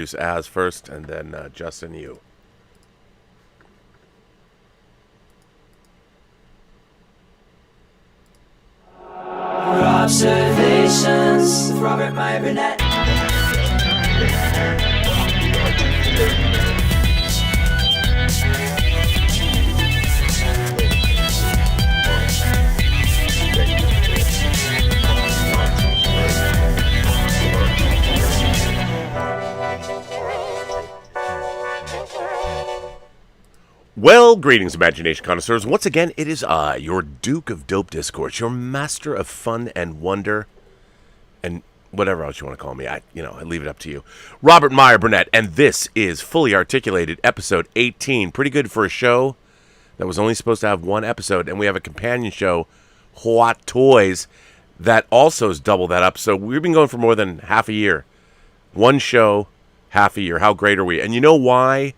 As first, and then Justin, you. Observations with Robert Meyer Burnett. Well, greetings, imagination connoisseurs. Once again, it is I, your Duke of Dope Discourse, your master of fun and wonder, and whatever else you want to call me. I leave it up to you. Robert Meyer Burnett, and this is Fully Articulated, episode 18. Pretty good for a show that was only supposed to have one episode, and we have a companion show, Hot Toys, that also is double that up. So we've been going for more than half a year. One show, half a year. How great are we? And you know why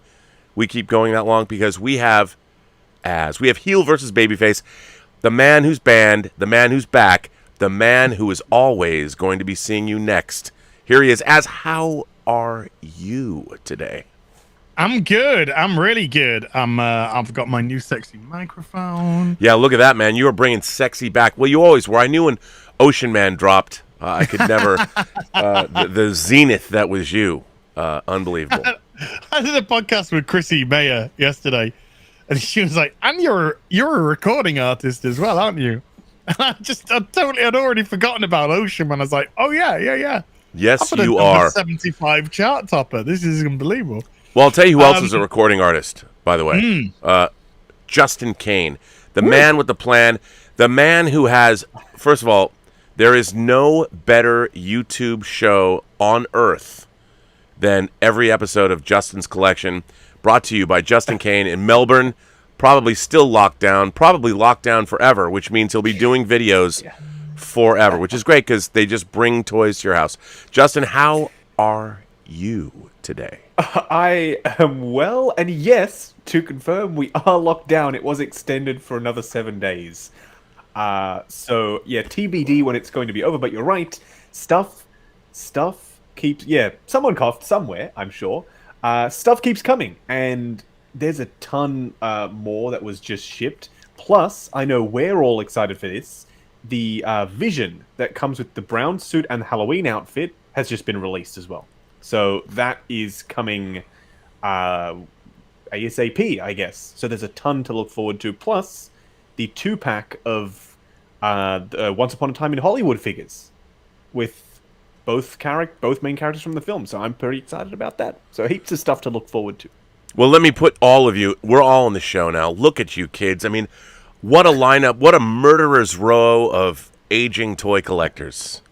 we keep going that long? Because we have heel versus babyface, the man who's banned, the man who's back, the man who is always going to be seeing you next. Here he is. How are you today? I'm good. I'm really good. I've got my new sexy microphone. Yeah, look at that, man. You are bringing sexy back. Well, you always were. I knew when Ocean Man dropped, I could never. The zenith that was you. Unbelievable. I did a podcast with Chrissy Meyer yesterday, and she was like, "And you're a recording artist as well, aren't you?" And I'd already forgotten about Ocean Man. I was like, "Oh yeah. Yes, you are. 75 chart topper. This is unbelievable." Well, I'll tell you who else is a recording artist, by the way. Justin Kane, the man with the plan, the man who has. First of all, there is no better YouTube show on earth than every episode of Justin's Collection, brought to you by Justin Kane in Melbourne, probably still locked down forever, which means he'll be doing videos forever, which is great because they just bring toys to your house. Justin, how are you today? I am well, and yes, to confirm, we are locked down. It was extended for another 7 days. So, yeah, TBD when it's going to be over, but you're right. Stuff keeps, someone coughed somewhere, I'm sure. Stuff keeps coming, and there's a ton more that was just shipped. Plus, I know we're all excited for this. The Vision that comes with the brown suit and the Halloween outfit has just been released as well. So that is coming ASAP, I guess. So there's a ton to look forward to. Plus, the 2-pack of Once Upon a Time in Hollywood figures with both main characters from the film, so I'm pretty excited about that. So heaps of stuff to look forward to. Well, let me put all of you, we're all on the show now. Look at you kids. I mean, what a lineup, what a murderer's row of aging toy collectors.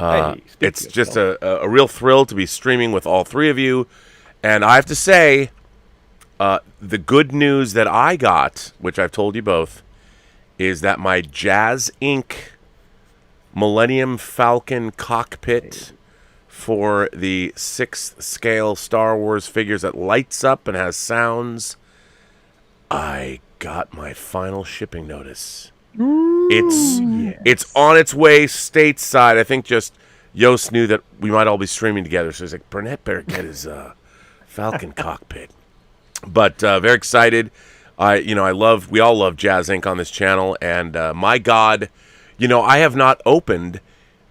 It's just a real thrill to be streaming with all three of you. And I have to say, the good news that I got, which I've told you both, is that my Jazz Inc. Millennium Falcon cockpit for the 6th scale Star Wars figures that lights up and has sounds. I got my final shipping notice. It's on its way stateside. I think just Yost knew that we might all be streaming together, so he's like, Burnett better get his Falcon cockpit. But very excited. We all love Jazz Inc. on this channel, and my God, I have not opened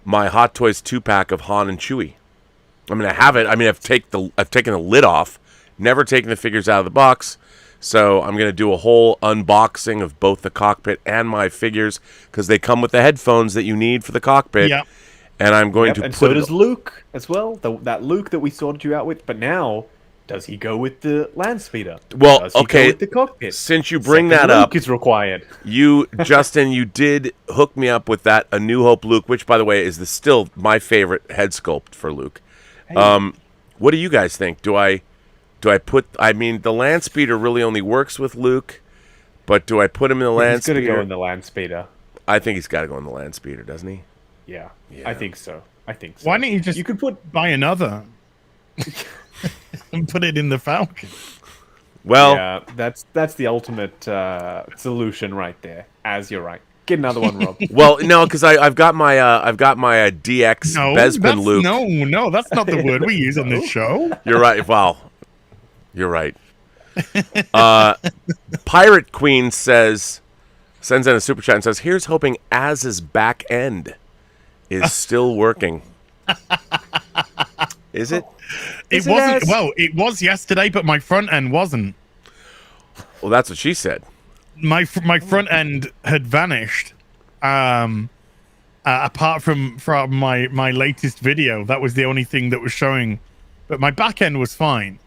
my Hot Toys 2-pack of Han and Chewie. I mean, I have it. I mean, I've taken the lid off, never taken the figures out of the box. So I'm going to do a whole unboxing of both the cockpit and my figures because they come with the headphones that you need for the cockpit. Yeah. And I'm going to and put so does Luke as well. That Luke that we sorted you out with. But now, does he go with the land speeder? Well, does he okay. go with the cockpit? Since you bring Second that up, Luke is required. Justin, you did hook me up with that A New Hope Luke, which, by the way, is still my favorite head sculpt for Luke. Hey. What do you guys think? Do I put? I mean, the land speeder really only works with Luke, but do I put him in the land speeder? He's going to go in the land speeder. I think he's got to go in the land speeder, doesn't he? Yeah, I think so. Why don't you just buy another and put it in the Falcon? Well, yeah, that's the ultimate solution right there. As you're right. Get another one, Rob. Well, no, because I've got my DX Bespin Luke. No, that's not the word we use on this show. You're right. Well, you're right. Pirate Queen sends in a super chat and says, "Here's hoping Az's back end is still working." Is it? It wasn't. Well, it was yesterday, but my front end wasn't. Well, that's what she said. My front end had vanished. Apart from my latest video, that was the only thing that was showing. But my back end was fine.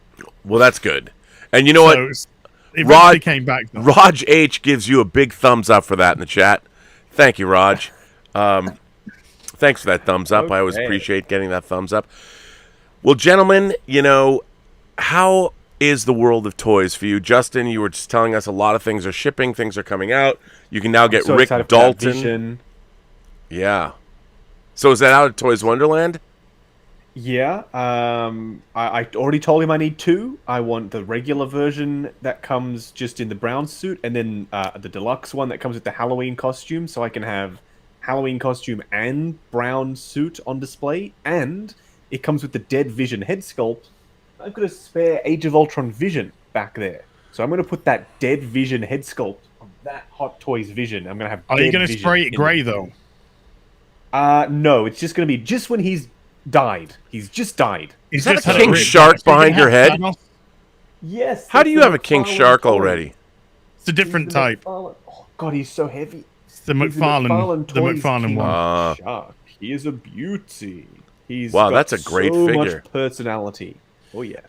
Well, that's good. And you know what? It eventually came back. Though. Raj H gives you a big thumbs up for that in the chat. Thank you, Raj. Thanks for that thumbs up. I always appreciate getting that thumbs up. Well, gentlemen, you know, how is the world of toys for you? Justin, you were just telling us a lot of things are shipping, things are coming out. You can now get Rick Dalton. Yeah. So is that out at Toys Wonderland? Yeah. I already told him I need 2. I want the regular version that comes just in the brown suit, and then the deluxe one that comes with the Halloween costume, so I can have Halloween costume and brown suit on display, and it comes with the Dead Vision head sculpt. I've got a spare Age of Ultron Vision back there. So I'm going to put that Dead Vision head sculpt on that Hot Toys Vision. I'm going to have Are you going to spray it grey, though? No, it's just going to be just when he's died. He's just died. Is that a king shark behind your head? Yes. How do you have a king shark already? It's a different type. Oh, God, he's so heavy. It's the McFarlane one. Shark. He is a beauty. He's wow, that's a great figure. Much personality. Oh yeah.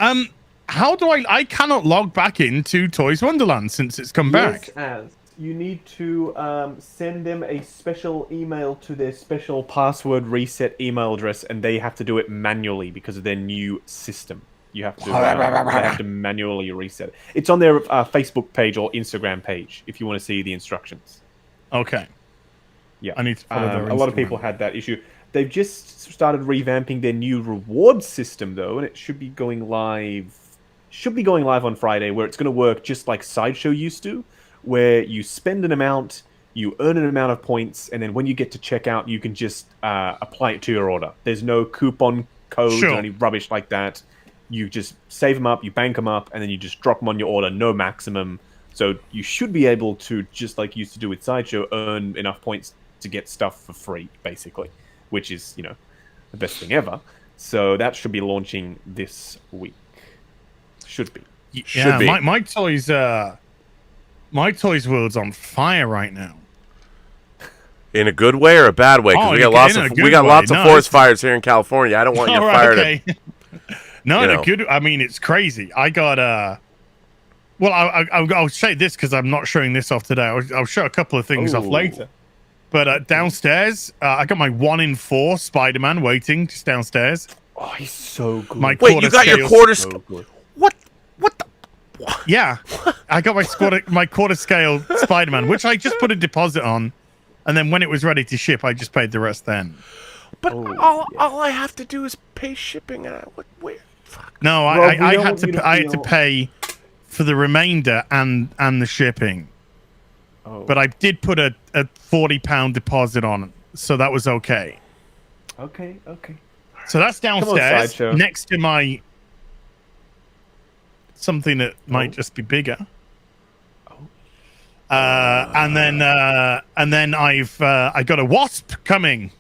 How do I cannot log back into Toys Wonderland since it's come back? As you need to send them a special email to their special password reset email address, and they have to do it manually because of their new system. You have to they have to manually reset it. It's on their Facebook page or Instagram page if you want to see the instructions. Okay. Yeah, I need to follow their a lot of people had that issue. They've just started revamping their new reward system though, and it should be going live. Should be going live on Friday, where it's going to work just like Sideshow used to, where you spend an amount, you earn an amount of points, and then when you get to checkout, you can just apply it to your order. There's no coupon codes or any rubbish like that. You just save them up, you bank them up, and then you just drop them on your order. No maximum. So you should be able to, just like you used to do with Sideshow, earn enough points to get stuff for free, basically, which is, you know, the best thing ever. So that should be launching this week. Should be. Yeah, my toys world's on fire right now. In a good way or a bad way? Because we got lots of forest fires here in California. I don't want your fire to. No, in a good. I mean, it's crazy. I got well, I'll say this because I'm not showing this off today. I'll show a couple of things off later. But downstairs, I got my 1 in 4 Spider-Man waiting just downstairs. Oh, he's so good. Wait, you got your quarter scale? What the? Yeah, I got my quarter scale Spider-Man, which I just put a deposit on, and then when it was ready to ship, I just paid the rest then. But all I have to do is pay shipping. Fuck. No, Rob, I had to pay for the remainder and the shipping. Oh. But I did put a £40 deposit on it, so that was okay. Okay. So that's downstairs next to my something that might just be bigger. And then I got a wasp coming.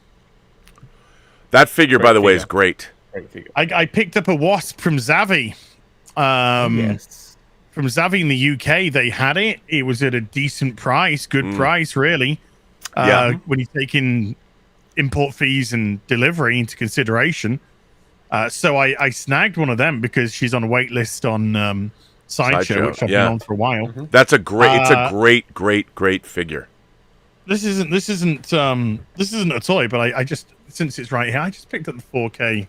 That figure, by the way, is great. Great figure. I picked up a wasp from Zavvi. Yes. From Zavvi in the UK, they had it. It was at a decent price, good price, really. When you take in import fees and delivery into consideration. So I snagged one of them because she's on a wait list on Sideshow, which I've been on for a while. Mm-hmm. That's a great. It's a great figure. This isn't a toy, but I just, since it's right here, I just picked up the 4K.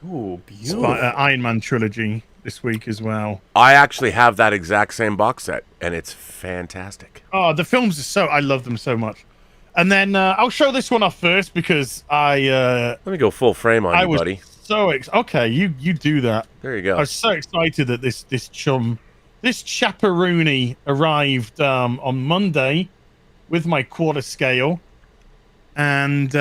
Ooh, beautiful. Iron Man trilogy this week as well. I actually have that exact same box set, and it's fantastic. Oh, the films are I love them so much. And then I'll show this one off first because let me go full frame on you, buddy. Okay, you do that. There you go. I was so excited that this chaperoonie arrived on Monday with my quarter scale, and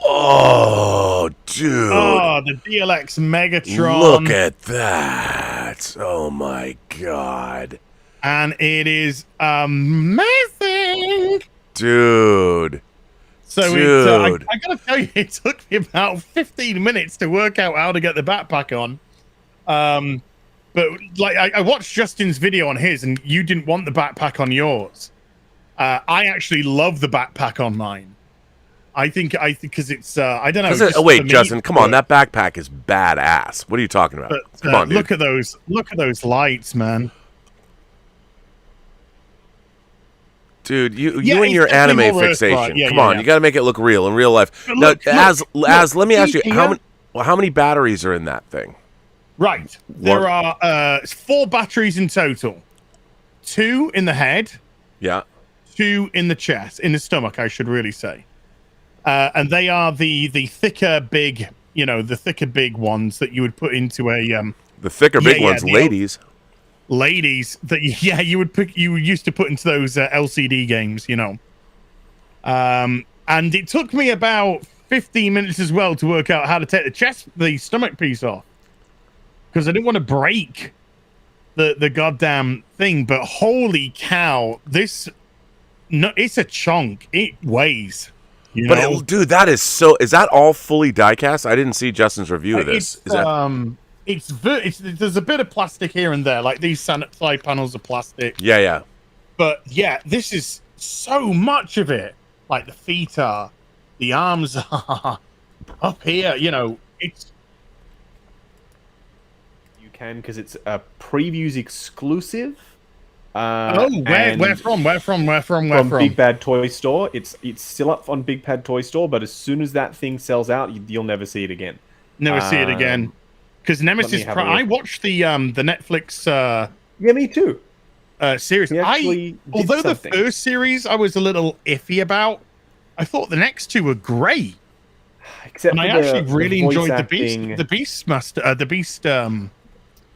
Oh, dude. the DLX Megatron. Look at that. Oh, my God. And it is amazing. Dude. So Dude. I gotta tell you, it took me about 15 minutes to work out how to get the backpack on. But like I watched Justin's video on his, and you didn't want the backpack on yours. I actually love the backpack on mine. I think because it's I don't know. Oh wait, Justin, come on, that backpack is badass. What are you talking about? Come on, dude. Look at those lights, man. Dude, you and your anime fixation. Yeah, come on, you got to make it look real in real life. Now, as let me ask you, how many batteries are in that thing? Right, there are 4 batteries in total. 2 in the head. Yeah. 2 in the chest, in the stomach, I should really say. And they are the thicker big, the thicker big ones that you would put into a the thicker big ones, ladies. Ladies that you used to put into those LCD games, and it took me about 15 minutes as well to work out how to take the stomach piece off, because I didn't want to break the goddamn thing. But holy cow, it's a chunk. It weighs. But dude, is that all fully die-cast? I didn't see Justin's review of this. There's a bit of plastic here and there, like these side panels are plastic. Yeah. But yeah, this is so much of it. Like the feet are, the arms are up here. It's. You can, because it's a previews exclusive. Where from? From Big Bad Toy Store. It's still up on Big Bad Toy Store, but as soon as that thing sells out, you'll never see it again. Never see it again. Because Nemesis Prime, I watched the Netflix. Yeah, me too. Series. Although the first series I was a little iffy about, I thought the next 2 were great. Except I actually really enjoyed the Beast Master, the Beast.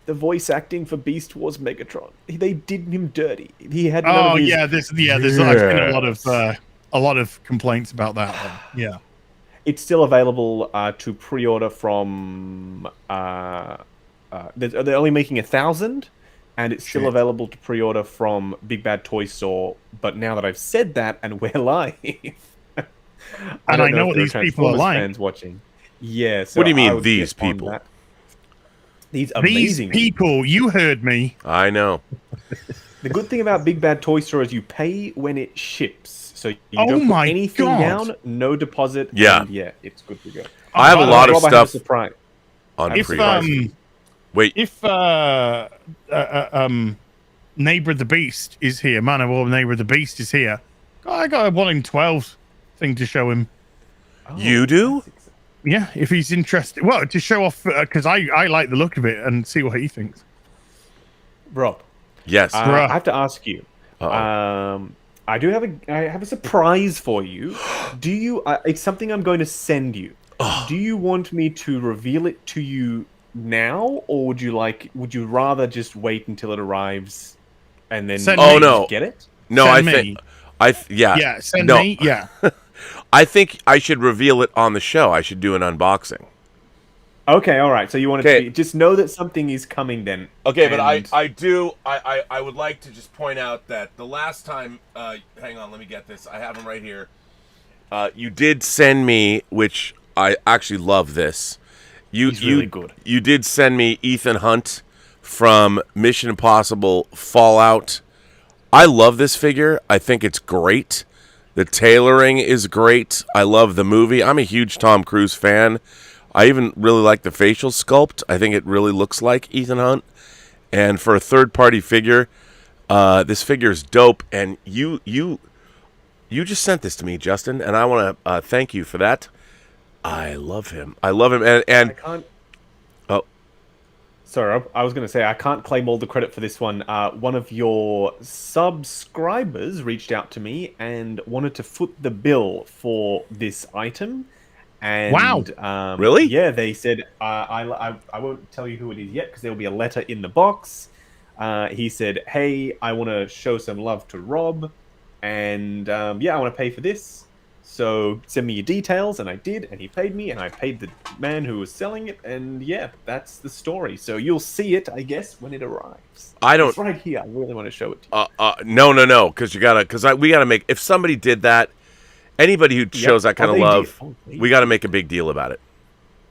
The voice acting for Beast Wars Megatron. They did him dirty. He had. There's been a lot of complaints about that one. Yeah. It's still available to pre-order from. They're only making 1,000, and it's still available to pre-order from Big Bad Toy Store. But now that I've said that, and we're live, I know what these people are like. Fans watching. Yeah. So what do you mean these people? These amazing people, you heard me. I know. The good thing about Big Bad Toy Store is you pay when it ships. So you don't put anything down, no deposit. Yeah. And it's good to go. I have a lot of stuff on pre-order. Wait. If Neighbor of the Beast is here, Man of War Neighbor of the Beast is here, I got a 1 in 12 thing to show him. You do? Yeah, if he's interested. Well, to show off, because I like the look of it and see what he thinks. Rob. Yes. I have to ask you. I have a surprise for you. Do you? It's something I'm going to send you. Do you want me to reveal it to you now, or would you rather just wait until it arrives and then get it? No, send me. Send me. Yeah. I think I should reveal it on the show. I should do an unboxing. Okay, all right. So you want to just know that something is coming then. Okay, but I would like to just point out that the last time, hang on, let me get this. I have them right here. You did send me, which I actually love this. He's really good. You did send me Ethan Hunt from Mission Impossible Fallout. I love this figure. I think it's great. The tailoring is great. I love the movie. I'm a huge Tom Cruise fan. I even really like the facial sculpt. I think it really looks like Ethan Hunt. And for a third-party figure, this figure is dope. And you just sent this to me, Justin, and I want to thank you for that. I love him. And I can't. Sorry, I was going to say, I can't claim all the credit for this one. One of your subscribers reached out to me and wanted to foot the bill for this item. And, wow. Really? Yeah, they said, I won't tell you who it is yet because there will be a letter in the box. He said, hey, I want to show some love to Rob. and yeah, I want to pay for this. So send me your details, and I did, and he paid me, and I paid the man who was selling it, and yeah, that's the story. So you'll see it, I guess, when it arrives. It's right here. I really want to show it to you. No, because we gotta make. If somebody did that, anybody who shows that kind of love, we got to make a big deal about it.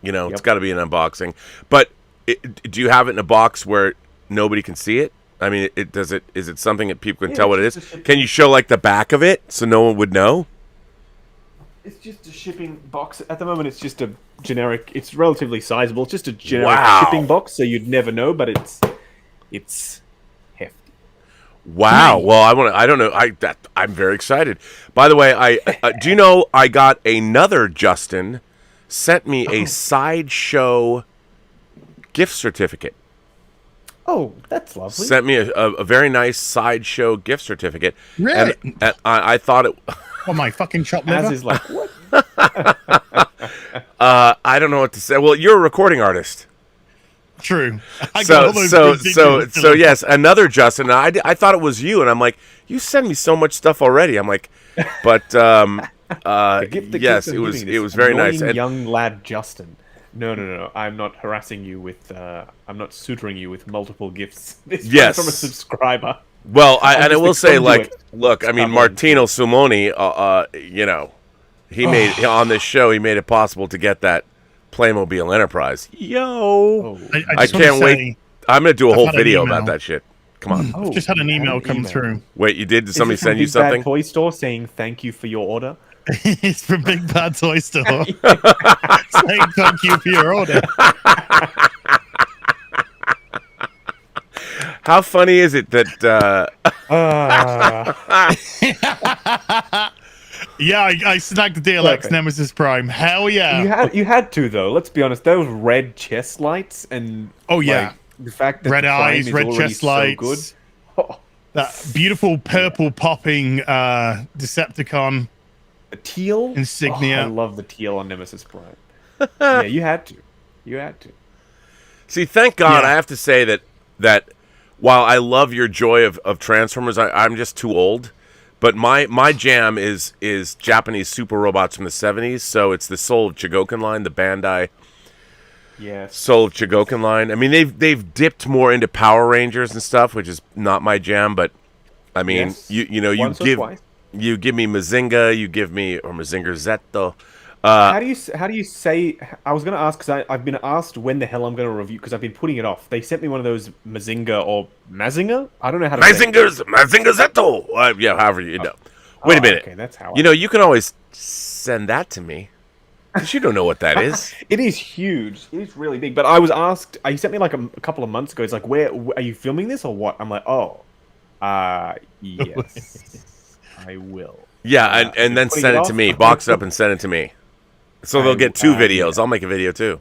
You know, it's got to be an unboxing. But do you have it in a box where nobody can see it? I mean, is it something that people can tell what it is? Can you show like the back of it so no one would know? It's just a shipping box. At the moment, it's just a generic. It's relatively sizable. It's just a generic shipping box, so you'd never know. But it's hefty. Wow. Well, I don't know. I'm very excited. By the way, do you know I got another Justin sent me a Sideshow gift certificate. Oh, that's lovely. Sent me a very nice Sideshow gift certificate. Really? And I thought it. Oh, my fucking shop liver. Az is like, what? I don't know what to say. Well, you're a recording artist. True. I got So all those so yes, another Justin. I thought it was you, and I'm like, you send me so much stuff already. I'm like, but yes, it was very nice. And young lad Justin. No. I'm not harassing you with. I'm not suitoring you with multiple gifts. This Yes. from a subscriber. well, I will say, like, conduit. look, I mean, Martino Sumoni, you know, he made on this show, he made it possible to get that Playmobil Enterprise. Yo, I just wanna can't wait. say, I'm gonna do a whole had an video email. about that shit. Come on. I've just had an email come through. Wait, you did? Did somebody Is it from send you Big Bad something? Toy Store saying thank you for your order. It's from Big Bad Toy Store. Saying thank you for your order. How funny is it that? Yeah, I snagged the DLX Perfect. Nemesis Prime. Hell yeah. You had to though. Let's be honest. Those red chest lights and Oh, yeah. like, the fact that Red the Prime eyes, is red already chest so lights. good. Oh, That beautiful purple popping Decepticon. the teal Insignia. Oh, I love the teal on Nemesis Prime. Yeah, you had to. You had to. See, thank God, Yeah. I have to say that while I love your joy of Transformers, I'm just too old. But my jam is Japanese super robots from the 70s. So it's the Soul of Chogokin line, the Bandai Yes. Soul of Chogokin line. I mean, they've dipped more into Power Rangers and stuff, which is not my jam. But I mean, Yes. you know, Once or twice. you give me Mazinga, you give me or Mazinger Zetto. How do you say? I was going to ask because I've been asked when the hell I'm going to review because I've been putting it off. They sent me one of those Mazinga or Mazinger. I don't know how to say it. Mazinger Zetto. Yeah, however you know. Wait a minute. Okay, that's how. You know, you can always send that to me. Because you don't know what that is. It is huge. It is really big. But I was asked. He sent me like a couple of months ago. It's like, where are you filming this or what? I'm like, yes, I will. Yeah, and then putting send it it to off? me. Box it up and send it to me. So they'll get two videos. yeah. I'll make a video too.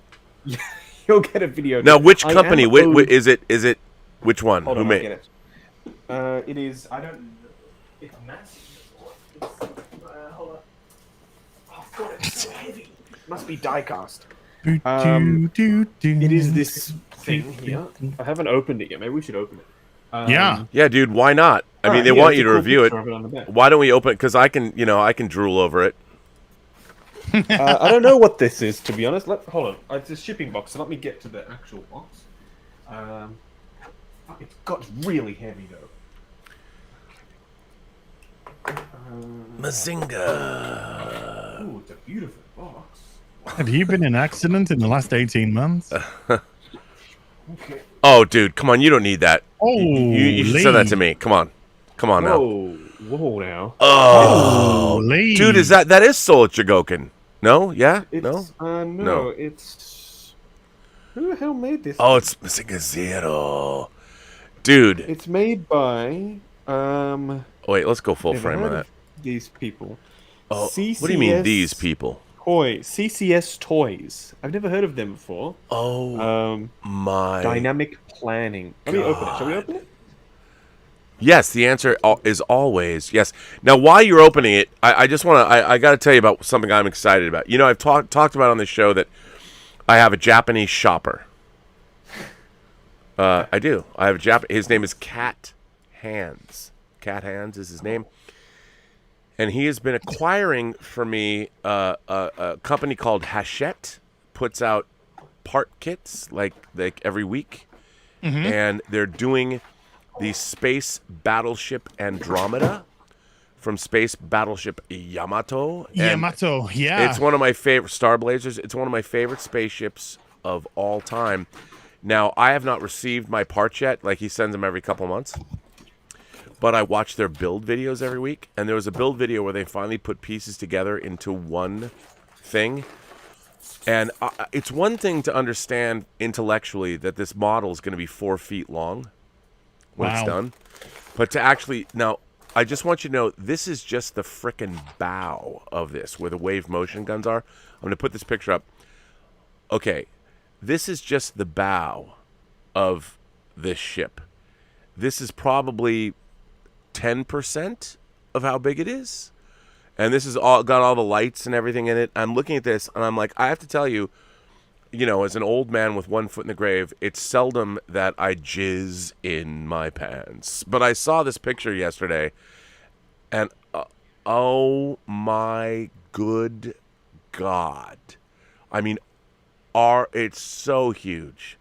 You'll get a video. Now, which I am company? owed- Is it? Which one? Hold Who on, I'll made? get it. It is. I don't know. It's massive. Hold on. Oh, God, it's so heavy. It must be diecast. It is this thing here. I haven't opened it yet. Maybe we should open it. Yeah. Yeah, dude. Why not? I mean, Alright, they yeah, want it's you a to cool review it. picture of on the back. Why don't we open it? Because I can drool over it. I don't know what this is, to be honest. Hold on. It's a shipping box, so let me get to the actual box. It's really heavy, though. Mazinga. Ooh, it's a beautiful box. Have you been in an accident in the last 18 months? Okay. Oh, dude, come on. You don't need that. Oh, You should send that to me. Come on now. Whoa now. Oh, Lee. dude, that is Soul Chogokin? No, yeah, It's, no. no, it's... Who the hell made this? Oh, it's Mazinga Zero, dude. It's made by... Wait, let's go full never frame on heard that. of these people. Oh, what do you mean these people? CCS Toys. I've never heard of them before. Oh, my. Dynamic planning. Let me open it. Shall we open it? Yes, the answer is always yes. Now, while you're opening it, I just want to, I got to tell you about something I'm excited about. You know, I've talked about on this show that I have a Japanese shopper. I do. I have a his name is Cat Hands. Cat Hands is his name. and he has been acquiring for me a company called Hachette, puts out part kits like every week, and they're doing the Space Battleship Andromeda from Space Battleship Yamato. And Yamato, yeah. it's one of my favorite Star Blazers. It's one of my favorite spaceships of all time. Now, I have not received my parts yet. Like, he sends them every couple months. But I watch their build videos every week. And there was a build video where they finally put pieces together into one thing. And it's one thing to understand intellectually that this model is going to be 4 feet long when it's done. But to actually... Now, I just want you to know, this is just the frickin' bow of this, where the wave motion guns are. I'm going to put this picture up. Okay, this is just the bow of this ship. This is probably 10% of how big it is. And this is all got all the lights and everything in it. I'm looking at this, and I'm like, I have to tell you, as an old man with one foot in the grave, it's seldom that I jizz in my pants. But I saw this picture yesterday, and oh my good God. I mean, it's so huge.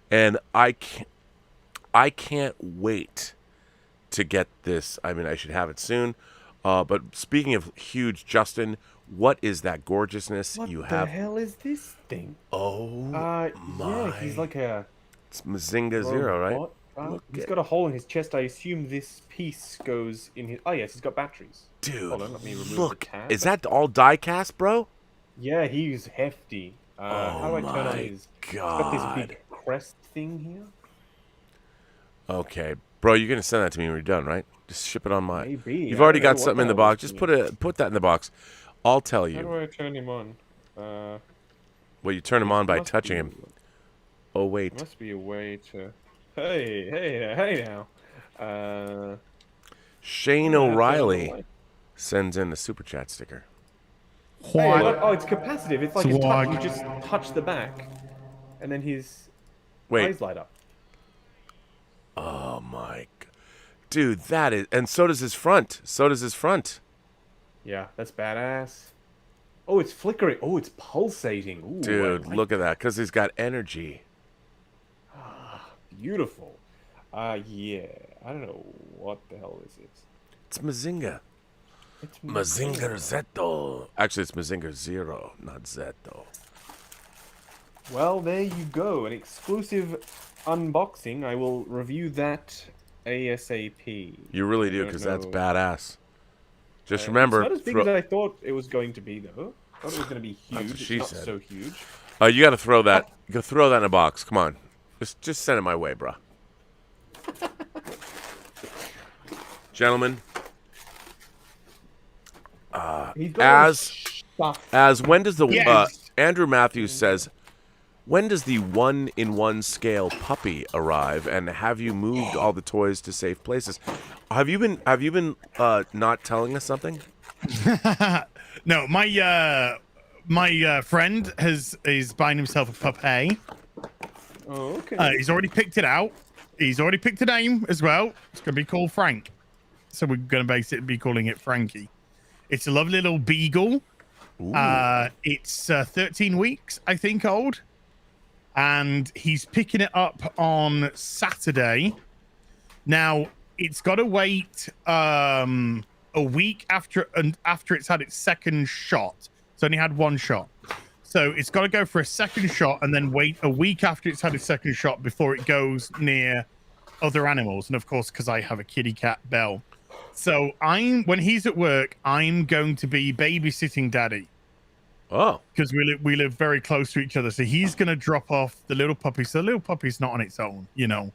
And I can't wait to get this. I mean, I should have it soon. But speaking of huge, Justin, what is that gorgeousness you have? What the hell is this thing? Oh my! Yeah, he's like a. It's Mazinga Zero, right? He's got a hole in his chest. I assume this piece goes in his. Oh yes, he's got batteries. Dude, hold on, let me remove look! The tab. Is that all die cast, bro? Yeah, he's hefty. How do I turn on his? God! He's got this big crest thing here. Okay, bro, you're gonna send that to me when you're done, right? Just ship it on my. Maybe. You've already got something in the box. Just put that in the box. I'll tell you. How do I turn him on? Well, you turn him on by touching him. Oh wait. There must be a way to. Hey now. Shane O'Reilly sends in the super chat sticker. Hey, look, it's capacitive. It's like you just touch the back, and then his eyes light up. Oh my, dude, that is, and so does his front. Yeah, that's badass. Oh, it's flickering. Oh, it's pulsating. Ooh, dude, look at that, because he's got energy. Beautiful. Yeah, I don't know what the hell this is. It's Mazinga. It's Mazinger Zeto. Actually, it's Mazinger Zero, not Zeto. Well, there you go. An exclusive unboxing. I will review that ASAP. You really do, because that's badass. Just remember... It's not as big as I thought it was going to be, though. I thought it was going to be huge. That's what she it's said. Not so huge. You got to throw that. You got to throw that in a box. Come on. Just send it my way, bro. Gentlemen, as when does the Andrew Matthews says, when does the 1-in-1 scale puppy arrive, and have you moved all the toys to safe places? Have you been not telling us something? No, my friend is buying himself a puppy. Oh, okay. He's already picked it out. He's already picked a name as well. It's going to be called Frank. So we're going to basically be calling it Frankie. It's a lovely little beagle. It's 13 weeks, I think, old. And he's picking it up on Saturday. Now, it's got to wait a week after it's had its second shot. It's only had one shot. So it's got to go for a second shot and then wait a week after it's had its second shot before it goes near other animals. And of course, because I have a kitty cat, Belle. So when he's at work, I'm going to be babysitting Daddy. Oh. Because we live very close to each other. So he's going to drop off the little puppy. So the little puppy's not on its own, That'd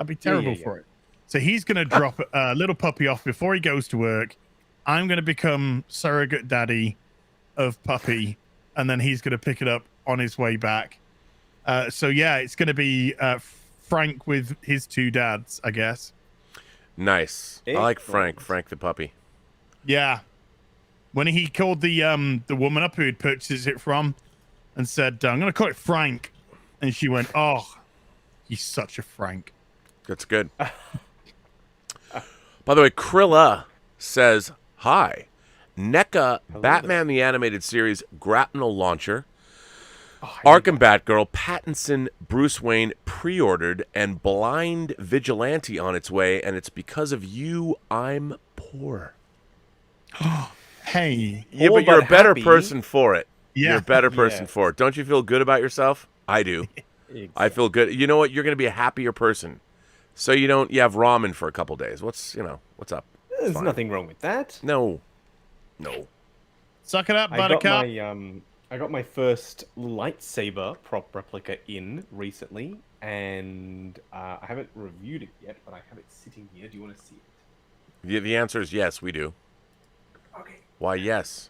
be terrible for it. So he's going to drop a little puppy off before he goes to work. I'm going to become surrogate daddy of puppy. And then he's going to pick it up on his way back. So yeah, it's going to be Frank with his two dads, I guess. Nice. I like Frank the puppy. Yeah. When he called the woman up who had purchased it from and said, I'm going to call it Frank. And she went, oh, he's such a Frank. That's good. By the way, Krilla says, hi. NECA, Batman the Animated Series, Grapnel Launcher, Oh, Arkham Batgirl, Pattinson, Bruce Wayne pre-ordered, and Blind Vigilante on its way, and it's because of you I'm poor. Hey. Yeah, Poor but you're a but better happy. person for it. Yeah. You're a better person Yes. for it. Don't you feel good about yourself? I do. I feel good. You know what? You're going to be a happier person. So you have ramen for a couple days. What's up? There's fine. nothing wrong with that. No. Suck it up, I got Buttercup. I got my first lightsaber prop replica in recently, and I haven't reviewed it yet, but I have it sitting here. Do you want to see it? The answer is yes, we do. Okay. Why, yes.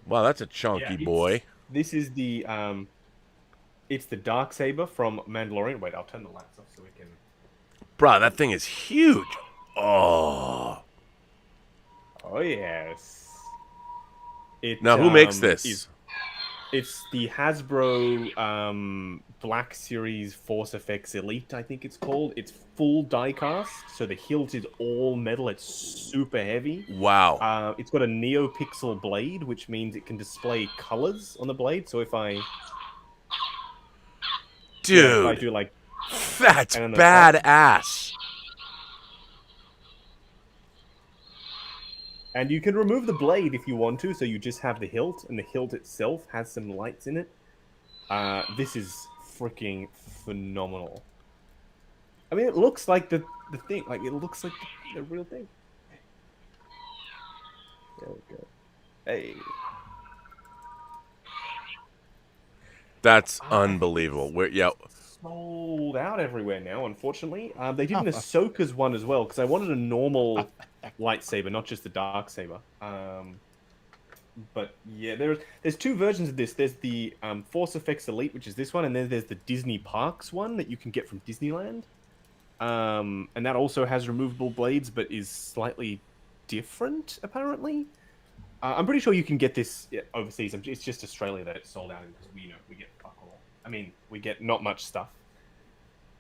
Wow, that's a chunky boy. This is the it's the Darksaber from Mandalorian. Wait, I'll turn the lights off so we can. Bruh, that thing is huge. Oh. Oh yes. It, Now, who makes this? It's the Hasbro Black Series Force Effects Elite, I think it's called. It's full die-cast, so the hilt is all metal. It's super heavy. Wow. It's got a NeoPixel blade, which means it can display colors on the blade. So if I Dude, do like that's and on the badass. And you can remove the blade if you want to, so you just have the hilt, and the hilt itself has some lights in it. This is freaking phenomenal. I mean, it looks like the thing. Like, it looks like the real thing. There we go. Hey. That's unbelievable. Sold out everywhere now, unfortunately. They did an Ahsoka's one as well, because I wanted a normal lightsaber, not just the Darksaber. But yeah, there's two versions of this. There's the Force Effects Elite, which is this one, and then there's the Disney Parks one that you can get from Disneyland. And that also has removable blades, but is slightly different, apparently. I'm pretty sure you can get this overseas. It's just Australia that it's sold out in, because we get fuck all. I mean, we get not much stuff.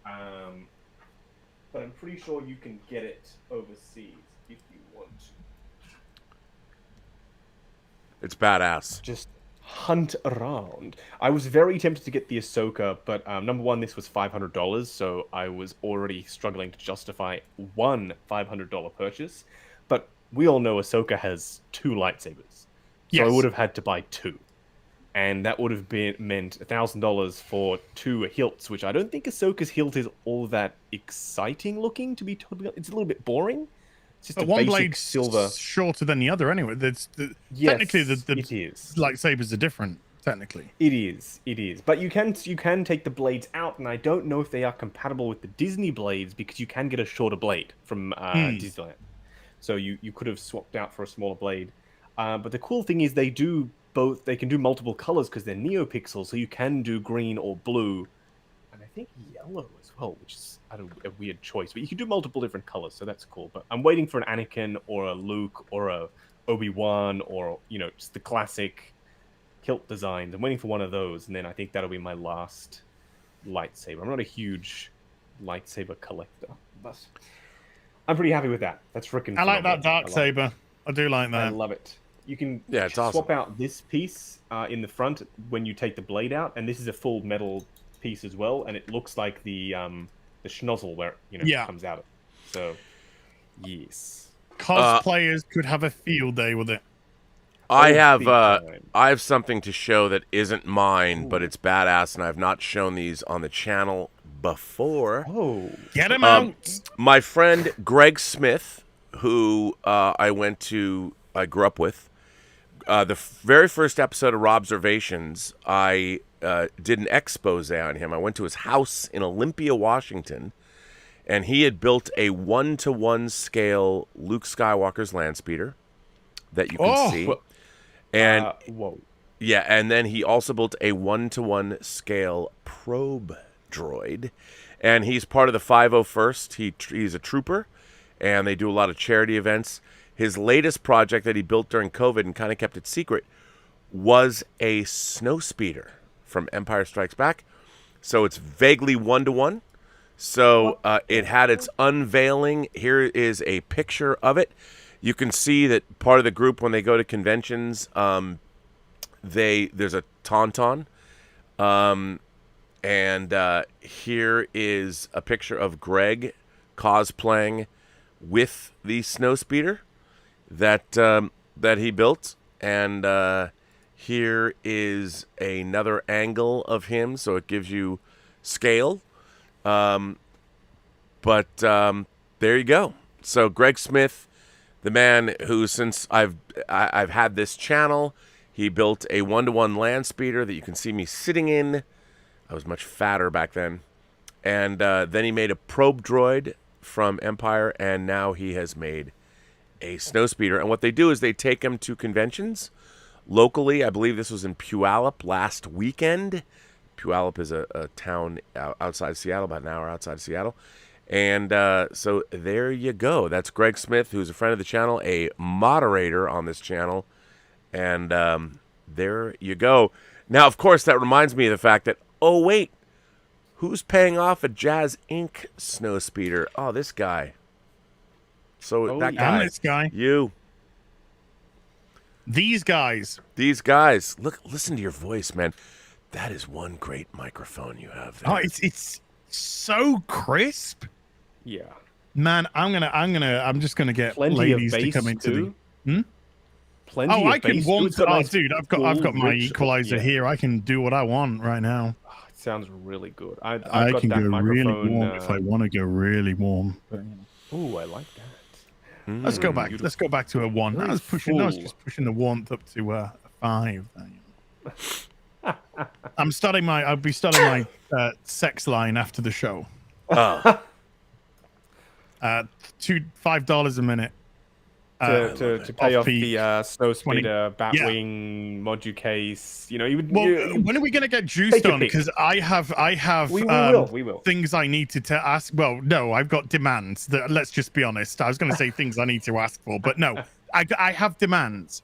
But I'm pretty sure you can get it overseas if you want to. It's badass. Just hunt around. I was very tempted to get the Ahsoka, but number one, this was $500, so I was already struggling to justify one $500 purchase. But we all know Ahsoka has 2 lightsabers, so I would have had to buy 2. And that would have meant $1,000 for 2 hilts, which I don't think Ahsoka's hilt is all that exciting looking. To be totally, it's a little bit boring. It's just a one basic blade's silver. shorter than the other anyway. Yes, technically, the it is. lightsabers are different. Technically, It is. But you can take the blades out, and I don't know if they are compatible with the Disney blades, because you can get a shorter blade from Disneyland. So you could have swapped out for a smaller blade. But the cool thing is they do both. They can do multiple colors because they're NeoPixels, so you can do green or blue, and I think yellow as well, which is a weird choice. But you can do multiple different colors, so that's cool. But I'm waiting for an Anakin or a Luke or a Obi-Wan, or just the classic hilt designs. I'm waiting for one of those, and then I think that'll be my last lightsaber. I'm not a huge lightsaber collector, but I'm pretty happy with that. That's freaking. I like that phenomenal. Darksaber. I do like that. I love it. You can it's swap awesome. out this piece in the front when you take the blade out, and this is a full metal piece as well, and it looks like the schnozzle where it comes out of. So, yes. Cosplayers could have a field day with it. I big time. have something to show that isn't mine, but it's badass, and I've not shown these on the channel before. Oh, Get him out. My friend Greg Smith, who I grew up with, the very first episode of Robservations, I did an expose on him. I went to his house in Olympia, Washington, and he had built a 1-to-1 scale Luke Skywalker's land speeder that you can see. And whoa. yeah, and then he also built a 1-to-1 scale probe droid, and he's part of the 501st. He's a trooper, and they do a lot of charity events. His latest project that he built during COVID and kind of kept it secret was a snow speeder from Empire Strikes Back. So it's vaguely 1-to-1. So it had its unveiling. Here is a picture of it. You can see that part of the group when they go to conventions, there's a tauntaun, and here is a picture of Greg cosplaying with the snowspeeder that he built, and here is another angle of him, so it gives you scale. But there you go. So Greg Smith, the man who, since I've had this channel, he built a 1-to-1 land speeder that you can see me sitting in. I was much fatter back then. And then he made a probe droid from Empire, and now he has made a snow speeder. And what they do is they take him to conventions locally. I believe this was in Puyallup last weekend. Puyallup is a town outside Seattle, about an hour outside of Seattle. And so there you go. That's Greg Smith, who's a friend of the channel, a moderator on this channel. And there you go. Now, of course, that reminds me of the fact that, oh, wait, who's paying off a Jazz Inc. snow speeder? Oh, this guy. So that guy. And this guy. You. These guys. These guys. Look, listen to your voice, man. That is one great microphone you have there. Oh, it's so crisp. Yeah. Man, I'm just gonna get Plenty ladies of to bass come into too. the. Plenty Oh, of I can bass warm. too. It's got Oh, nice, dude, I've full, got my rich- equalizer yeah. here. I can do what I want right now. Oh, it sounds really good. I've I got can that go really microphone. warm if I want to go really warm. Oh, I like that. Let's go back. Let's go back to a 1. Very I was full. just pushing the warmth up to a 5. I'll be starting my sex line after the show. Oh. $5 a minute. To pay off off-peak, the snow 20 speeder, Batwing, module case. You know, you would. Well, you, when are we going to get Take juiced your on? pick. Because I have we will. things I need to ask. Well, no, I've got demands. Let's just be honest. I was going to say things I need to ask for, but no, I have demands.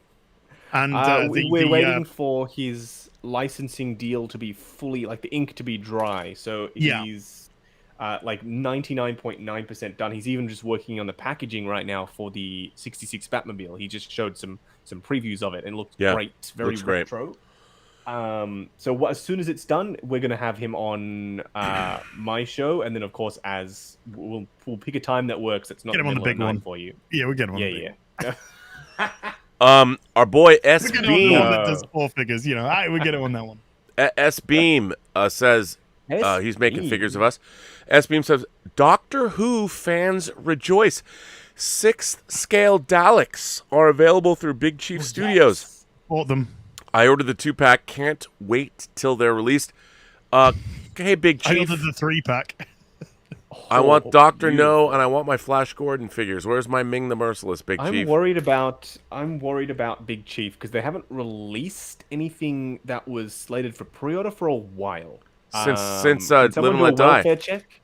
And we're waiting for his licensing deal to be fully, like the ink to be dry. So he's like 99.9% done. He's even just working on the packaging right now for the 66 Batmobile. He just showed some previews of it and it looks great, very looks great. retro. So as soon as it's done, we're gonna have him on my show, and then of course, as we'll pick a time that works. It's not Get him on the big one for you. Yeah, we'll get him on. Yeah. Our boy S We get him on the Beam. one that does 4 figures. You know, we get him on that one. S Beam says he's making figures of us. S Beam says, Doctor Who fans rejoice. 6th scale Daleks are available through Big Chief Studios. Bought them. I ordered the 2-pack. Can't wait till they're released. Hey, Big I Chief. ordered the 3-pack. I want Dr. No, and I want my Flash Gordon figures. Where's my Ming the Merciless, Big Chief? I'm worried about Big Chief because they haven't released anything that was slated for pre-order for a while. Since Can Live someone and do a Let Die. welfare check?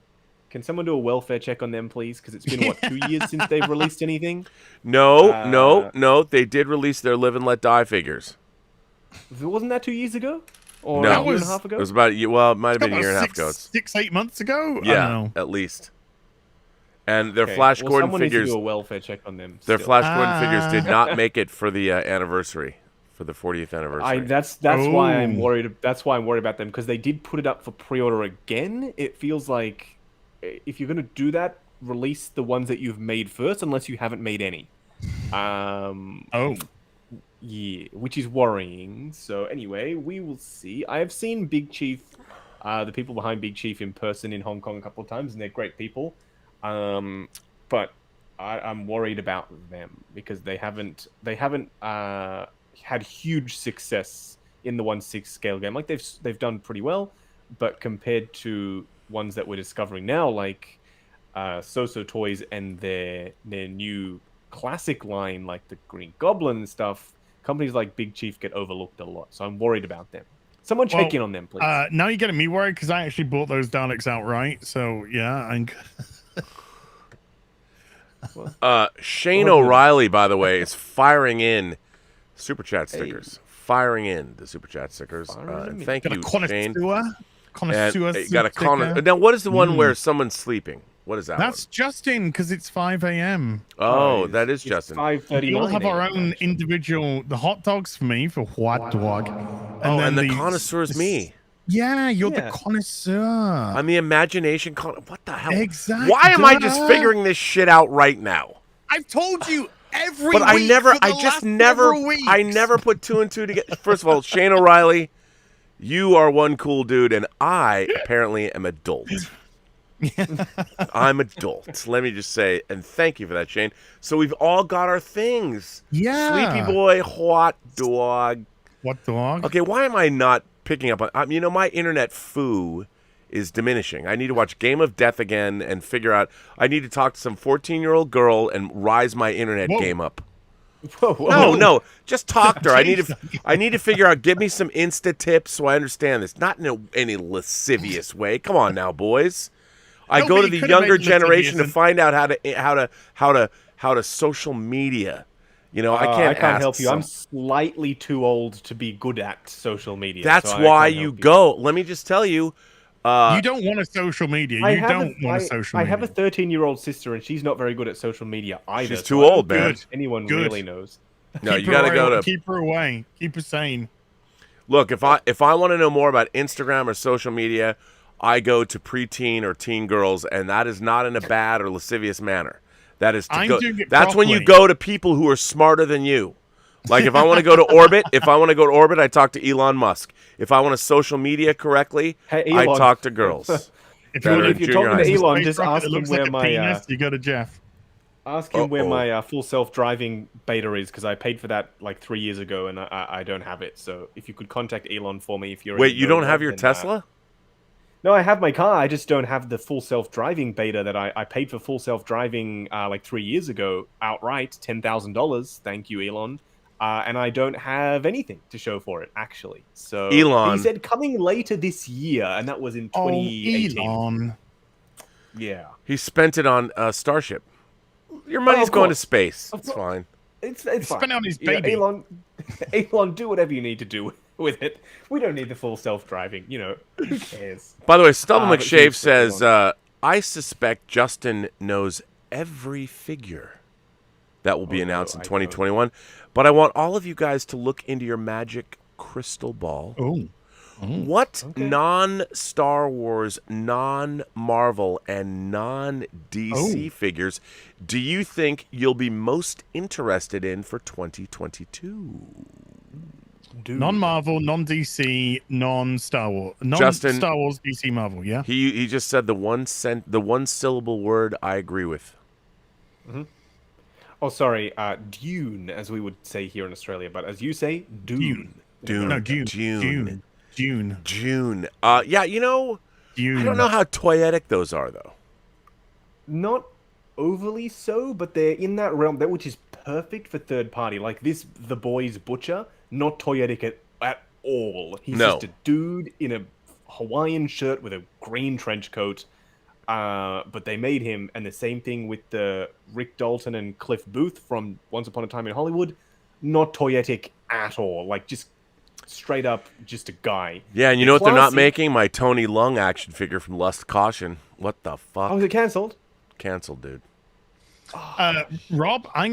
Can someone do a welfare check on them, please? Because it's been, 2 years since they've released anything? No. They did release their Live and Let Die figures. Wasn't that 2 years ago? Or No. a year and a half ago? It was about, well, it might have been a year and a half ago. 6-8 months ago? I Yeah, don't know. at least. And their Okay, Flash well, Gordon someone needs to figures, do a welfare check on them. their still. Flash Gordon figures did not make it for the anniversary, for the 40th anniversary. That's why I'm Oh. worried. That's why I'm worried about them because they did put it up for pre-order again. It feels like if you're gonna do that, release the ones that you've made first, unless you haven't made any. Yeah, which is worrying. So anyway, we will see. I have seen Big Chief, the people behind Big Chief in person in Hong Kong a couple of times, and they're great people. But I'm worried about them because they haven't had huge success in the 1/6 scale game. Like they've done pretty well, but compared to ones that we're discovering now, like So Toys and their new classic line, like the Green Goblin and stuff, companies like Big Chief get overlooked a lot. So I'm worried about them. Someone check in on them, please. Now you're getting me worried because I actually bought those Daleks outright. So yeah, Shane O'Reilly, by the way, is firing in super chat stickers. Firing in the super chat stickers. And thank got a you, Shane. connoisseur. And got a corner. Now, what is the one where someone's sleeping? What is that That's Justin because it's 5 a.m. one? Oh, Guys, that is it's Justin. 5:39 We'll have our a.m., own actually. individual. The hot dogs for me for hot dog. And the connoisseur's me. Yeah, you're the Yeah. connoisseur. I'm the imagination what the hell? Exactly. Why am I just figuring this shit out right now? I've told you every But week I never put two and two together. First of all, Shane O'Reilly, you are one cool dude, and I apparently am adult. I'm adult. Let me just say, and thank you for that, Shane. So we've all got our things. Yeah. Sleepy boy, hot dog. What dog? Okay, why am I not picking up on? My internet foo is diminishing. I need to watch Game of Death again and figure out. I need to talk to some 14-year-old girl and rise my internet game up. Whoa, whoa. No, just talk to her. I need to figure out. Give me some Insta tips so I understand this. Not in any lascivious way. Come on now, boys. I go to the younger generation to find out how to social media. I can't help you. I'm slightly too old to be good at social media. That's why you go. Let me just tell you. You don't want a social media. You don't want a social media. I have a 13-year-old sister, and she's not very good at social media either. She's too old, man. Anyone really knows. No, you got to go to keep her away. Keep her sane. Look, if I want to know more about Instagram or social media, I go to preteen or teen girls, and that is not in a bad or lascivious manner. That is to go. That's when you go to people who are smarter than you. Like if I want to go to orbit, I talk to Elon Musk. If I want to social media correctly, I talk to girls. If you're talking to Elon, just ask him where my you go to Jeff. Ask him where my full self-driving beta is, because I paid for that like 3 years ago, and I don't have it. So if you could contact Elon for me, if you're you don't have your Tesla? No, I have my car. I just don't have the full self-driving beta that I paid for full self-driving like 3 years ago outright, $10,000. Thank you, Elon. And I don't have anything to show for it, actually. So Elon. He said coming later this year, and that was in 2018. Elon. Yeah. He spent it on Starship. Your money's going to space. It's fine. It's fine. Spent it on his baby. Elon, do whatever you need to do with it. We don't need the full self-driving. Who cares? By the way, Stubble McShave says, I suspect Justin knows every figure that will be announced in 2021. But I want all of you guys to look into your magic crystal ball. Oh. What non-Star Wars, non-Marvel, and non-DC figures do you think you'll be most interested in for 2022? Non-Marvel, non-DC, non-Star Wars. Justin, Star Wars, DC, Marvel, yeah? He just said the one syllable word I agree with. Mm-hmm. Oh, sorry, Dune, as we would say here in Australia, but as you say, Dune. Dune. No, Dune. Dune. Dune. Dune. Yeah, Dune. I don't know how toyetic those are, though. Not overly so, but they're in that realm, which is perfect for third party. Like this, The Boy's Butcher, not toyetic at all. He's just a dude in a Hawaiian shirt with a green trench coat. But they made him, and the same thing with the Rick Dalton and Cliff Booth from Once Upon a Time in Hollywood, not toyetic at all. Like just straight up, just a guy. Yeah, and you know what they're not making? My Tony Lung action figure from Lust Caution. What the fuck? Oh, is it cancelled? Cancelled, dude. Rob, on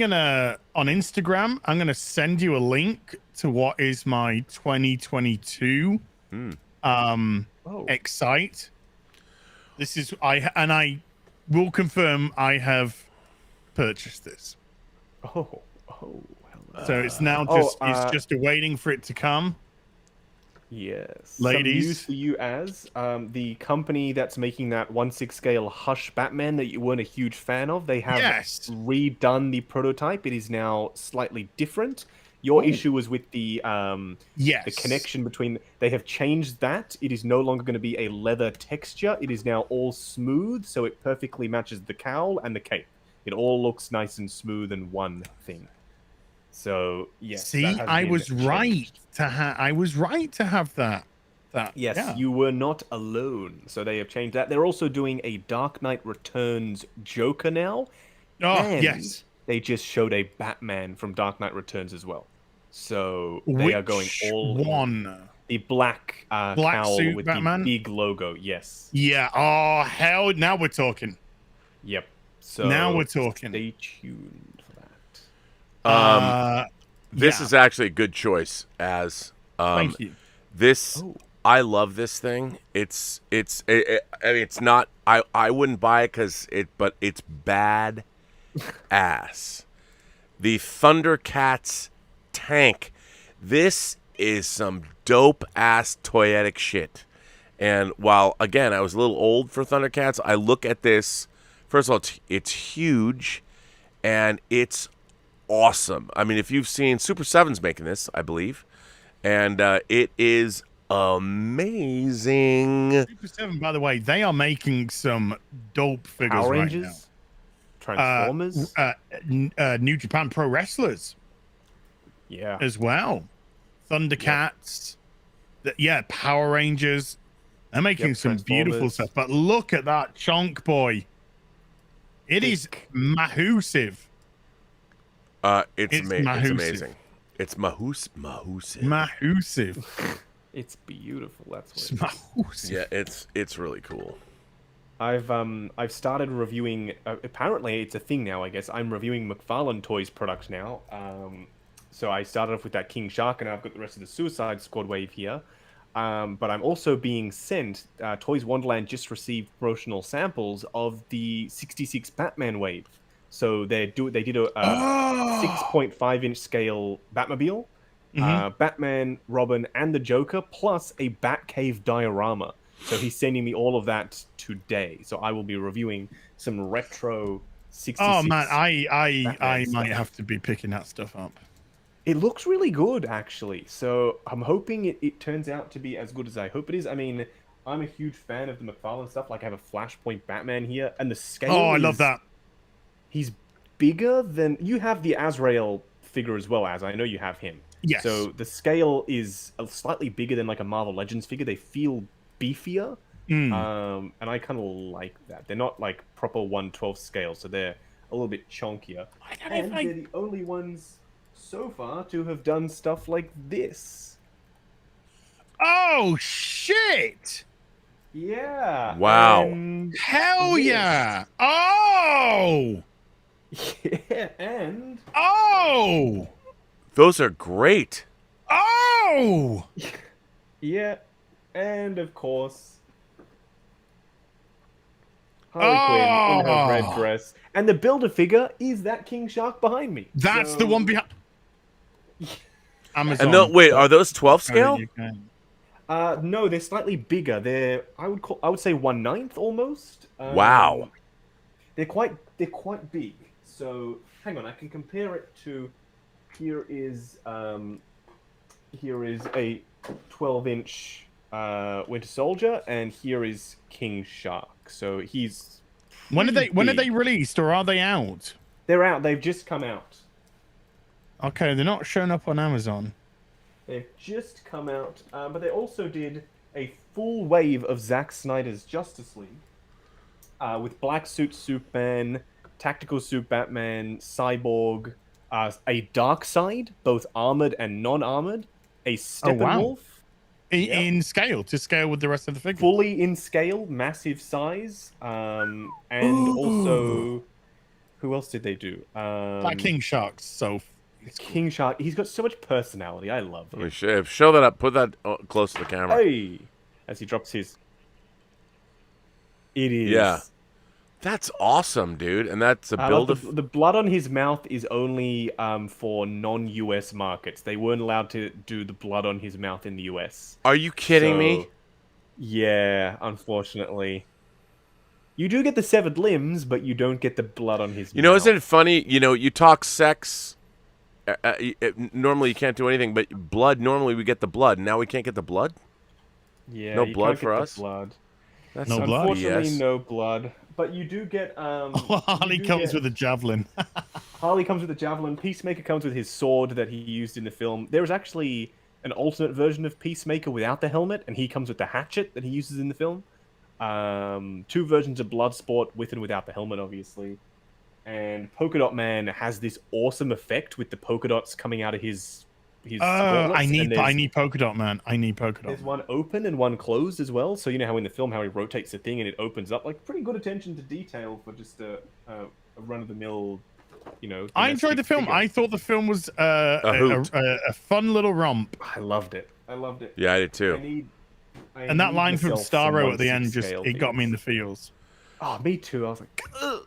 Instagram, I'm gonna send you a link to what is my 2022 Excite. This is I will confirm I have purchased this. Oh. So it's now it's just awaiting for it to come. Yes. Ladies. Some news for you as the company that's making that 1/6 scale Hush Batman that you weren't a huge fan of, they have redone the prototype. It is now slightly different. Your issue was with the connection between. They have changed that. It is no longer going to be a leather texture. It is now all smooth, so it perfectly matches the cowl and the cape. It all looks nice and smooth in one thing. So yes. See, I was right to have that. Yes, you were not alone. So they have changed that. They're also doing a Dark Knight Returns Joker now. Oh, yes. They just showed a Batman from Dark Knight Returns as well. So they are going all the black cowl suit with Batman? the big logo. Yes. Yeah. Oh hell! Now we're talking. Yep. So Now we're talking. Stay tuned for that. This Yeah. is actually a good choice. As Thank you. this, I love this thing. I mean, it's not. I wouldn't buy it but it's bad ass. The Thundercats tank. This is some dope ass toyetic shit. And while again I was a little old for Thundercats, I look at this. First of all, it's huge, and it's awesome. I mean, if you've seen Super 7's making this, I believe, and it is amazing. Super 7, by the way, they are making some dope figures Power right Rangers, Transformers. New Japan Pro Wrestlers Yeah. as well. Thundercats. Power Rangers. They're making some beautiful Transformers. stuff. But look at that chunk boy. It is massive. It's It's amazing. It's massive. Massive. It's beautiful. That's what. It's It is. massive. Yeah, it's really cool. I've started reviewing. Apparently, it's a thing now. I guess I'm reviewing McFarlane Toys products now. So I started off with that King Shark, and I've got the rest of the Suicide Squad wave here. But I'm also being sent. Toys Wonderland just received promotional samples of the '66 Batman wave. So they did a 6.5-inch scale Batmobile, Batman, Robin, and the Joker, plus a Batcave diorama. So he's sending me all of that today. So I will be reviewing some retro 66. Oh man, I Batman might stuff. have to be picking that stuff up. It looks really good, actually. So I'm hoping it turns out to be as good as I hope it is. I mean, I'm a huge fan of the McFarlane stuff. Like, I have a Flashpoint Batman here, and the scale Oh, I love that. He's bigger than... You have the Azrael figure as well, as I know you have him. Yes. So the scale is slightly bigger than, like, a Marvel Legends figure. They feel beefier, and I kind of like that. They're not, like, proper 1/12 scale, so they're a little bit chunkier. And they're the only ones so far to have done stuff like this. Oh shit! Yeah. Wow. and- Hell This. yeah! Oh! Yeah, and Oh! Those are great. Oh! yeah, and of course Harley Quinn in her red dress. And the Build-A-Figure is that King Shark behind me. That's So- the one behind. Amazon. And no, wait, are those 12 So that scale? you can- No, they're slightly bigger. They're I would say 1/9 almost. Wow. They're quite big. So hang on, I can compare it to. Here is a 12-inch Winter Soldier, and here is King Shark. So he's. When are they big. released or are they out? They're out. They've just come out. Okay, they're not showing up on Amazon. They've just come out, but they also did a full wave of Zack Snyder's Justice League with Black Suit Superman, Tactical Suit Batman, Cyborg, a Darkseid, both armored and non-armored, a Steppenwolf, In scale, to scale with the rest of the figure. fully in scale, massive size, and also who else did they do? Like King Sharks, so King Shark. He's got so much personality. I love him. Show that up. Put that close to the camera. Hey, as he drops his. It is. Yeah. That's awesome, dude. And that's a I build love of. the blood on his mouth is only for non-US markets. They weren't allowed to do the blood on his mouth in the US. Are you kidding me? So, yeah, unfortunately. You do get the severed limbs, but you don't get the blood on his mouth. You know, isn't it funny? You know, you talk sex. Normally you can't do anything, but blood. Normally we get the blood. Now we can't get the blood. Yeah, no you blood can't for get the us? Blood. That's No blood? Unfortunately, BS. no blood. But you do get. Harley comes with a javelin. Harley comes with a javelin. Peacemaker comes with his sword that he used in the film. There is actually an alternate version of Peacemaker without the helmet, and he comes with the hatchet that he uses in the film. 2 versions of Bloodsport with and without the helmet, obviously. And Polka Dot Man has this awesome effect with the polka dots coming out of his his I gauntlets, and I need Polka Dot Man. I need Polka Dot. there's one open and one closed as well. So you know how in the film how he rotates the thing and it opens up, like pretty good attention to detail for just a run of the mill, you know. I enjoyed the film. figure. I thought the film was hoot. a fun little romp. I loved it. I loved it. Yeah, I did too. And that line from myself some Starro at the end 1/6 just scale it got me in the figures. feels. Oh, me too. I was like, ugh.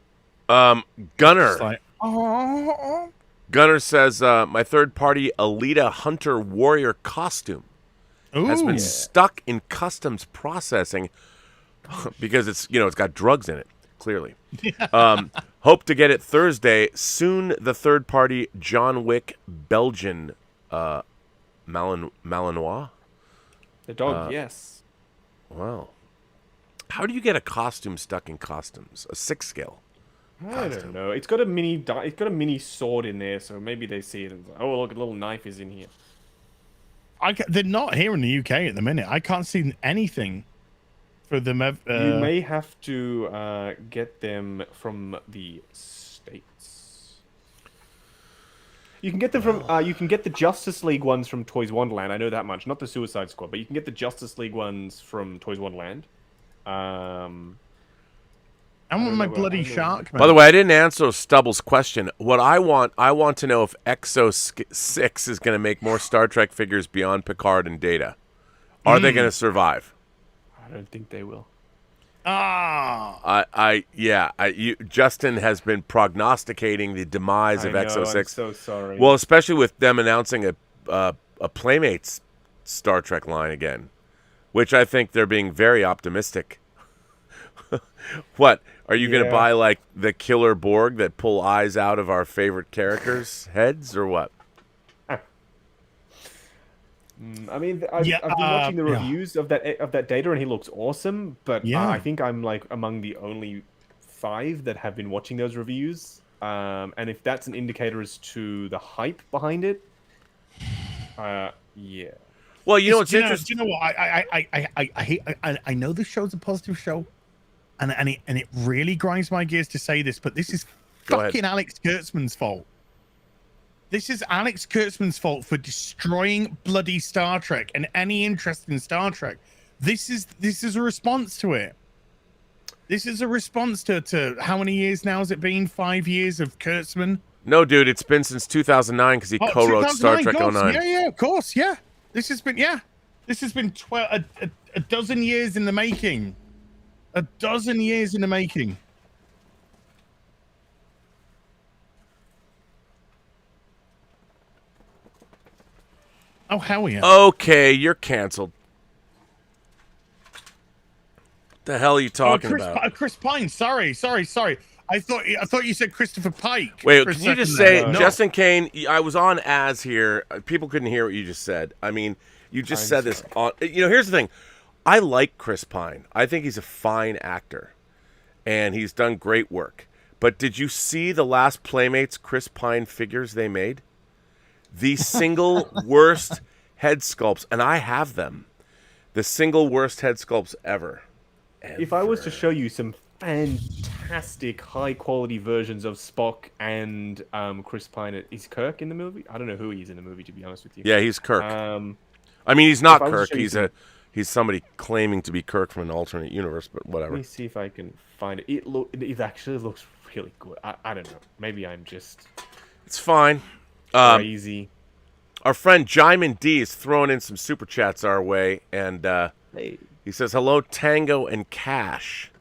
Gunner. It's like, oh. Gunner says, my third-party Alita Hunter Warrior costume has been stuck in customs processing because it's got drugs in it, clearly. Hope to get it Thursday. Soon, the third-party John Wick Belgian Malinois. The dog, yes. Wow. How do you get a costume stuck in customs? A 6 scale? I don't know. It's got a mini sword in there, so maybe they see it and like, oh look, a little knife is in here. They're not here in the UK at the minute. I can't see anything for them. You may have to get them from the States. You can get them from. You can get the Justice League ones from Toys Wonderland. I know that much. Not the Suicide Squad, but you can get the Justice League ones from Toys Wonderland. I want my bloody shark, man. By the way, I didn't answer Stubble's question. What I want to know if Exo 6 is going to make more Star Trek figures beyond Picard and Data. Are they going to survive? I don't think they will. Justin has been prognosticating the demise of Exo 6. I'm so sorry. Well, especially with them announcing a Playmates Star Trek line again, which I think they're being very optimistic. What? Are you going to buy, like, the killer Borg that pull eyes out of our favorite characters' heads, or what? I mean, I've been watching the reviews of that Data, and he looks awesome, but I think I'm, like, among the only 5 that have been watching those reviews. And if that's an indicator as to the hype behind it, yeah. Well, you know what's interesting? Do you know what? I know this show's a positive show. And it really grinds my gears to say this, but this is fucking Alex Kurtzman's fault. This is Alex Kurtzman's fault for destroying bloody Star Trek and any interest in Star Trek. This is a response to it. This is a response to how many years now has it been? 5 years of Kurtzman? No, dude, it's been since 2009 because he co-wrote Star Trek 09. Yeah, of course, yeah. This has been a dozen years in the making. A dozen years in the making. Oh, hell yeah. Okay, you're canceled. What the hell are you talking about? Chris Pine. Sorry. I thought you said Christopher Pike. Wait, can you just say, Justin Kane, I was on as here. People couldn't hear what you just said. I mean, you just said this on... here's the thing. I like Chris Pine. I think he's a fine actor. And he's done great work. But did you see the last Playmates Chris Pine figures they made? The single worst head sculpts, and I have them. The single worst head sculpts ever. If I was to show you some fantastic high-quality versions of Spock and Chris Pine, is Kirk in the movie? I don't know who he is in the movie, to be honest with you. Yeah, he's Kirk. I mean, he's not Kirk. He's somebody claiming to be Kirk from an alternate universe, but whatever. Let me see if I can find it. It actually looks really good. I don't know. Maybe I'm just... It's fine. Crazy. Our friend Jaimin D is throwing in some super chats our way, and he says, hello, Tango and Cash.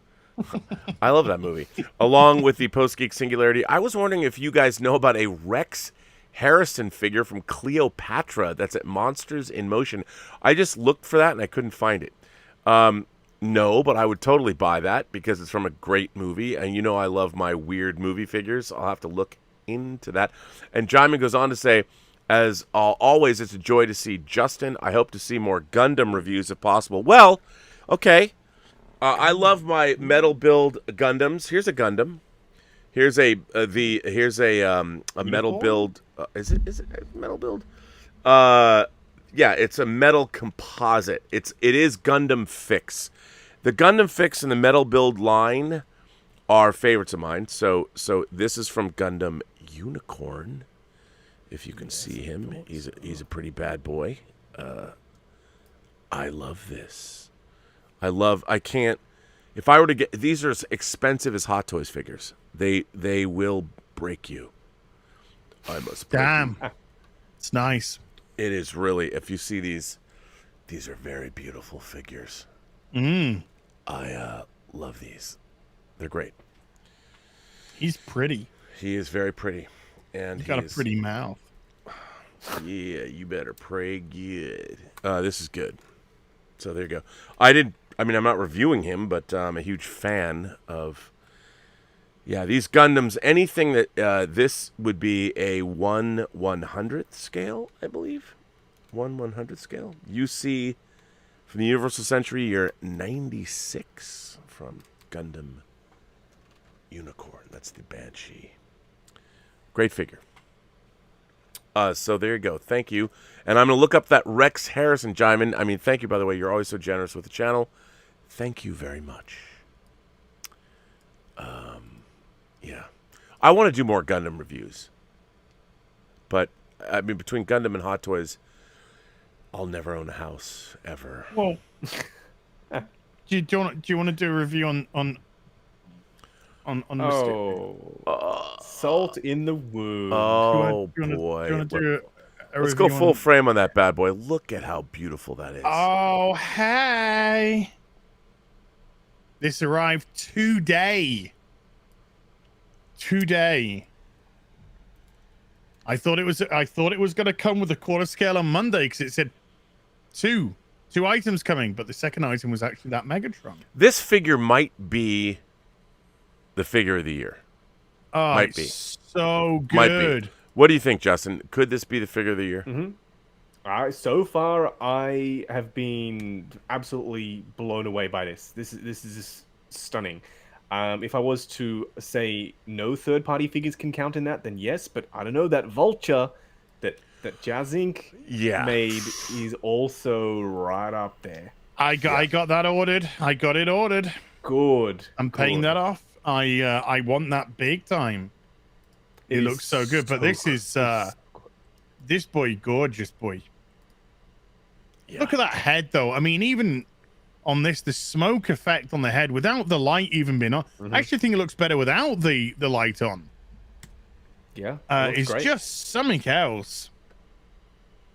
I love that movie. Along with the Post-Geek Singularity, I was wondering if you guys know about a Rex Harrison figure from Cleopatra that's at Monsters in Motion. I just looked for that and I couldn't find it. No, but I would totally buy that because it's from a great movie, and I love my weird movie figures. I'll have to look into that. And Jaimin goes on to say, as always, it's a joy to see Justin. I hope to see more Gundam reviews if possible. Well, okay. I love my metal build Gundams. Here's a Gundam. Here's a metal build. Is it a metal build? Yeah, it's a metal composite. It is Gundam Fix. The Gundam Fix and the metal build line are favorites of mine. So this is from Gundam Unicorn. If you can see him, he's a pretty bad boy. I love this. I can't. If I were to get these, are as expensive as Hot Toys figures. They will break you. I must. Damn, it's nice. It is really. If you see these are very beautiful figures. I love these. They're great. He's pretty. He is very pretty, and He's got a pretty mouth. Yeah, you better pray good. This is good. So there you go. I'm not reviewing him, but I'm a huge fan of. Yeah, these Gundams. Anything that this would be a 1/100th scale, I believe. 1/100th scale. You see, from the Universal Century, you're 96 from Gundam Unicorn. That's the Banshee. Great figure. So there you go. Thank you. And I'm going to look up that Rex Harrison Jaimin. I mean, thank you, by the way. You're always so generous with the channel. Thank you very much. Yeah. I want to do more Gundam reviews. But, I mean, between Gundam and Hot Toys, I'll never own a house, ever. Well, do you want to do a review on salt in the wound. Oh, do you boy. want to do a Let's go review full on... frame on that bad boy. Look at how beautiful that is. Oh, hey! This arrived today. I thought it was going to come with a quarter scale on Monday because it said two items coming, but the second item was actually that Megatron. This figure might be the figure of the year. Oh, might be. So good. Might be. What do you think, Justin? Could this be the figure of the year? Mm-hmm. So far, I have been absolutely blown away by this. This is just stunning. If I was to say no third-party figures can count in that, then yes. But I don't know, that Vulture that Jazz Inc. made is also right up there. I got that ordered. I got it ordered. Good. I'm paying that off. I want that big time. It looks so good. But this is this boy, gorgeous boy. Yeah. Look at that head, though. I mean, even on this, the smoke effect on the head without the light even being on. I actually think it looks better without the light on. Yeah, it's great. Just something else.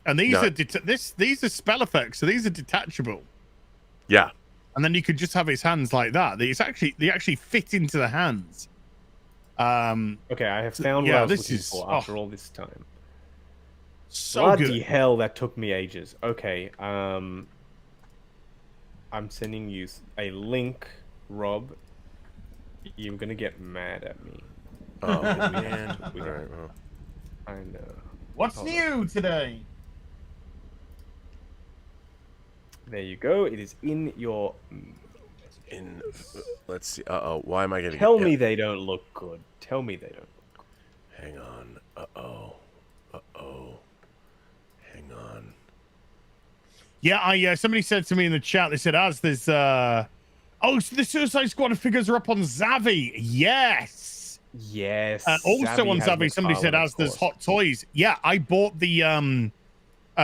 And these are these are spell effects, so these are detachable. Yeah. And then you could just have his hands like that. They actually fit into the hands. Okay, I have found what I was looking for after all this time. So bloody hell, that took me ages. Okay, I'm sending you a link, Rob. You're gonna get mad at me. Oh man! I know. What's new today? There you go. It is in your. Let's see. Why am I getting? Tell me they don't look good. Tell me they don't look good. Hang on. Hang on. Yeah, somebody said to me in the chat. They said, "As there's so the Suicide Squad figures are up on Zavvi." Yes. Yes. Also on Zavvi, somebody said, "As there's Hot Toys." Yeah, I bought the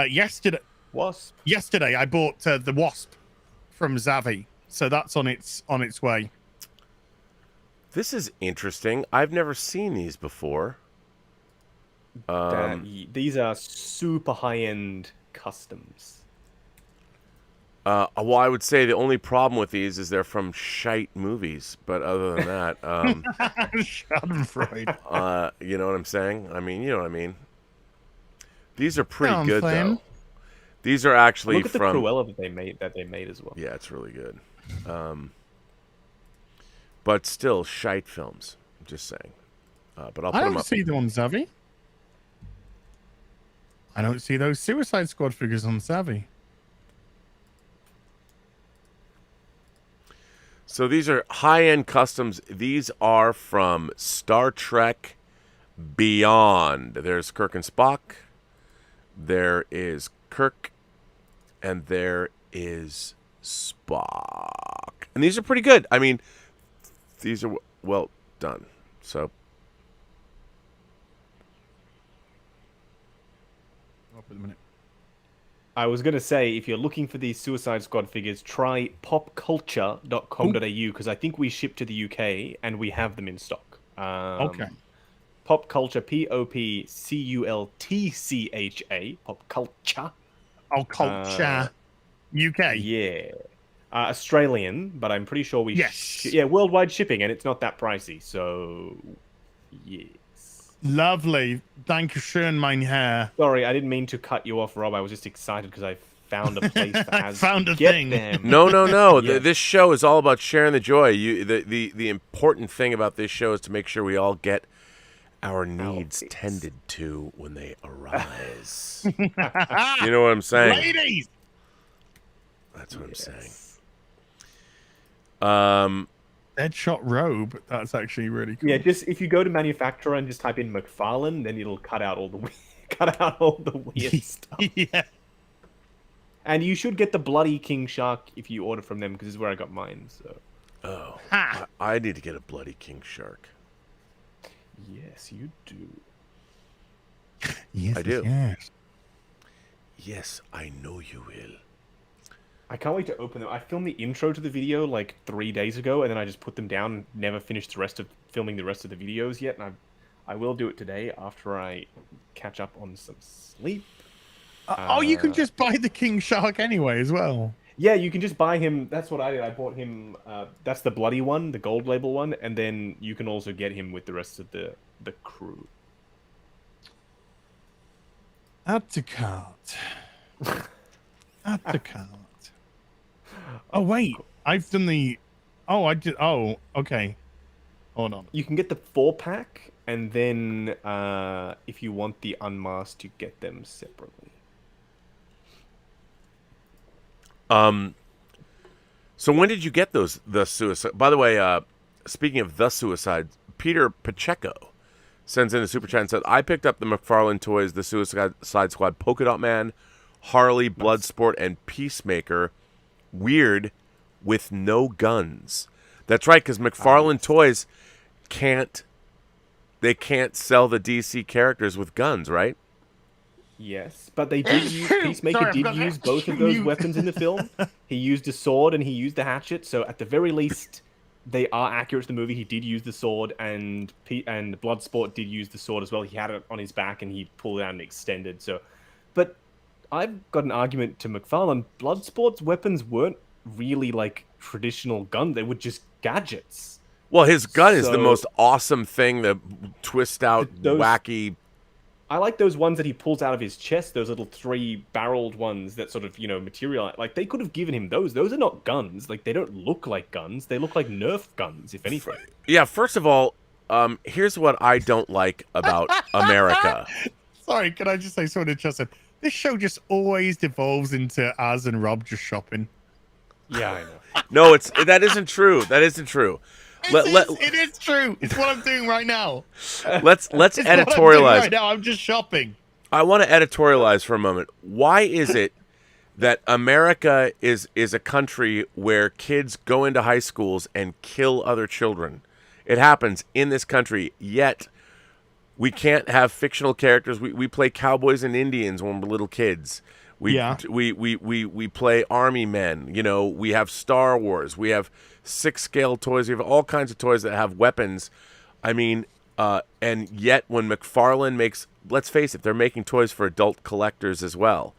yesterday. Wasp. Yesterday, I bought the Wasp from Zavvi, so that's on its way. This is interesting. I've never seen these before. These are super high-end customs. Well, I would say the only problem with these is they're from shite movies. But other than that, Schadenfreude. you know what I'm saying? I mean, you know what I mean. These are pretty good, though. These are actually Look at from the Cruella that they made as well. Yeah, it's really good. But still, shite films. I'm just saying. But I'll put them up. I don't see them on Zavvi. I don't see those Suicide Squad figures on Zavvi. So these are high-end customs. These are from Star Trek Beyond. There's Kirk and Spock. There is Kirk. And there is Spock. And these are pretty good. I mean, these are well done. So Up in a minute. I was going to say, if you're looking for these Suicide Squad figures, try popculture.com.au, because I think we ship to the UK and we have them in stock. Okay. Pop Culture, Popcultcha, Pop Culture. Oh, culture. UK. Yeah. Australian, but I'm pretty sure we... Yes. Yeah, worldwide shipping, and it's not that pricey, so... Yes. Lovely. Dankeschön, mein Herr. Sorry, I didn't mean to cut you off, Rob. I was just excited because I found a place that has found a get thing. them. No. Yeah. This show is all about sharing the joy. The important thing about this show is to make sure we all get our needs tended to when they arise. You know what I'm saying? Ladies! That's what I'm saying. Deadshot robe. That's actually really cool. Yeah, just if you go to manufacturer and just type in McFarlane, then it'll cut out all the weird stuff. Yeah. And you should get the bloody King Shark if you order from them, because this is where I got mine. So. Oh, Ha! I need to get a bloody king shark. Yes, you do. Yes, I do. Yes. Yes, I know you will. I can't wait to open them. I filmed the intro to the video like 3 days ago, and then I just put them down and never finished filming the rest of the videos yet. And I will do it today after I catch up on some sleep. You can just buy the King Shark anyway as well. Yeah, you can just buy him. That's what I did. I bought him. That's the bloody one, the gold label one, and then you can also get him with the rest of the crew. Add to cart. Add to cart. Oh wait, I've done the. Oh, I did. Oh, okay. Hold on. You can get the 4-pack, and then if you want the unmasked, you get them separately. So when did you get the suicide? By the way, speaking of the suicide, Peter Pacheco sends in a super chat and said, I picked up the McFarlane toys, the Suicide Squad, Polka Dot Man, Harley, Bloodsport, and Peacemaker. Weird, with no guns. That's right, because McFarlane toys can't sell the DC characters with guns, right? Yes, but they did use Peacemaker did use both of those weapons in the film. He used a sword and he used the hatchet, so at the very least they are accurate to the movie. He did use the sword, and Bloodsport did use the sword as well. He had it on his back and he pulled it out and extended. So, but I've got an argument to McFarlane. Bloodsport's weapons weren't really like traditional guns; they were just gadgets. Well, his gun is the most awesome thing, the twist out, wacky. I like those ones that he pulls out of his chest, those little 3-barreled ones that sort of, materialize. Like, they could have given him those. Those are not guns. Like, they don't look like guns. They look like Nerf guns, if anything. Yeah, first of all, here's what I don't like about America. Sorry, can I just say something interesting? This show just always devolves into Az and Rob just shopping. Yeah, I know. No, that isn't true. That isn't true. It is true. It's what I'm doing right now. Let's It's what I'm doing editorialize. right now. I'm just shopping. I want to editorialize for a moment. Why is it that America is a country where kids go into high schools and kill other children? It happens in this country, yet we can't have fictional characters. We play cowboys and Indians when we're little kids. We play army men. We have Star Wars. We have 6-scale toys. We have all kinds of toys that have weapons. I mean, and yet when McFarlane makes, let's face it, they're making toys for adult collectors as well.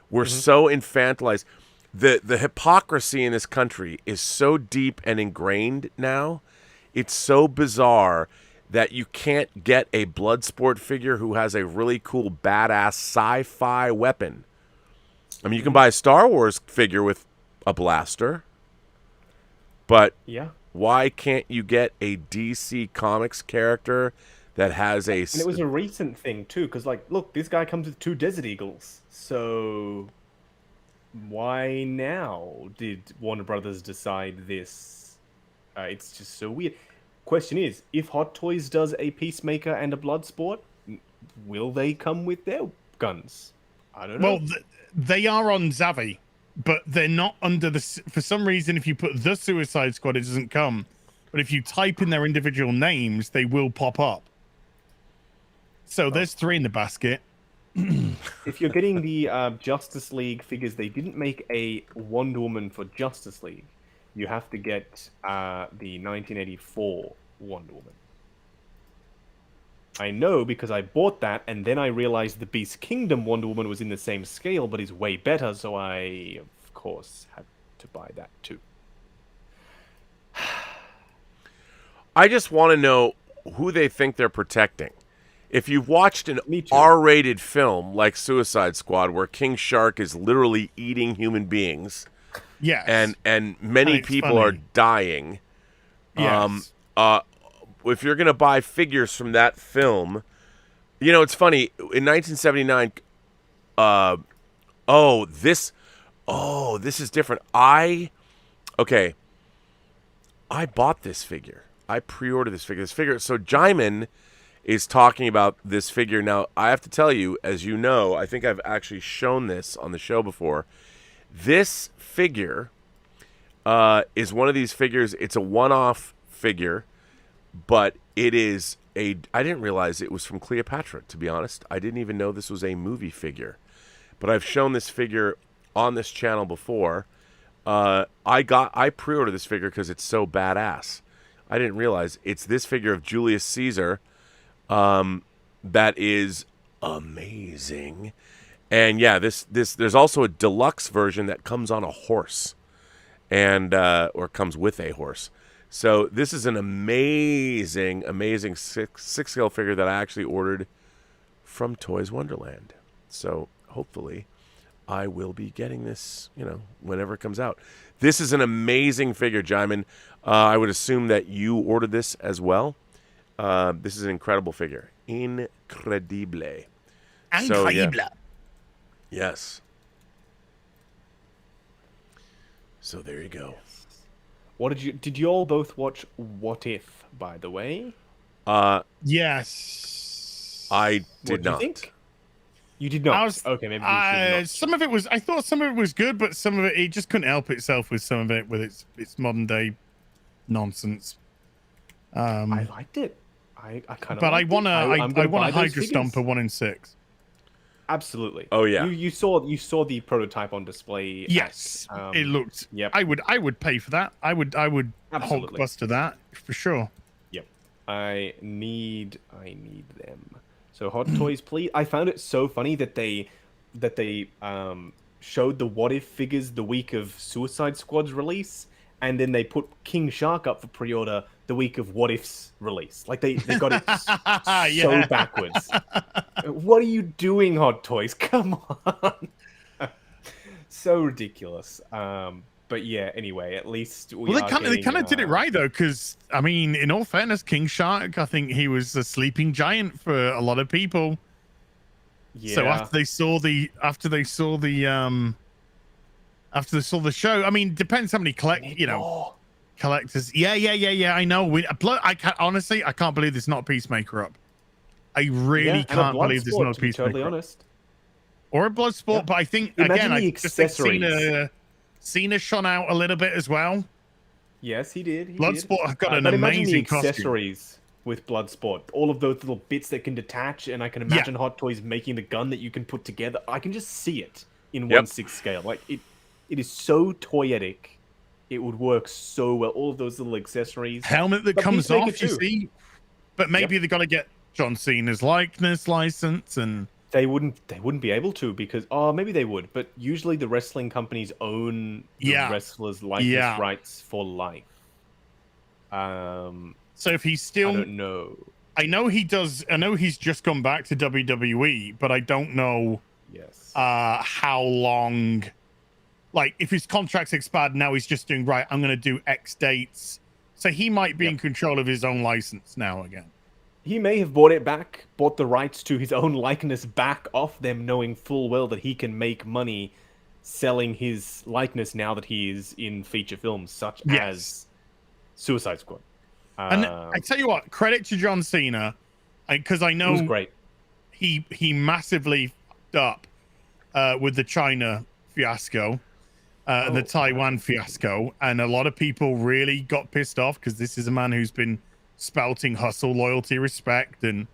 We're so infantilized. The hypocrisy in this country is so deep and ingrained now. It's so bizarre that you can't get a Bloodsport figure who has a really cool, badass sci-fi weapon. I mean, you can buy a Star Wars figure with a blaster, but why can't you get a DC Comics character that has a... And it was a recent thing, too, because, look, this guy comes with 2 Desert Eagles, so why now did Warner Brothers decide this? It's just so weird. Question is, if Hot Toys does a Peacemaker and a Bloodsport, will they come with their guns? I don't know. Well, they are on Zavvi, but they're not under the... For some reason, if you put the Suicide Squad, it doesn't come. But if you type in their individual names, they will pop up. So there's 3 in the basket. If you're getting the Justice League figures, they didn't make a Wonder Woman for Justice League. You have to get the 1984 Wonder Woman. I know because I bought that, and then I realized the Beast Kingdom Wonder Woman was in the same scale, but is way better, so I, of course, had to buy that too. I just want to know who they think they're protecting. If you've watched an Me too. R-rated film like Suicide Squad, where King Shark is literally eating human beings, Yes. and many it's people are funny. dying, Yes. if you're gonna buy figures from that film, you know it's funny. In 1979, this is different. I bought this figure. I pre-ordered this figure. So Jaimin is talking about this figure. Now, I have to tell you, as you know, I think I've actually shown this on the show before. This figure is one of these figures. It's a one-off figure, but it is I didn't realize it was from Cleopatra, to be honest. I didn't even know this was a movie figure. But I've shown this figure on this channel before. I pre-ordered this figure because it's so badass. I didn't realize it's this figure of Julius Caesar that is amazing. And yeah, there's also a deluxe version that comes on a horse and or comes with a horse. So this is an amazing six scale figure that I actually ordered from Toys Wonderland. So hopefully I will be getting this, whenever it comes out. This is an amazing figure, Jaimin. I would assume that you ordered this as well. This is an incredible figure. Incredible. So, yeah. Yes. So there you go. Did you all both watch What If, by the way? Yes. I did What not. do you think? You did not. Okay, maybe you should not. Some of it was. I thought some of it was good, but some of it just couldn't help itself with some of it with its modern day nonsense. I liked it. I kind of. But I want to a Hydra Stomper 1 in 6. Absolutely. Oh yeah. You saw the prototype on display. Yes, it looked. Yep. I would pay for that. I would Absolutely. Hulkbuster that for sure. Yep. I need them. So Hot Toys, please. I found it so funny that they showed the What If figures the week of Suicide Squad's release, and then they put King Shark up for pre-order the week of What If's release. Like they got it so backwards. What are you doing, Hot Toys? Come on. So ridiculous. But yeah, anyway, at least they kind of did it right though, because I mean, in all fairness, King Shark, I think he was a sleeping giant for a lot of people. Yeah. So after they saw the show, I mean, depends how many collectors. Yeah. I know. I can't believe there's not a Peacemaker up. I really can't believe there's not a Peacemaker. Totally honest. Or a Bloodsport, but I think Imagine again, the I just think accessories. Cena shone out a little bit as well. Yes, he did. Bloodsport have got an but imagine amazing the accessories with Bloodsport. All of those little bits that can detach, and I can imagine Hot Toys making the gun that you can put together. I can just see it in 1/6 scale. Like it is so toyetic. It would work so well. All of those little accessories. Helmet that comes off, you see. But maybe they've got to get John Cena's likeness license, and they wouldn't be able to, because maybe they would, but usually the wrestling companies own the wrestlers' likeness rights for life. So if he's still, I don't know. I know he does. I know he's just gone back to WWE, but I don't know. Yes. How long? Like, if his contract's expired, now he's just doing right. I'm going to do X dates. So he might be in control of his own license now again. He may have bought the rights to his own likeness back off them, knowing full well that he can make money selling his likeness now that he is in feature films such as Suicide Squad. And I tell you what, credit to John Cena, because I know it was great. He massively f***ed up with the China fiasco and the Taiwan fiasco, and a lot of people really got pissed off because this is a man who's been spouting hustle, loyalty, respect, and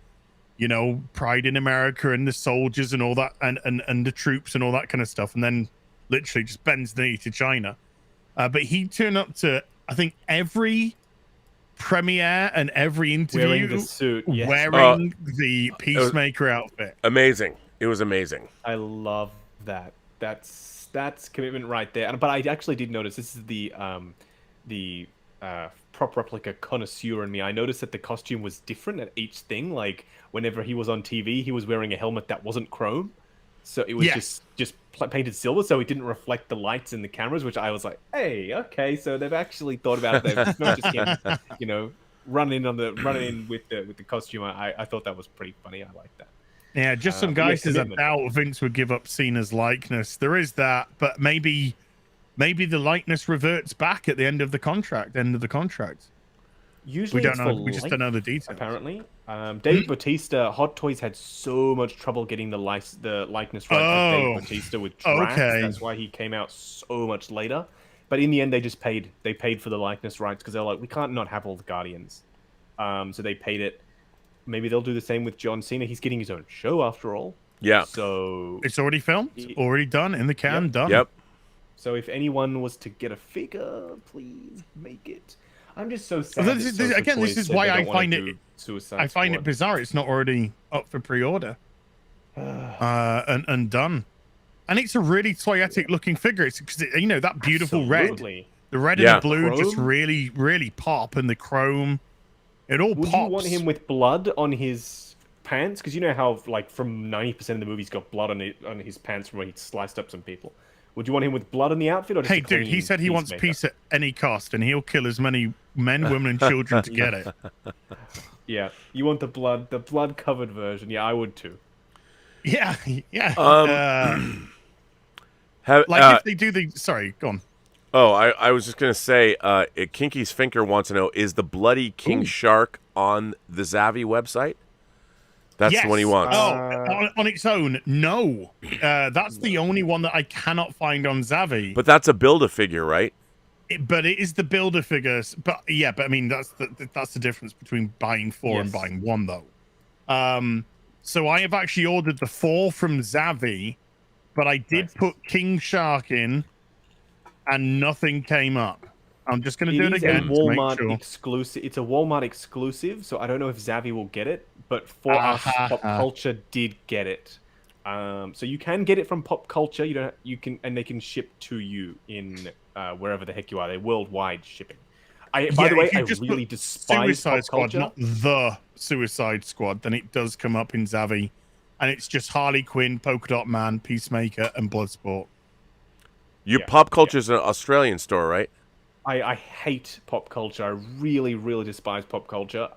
you know, pride in America and the soldiers and all that, and the troops and all that kind of stuff, and then literally just bends the knee to China. But he turned up to, I think, every premiere and every interview Wearing the suit, yes. wearing the Peacemaker outfit. Amazing. It was amazing. I love that. That's commitment right there. But I actually did notice, this is the prop replica connoisseur in me. I noticed that the costume was different at each thing. Like whenever he was on TV, he was wearing a helmet that wasn't chrome, so it was just painted silver, so it didn't reflect the lights in the cameras. Which I was like, hey, okay, so they've actually thought about it. They've not just him, you know, running in with the costume. I thought that was pretty funny. I like that. Yeah, just some guys says, I doubt Vince would give up Cena's likeness. There is that, but maybe the likeness reverts back at the end of the contract. Usually we don't know. We just don't know the details. Apparently, Dave Bautista, Hot Toys had so much trouble getting the likeness right for Dave Bautista with Drax. Okay. That's why he came out so much later. But in the end, they just paid. They paid for the likeness rights because they're like, we can't not have all the Guardians. So they paid it. Maybe they'll do the same with John Cena. He's getting his own show after all. Yeah. So it's already filmed, already done, in the can, done. Yep. So if anyone was to get a figure, please make it. I'm just so sad. This is why I find it. Suicide I find Squad. it bizarre. It's not already up for pre-order, and done. And it's a really toyetic looking figure. It's because you know that beautiful Absolutely. red, the red and the blue just really pop, and the chrome. It all pops. Would you want him with blood on his pants? Because you know how, like, from 90% of the movie, he's got blood on his pants from where he sliced up some people. Would you want him with blood on the outfit? Or just hey, dude, he said he wants peace at any cost, and he'll kill as many men, women, and children to get it. Yeah, you want the blood-covered version. Yeah, I would too. Yeah. If they do the... Sorry, go on. Oh, I was just going to say, Kinky's Finker wants to know, is the Bloody King Shark on the Zavi website? That's the one he wants. On its own, no. That's the only one that I cannot find on Zavi. But that's a Build-A-Figure, right? But it is the Build-A-Figures. But I mean, that's the difference between buying 4 and buying 1, though. So I have actually ordered the 4 from Zavi, but I did put King Shark in, and nothing came up. I'm just going to do it again. It's a Walmart exclusive. It's a Walmart exclusive, so I don't know if Zavi will get it, but for us, Pop Culture did get it. So you can get it from Pop Culture. And they can ship to you in wherever the heck you are. They're worldwide shipping. By the way, I really despise Suicide Pop Culture. Squad, not the Suicide Squad. Then it does come up in Zavi, and it's just Harley Quinn, Polka Dot Man, Peacemaker, and Bloodsport. Pop Culture's an Australian store, right? I hate Pop Culture. I really, really despise Pop Culture.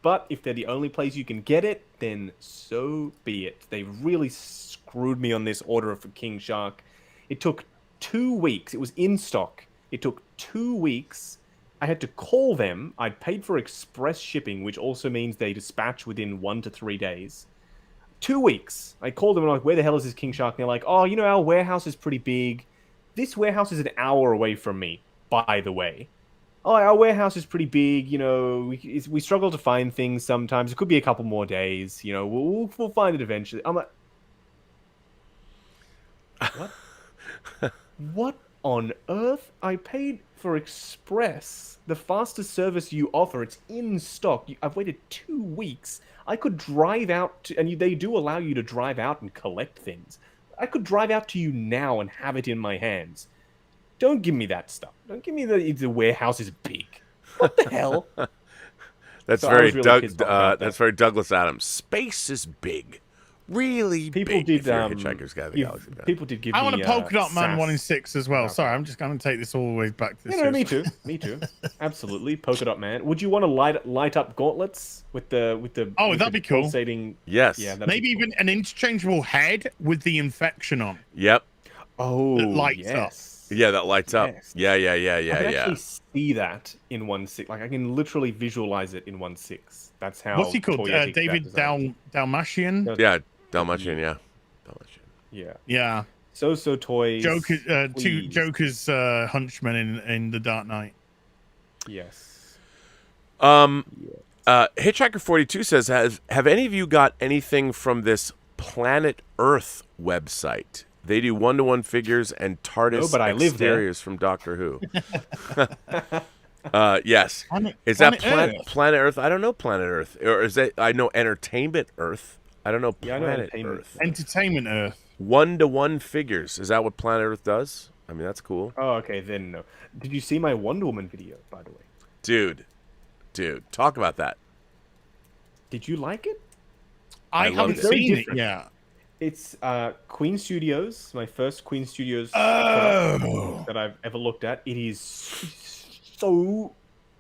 But if they're the only place you can get it, then so be it. They really screwed me on this order for King Shark. It took 2 weeks. It was in stock. It took 2 weeks. I had to call them. I'd paid for express shipping, which also means they dispatch within 1 to 3 days. 2 weeks. I called them and I'm like, where the hell is this King Shark? And they're like, oh, you know, our warehouse is pretty big. This warehouse is an hour away from me, by the way. Oh, our warehouse is pretty big. You know, we struggle to find things sometimes. It could be a couple more days. You know, we'll find it eventually. I'm like, what? What on earth? I paid for Express, the fastest service you offer. It's in stock. I've waited 2 weeks. I could drive out to, and they do allow you to drive out and collect things. I could drive out to you now and have it in my hands. Don't give me that stuff. Don't give me the warehouse is big. What the hell? That's very Douglas Adams. Space is big. Really big. Did, Hitchhiker's Guide to the Galaxy. People did give me I want a Polka Dot Man sass. 1 in 6 as well. Sorry, I'm just going to take this all the way back to the me too. Me too. Absolutely. Polka Dot Man. Would you want to light up gauntlets with the that'd be cool. Pulsating... Yes. Yeah, maybe even an interchangeable head with the infection on. Yep. Oh, that lights up. Yeah, that lights up. Yes. Yeah. I can actually see that in 1/6. Like I can literally visualize it in 1/6. That's how. What's he called? David Dalmatian. Yeah, Dalmatian. Yeah. Dalmatian. Yeah. So Toys. Joker's henchmen in The Dark Knight. Yes. Hitchhiker 42 says, have any of you got anything from this Planet Earth website? They do 1-to-1 figures and TARDIS but I live there. exteriors from Doctor Who. Yes. Is that Planet Earth? I don't know Planet Earth. Or is that, I know Entertainment Earth. I don't know Planet Earth. Entertainment Earth. 1-to-1 figures. Is that what Planet Earth does? I mean, that's cool. Oh, okay, then no. Did you see my Wonder Woman video, by the way? Dude, talk about that. Did you like it? I haven't seen it yet. It's Queen Studios, my first Queen Studios that I've ever looked at. It is so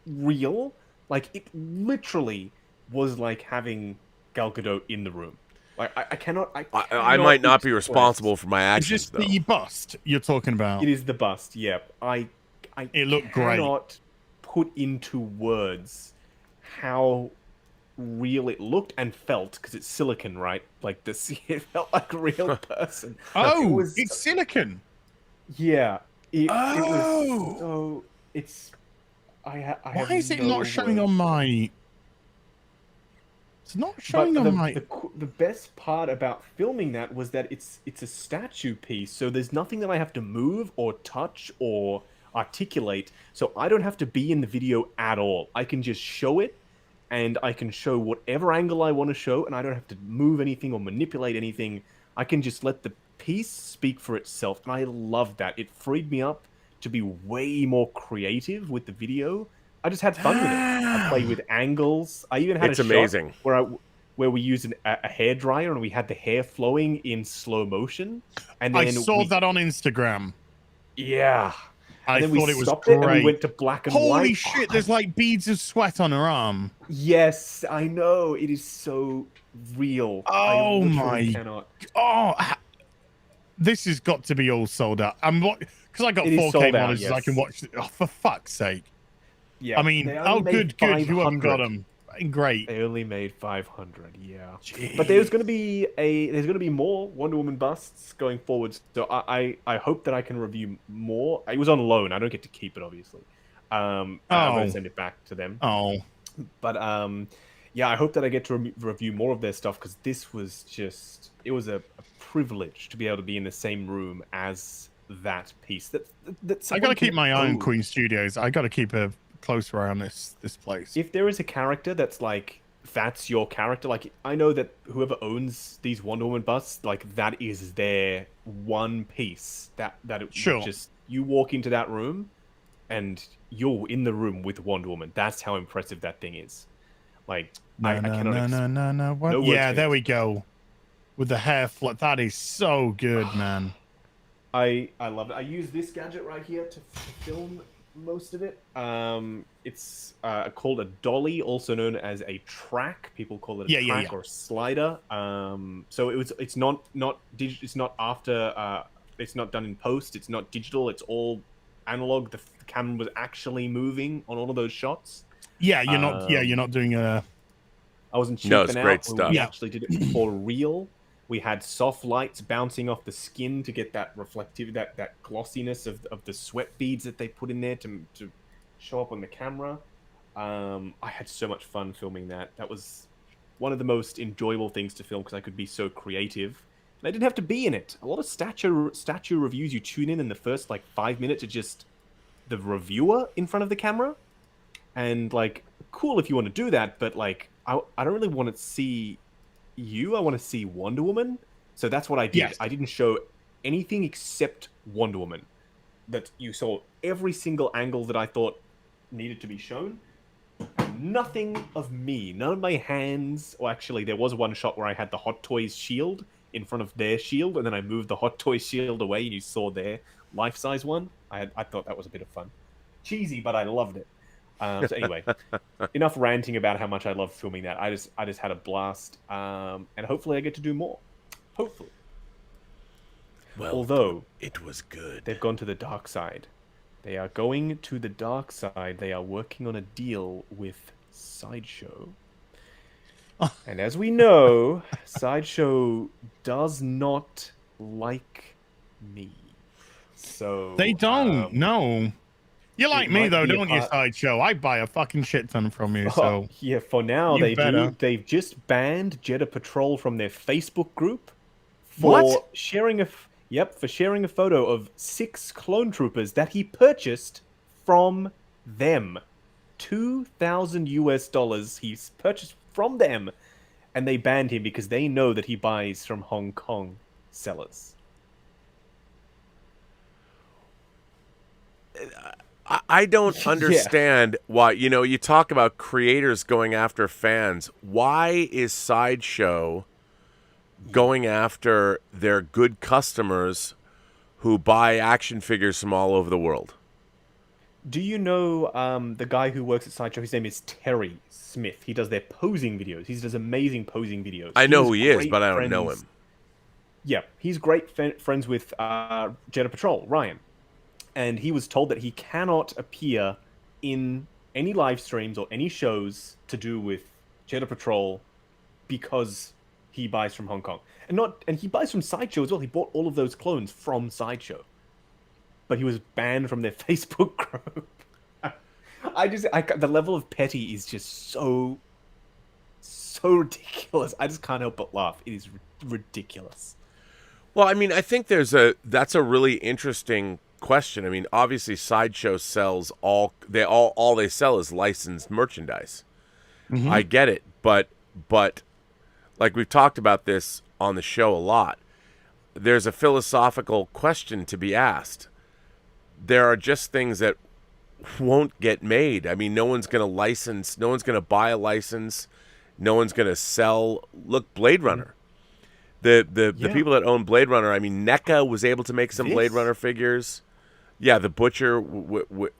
real. Like, it literally was like having Gal Gadot in the room. Like, I cannot... I might not be responsible for my actions, Is this though. the bust you're talking about? It is the bust, yeah. It looked great. Cannot put into words how real it looked and felt, because it's silicon, right? Like, it felt like a real person. Oh, it's silicon. Yeah. It was so... It's... Why is it not showing on my... It's not showing on my... The best part about filming that was that it's a statue piece, so there's nothing that I have to move or touch or articulate, so I don't have to be in the video at all. I can just show it, and I can show whatever angle I want to show, and I don't have to move anything or manipulate anything. I can just let the piece speak for itself, and I love that. It freed me up to be way more creative with the video. I just had fun with it. I played with angles. I even had a amazing. shot where we used a hairdryer and we had the hair flowing in slow motion. And then I saw that on Instagram. Yeah. I and then thought we it was stopped great. It and we went to black and white. Holy shit, there's like beads of sweat on her arm. Yes, I know. It is so real. Oh my... cannot. Oh, this has got to be all sold out. Because I got It is 4K sold out, monitors, yes. I can watch it. Oh, for fuck's sake. Yeah. I mean, good. Whoever got them. Great. They only made 500, yeah. Jeez. But there's going to be more Wonder Woman busts going forward. So I hope that I can review more. It was on loan. I don't get to keep it, obviously. I'm going to send it back to them. Oh. But yeah, I hope that I get to review more of their stuff, because this was just... It was a privilege to be able to be in the same room as that piece. I got to keep my eye on Queen Studios. I got to keep a close eye on this place. If there is a character that's like, that's your character, like, I know that whoever owns these Wonder Woman busts, like, that is their one piece that it just, you walk into that room and you're in the room with Wonder Woman. That's how impressive that thing is. Like, I cannot... No. What? Yeah, there we go. With the hair flip. That is so good, man. I love it. I use this gadget right here to film most of it. It's called a dolly, also known as a track. People call it a track or a slider. So it's not after it's not done in post. It's not digital. It's all analog. The camera was actually moving on all of those shots. Yeah, you're not doing a... I wasn't cheaping No, it's out. great stuff. We actually did it for real. We had soft lights bouncing off the skin to get that reflective, that glossiness of the sweat beads that they put in there to show up on the camera. I had so much fun filming that. That was one of the most enjoyable things to film, because I could be so creative. And I didn't have to be in it. A lot of statue reviews, you tune in the first like 5 minutes are just the reviewer in front of the camera. And like, cool if you want to do that, but like, I don't really want to see you. I want to see Wonder Woman. So that's what I did. Yes. I didn't show anything except Wonder Woman. That you saw every single angle that I thought needed to be shown. Nothing of me. None of my hands. Or actually, there was one shot where I had the Hot Toys shield in front of their shield, and then I moved the Hot Toys shield away, and you saw their life-size one. I thought that was a bit of fun. Cheesy, but I loved it. So anyway, enough ranting about how much I love filming that. I just had a blast, and hopefully I get to do more. Hopefully. Well, although it was good. They've gone to the dark side. They are going to the dark side. They are working on a deal with Sideshow. And as we know, Sideshow does not like me. So they don't. No. You're like It me might though, be a don't you, part- Sideshow? I buy a fucking shit ton from you, so Yeah, for now You they better. do. They've just banned Jeddah Patrol from their Facebook group for What? sharing for sharing a photo of 6 clone troopers that he purchased from them. $2,000 he's purchased from them, and they banned him because they know that he buys from Hong Kong sellers. I don't understand why, you talk about creators going after fans. Why is Sideshow going after their good customers who buy action figures from all over the world? Do you know the guy who works at Sideshow? His name is Terry Smith. He does their posing videos. He does amazing posing videos. I know has who he is, great but I don't know friends- him. Yeah, he's great friends with Jeddah Patrol, Ryan. And he was told that he cannot appear in any live streams or any shows to do with Jeddah Patrol because he buys from Hong Kong. And he buys from Sideshow as well. He bought all of those clones from Sideshow. But he was banned from their Facebook group. The level of petty is just so ridiculous. I just can't help but laugh. It is ridiculous. Well, I mean, I think that's a really interesting question. I mean, obviously Sideshow sells all they sell is licensed merchandise. Mm-hmm. I get it, but like we've talked about this on the show a lot, there's a philosophical question to be asked. There are just things that won't get made. I mean, no one's going to buy a license, no one's going to sell. Look, Blade Runner. The people that own Blade Runner, I mean, NECA was able to make some Blade Runner figures. Yeah, the Butcher.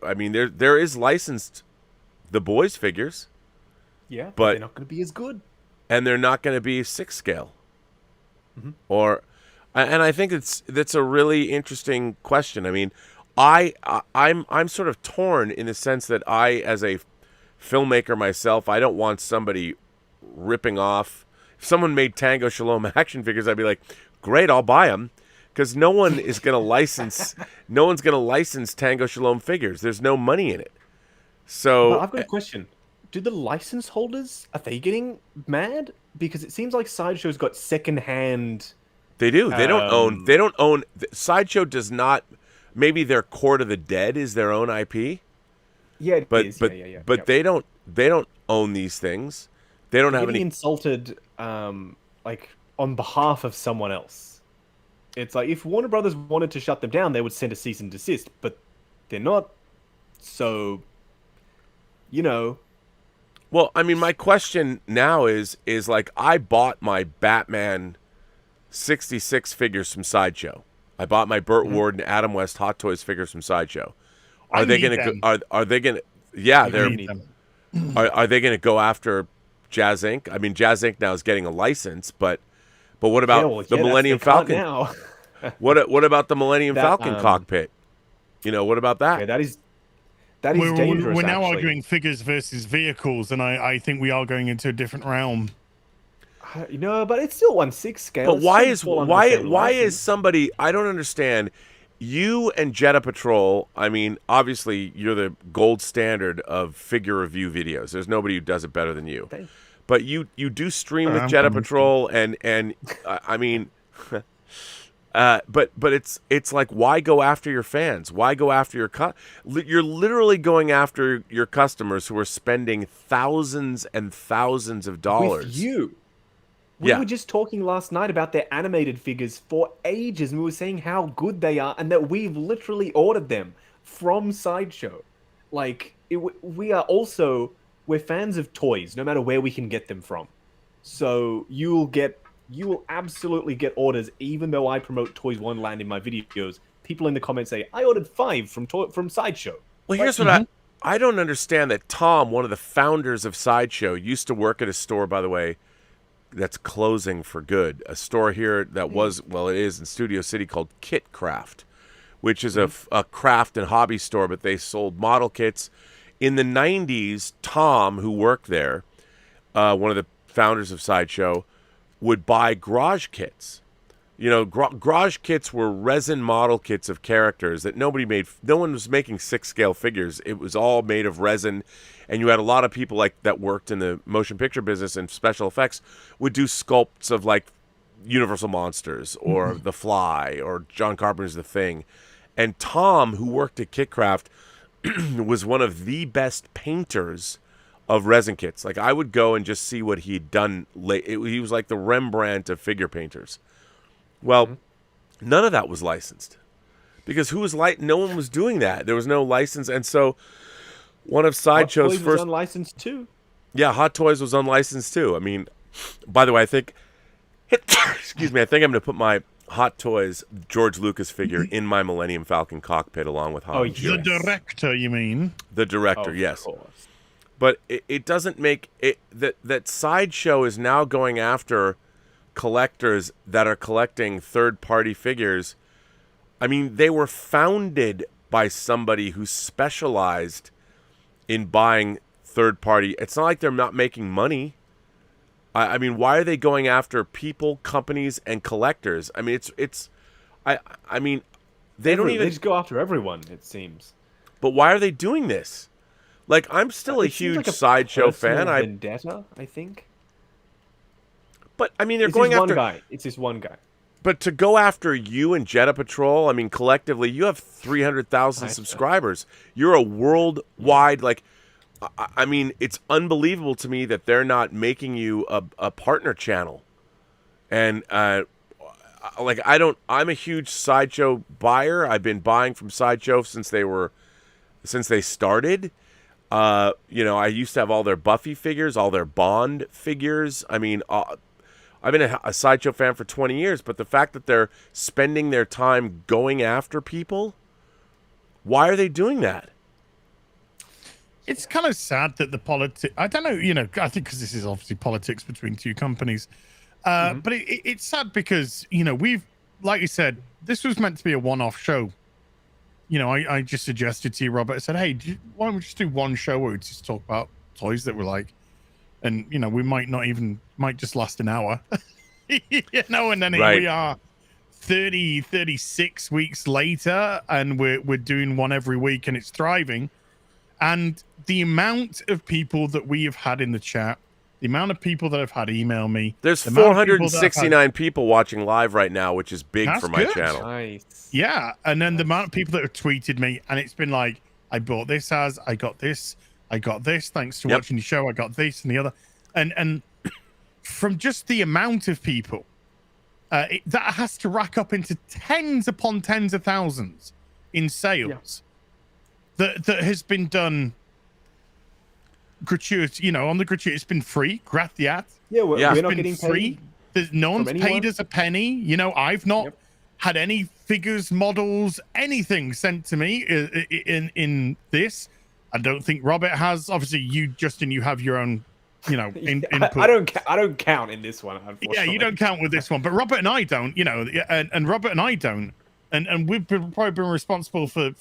I mean, there is licensed The Boys figures. Yeah, but they're not going to be as good, and they're not going to be 6 scale. Mm-hmm. And I think that's a really interesting question. I mean, I'm sort of torn in the sense that I, as a filmmaker myself, I don't want somebody ripping off. If someone made Tango Shalom action figures, I'd be like, great, I'll buy them. Because no one is going to license. No one's going to license Tango Shalom figures. There's no money in it. So but I've got a question: do the license holders, are they getting mad? Because it seems like Sideshow's got secondhand. They do. They don't own. They don't own. Sideshow does not. Maybe their Court of the Dead is their own IP. Yeah, it but is. but yeah. but they don't. They don't own these things. They don't have any. Insulted, like on behalf of someone else. It's like if Warner Brothers wanted to shut them down, they would send a cease and desist, but they're not. So, Well, I mean, my question now is like, I bought my Batman 66 figures from Sideshow. I bought my Burt Ward and Adam West Hot Toys figures from Sideshow. Are they going to? Are they going to? Yeah, they're. Are they going to go after Jazz Inc? I mean, Jazz Inc now is getting a license, but what about the Millennium Falcon? Now. What about the Millennium Falcon cockpit? What about that? Yeah, that is dangerous. We're now actually. arguing figures versus vehicles, and I think we are going into a different realm. But it's still 1/6 scale. But why is somebody? I don't understand. You and Jeddah Patrol. I mean, obviously, you're the gold standard of figure review videos. There's nobody who does it better than you. But you do stream with Jeddah Patrol, and I mean, but it's like, why go after your fans? Why go after you're literally going after your customers who are spending thousands and thousands of dollars. With you. We were just talking last night about their animated figures for ages, and we were saying how good they are, and that we've literally ordered them from Sideshow. Like, we're fans of toys, no matter where we can get them from. So you will absolutely get orders, even though I promote Toys Wonderland in my videos. People in the comments say, I ordered 5 from Sideshow. Well, here's what I don't understand, that Tom, one of the founders of Sideshow, used to work at a store, by the way, that's closing for good. A store here that it is in Studio City, called Kit Craft, which is a craft and hobby store, but they sold model kits. In the 90s, Tom, who worked there, one of the founders of Sideshow, would buy garage kits. You know, garage kits were resin model kits of characters that nobody made. No one was making 6-scale figures. It was all made of resin, and you had a lot of people like that worked in the motion picture business and special effects would do sculpts of like Universal Monsters or The Fly or John Carpenter's The Thing. And Tom, who worked at Kitcraft, was one of the best painters of resin kits. Like, I would go and just see what he'd done. He was like the Rembrandt of figure painters. Well, none of that was licensed because no one was doing that. There was no license, and so one of Sideshow's first was unlicensed too. Yeah, Hot Toys was unlicensed too. I mean, by the way, I think excuse me, I think I'm going to put my Hot Toys George Lucas figure in my Millennium Falcon cockpit along with Han. The director, you mean? The director, Of yes. course. But it doesn't make it that Sideshow is now going after collectors that are collecting third-party figures. I mean, they were founded by somebody who specialized in buying third-party. It's not like they're not making money. I mean, why are they going after people, companies, and collectors? I mean, I mean, they don't even. They just go after everyone, it seems. But why are they doing this? Like, I'm still a It seems huge like a Sideshow personal fan. vendetta, I think. But I mean, they're It's going this after. one guy. It's this one guy. But to go after you and Jetta Patrol, I mean, collectively, you have 300,000 subscribers. You're a worldwide, like, I mean, it's unbelievable to me that they're not making you a partner channel. And, like, I'm a huge Sideshow buyer. I've been buying from Sideshow since they started. You know, I used to have all their Buffy figures, all their Bond figures. I mean, I've been a Sideshow fan for 20 years, but the fact that they're spending their time going after people, why are they doing that? It's kind of sad that the politics. I don't know. You know, I think because this is obviously politics between two companies. But it's sad because, you know, like you said, this was meant to be a one-off show. You know, I just suggested to you, Robert. I said, hey, why don't we just do one show where we just talk about toys that we like? And, you know, we might just last an hour. You know, and then here we are 36 weeks later, and we're doing one every week, and it's thriving. And the amount of people that we have had in the chat, the amount of people that have had email me. There's 469 people watching live right now, which is big for my channel. Nice. Yeah, and then the amount of people that have tweeted me, and it's been like, I bought this I got this, thanks to watching the show, I got this and the other. And from just the amount of people, that has to rack up into tens upon tens of thousands in sales. That has been done gratuitous, you know, on the gratuitous. It's been free, gratiat. Yeah, we're not been getting free. No one's paid us a penny. You know, I've not had any figures, models, anything sent to me in this. I don't think Robert has. Obviously, you, Justin, you have your own, you know, input. I don't count in this one, unfortunately. Yeah, you don't count with this one, but Robert and I don't, you know, and Robert and I don't. And we've probably been responsible for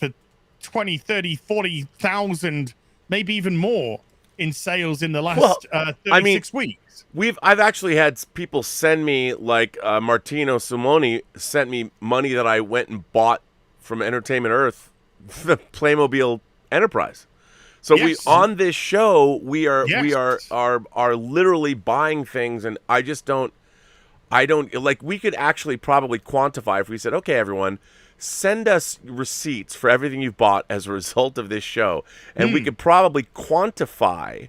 20, 30, 40,000, maybe even more in sales in the last 36 weeks. I've actually had people send me, like Martino Simoni sent me money that I went and bought from Entertainment Earth, the Playmobil Enterprise. So we on this show we are literally buying things, and I don't like, we could actually probably quantify if we said, okay, everyone, send us receipts for everything you've bought as a result of this show, and we could probably quantify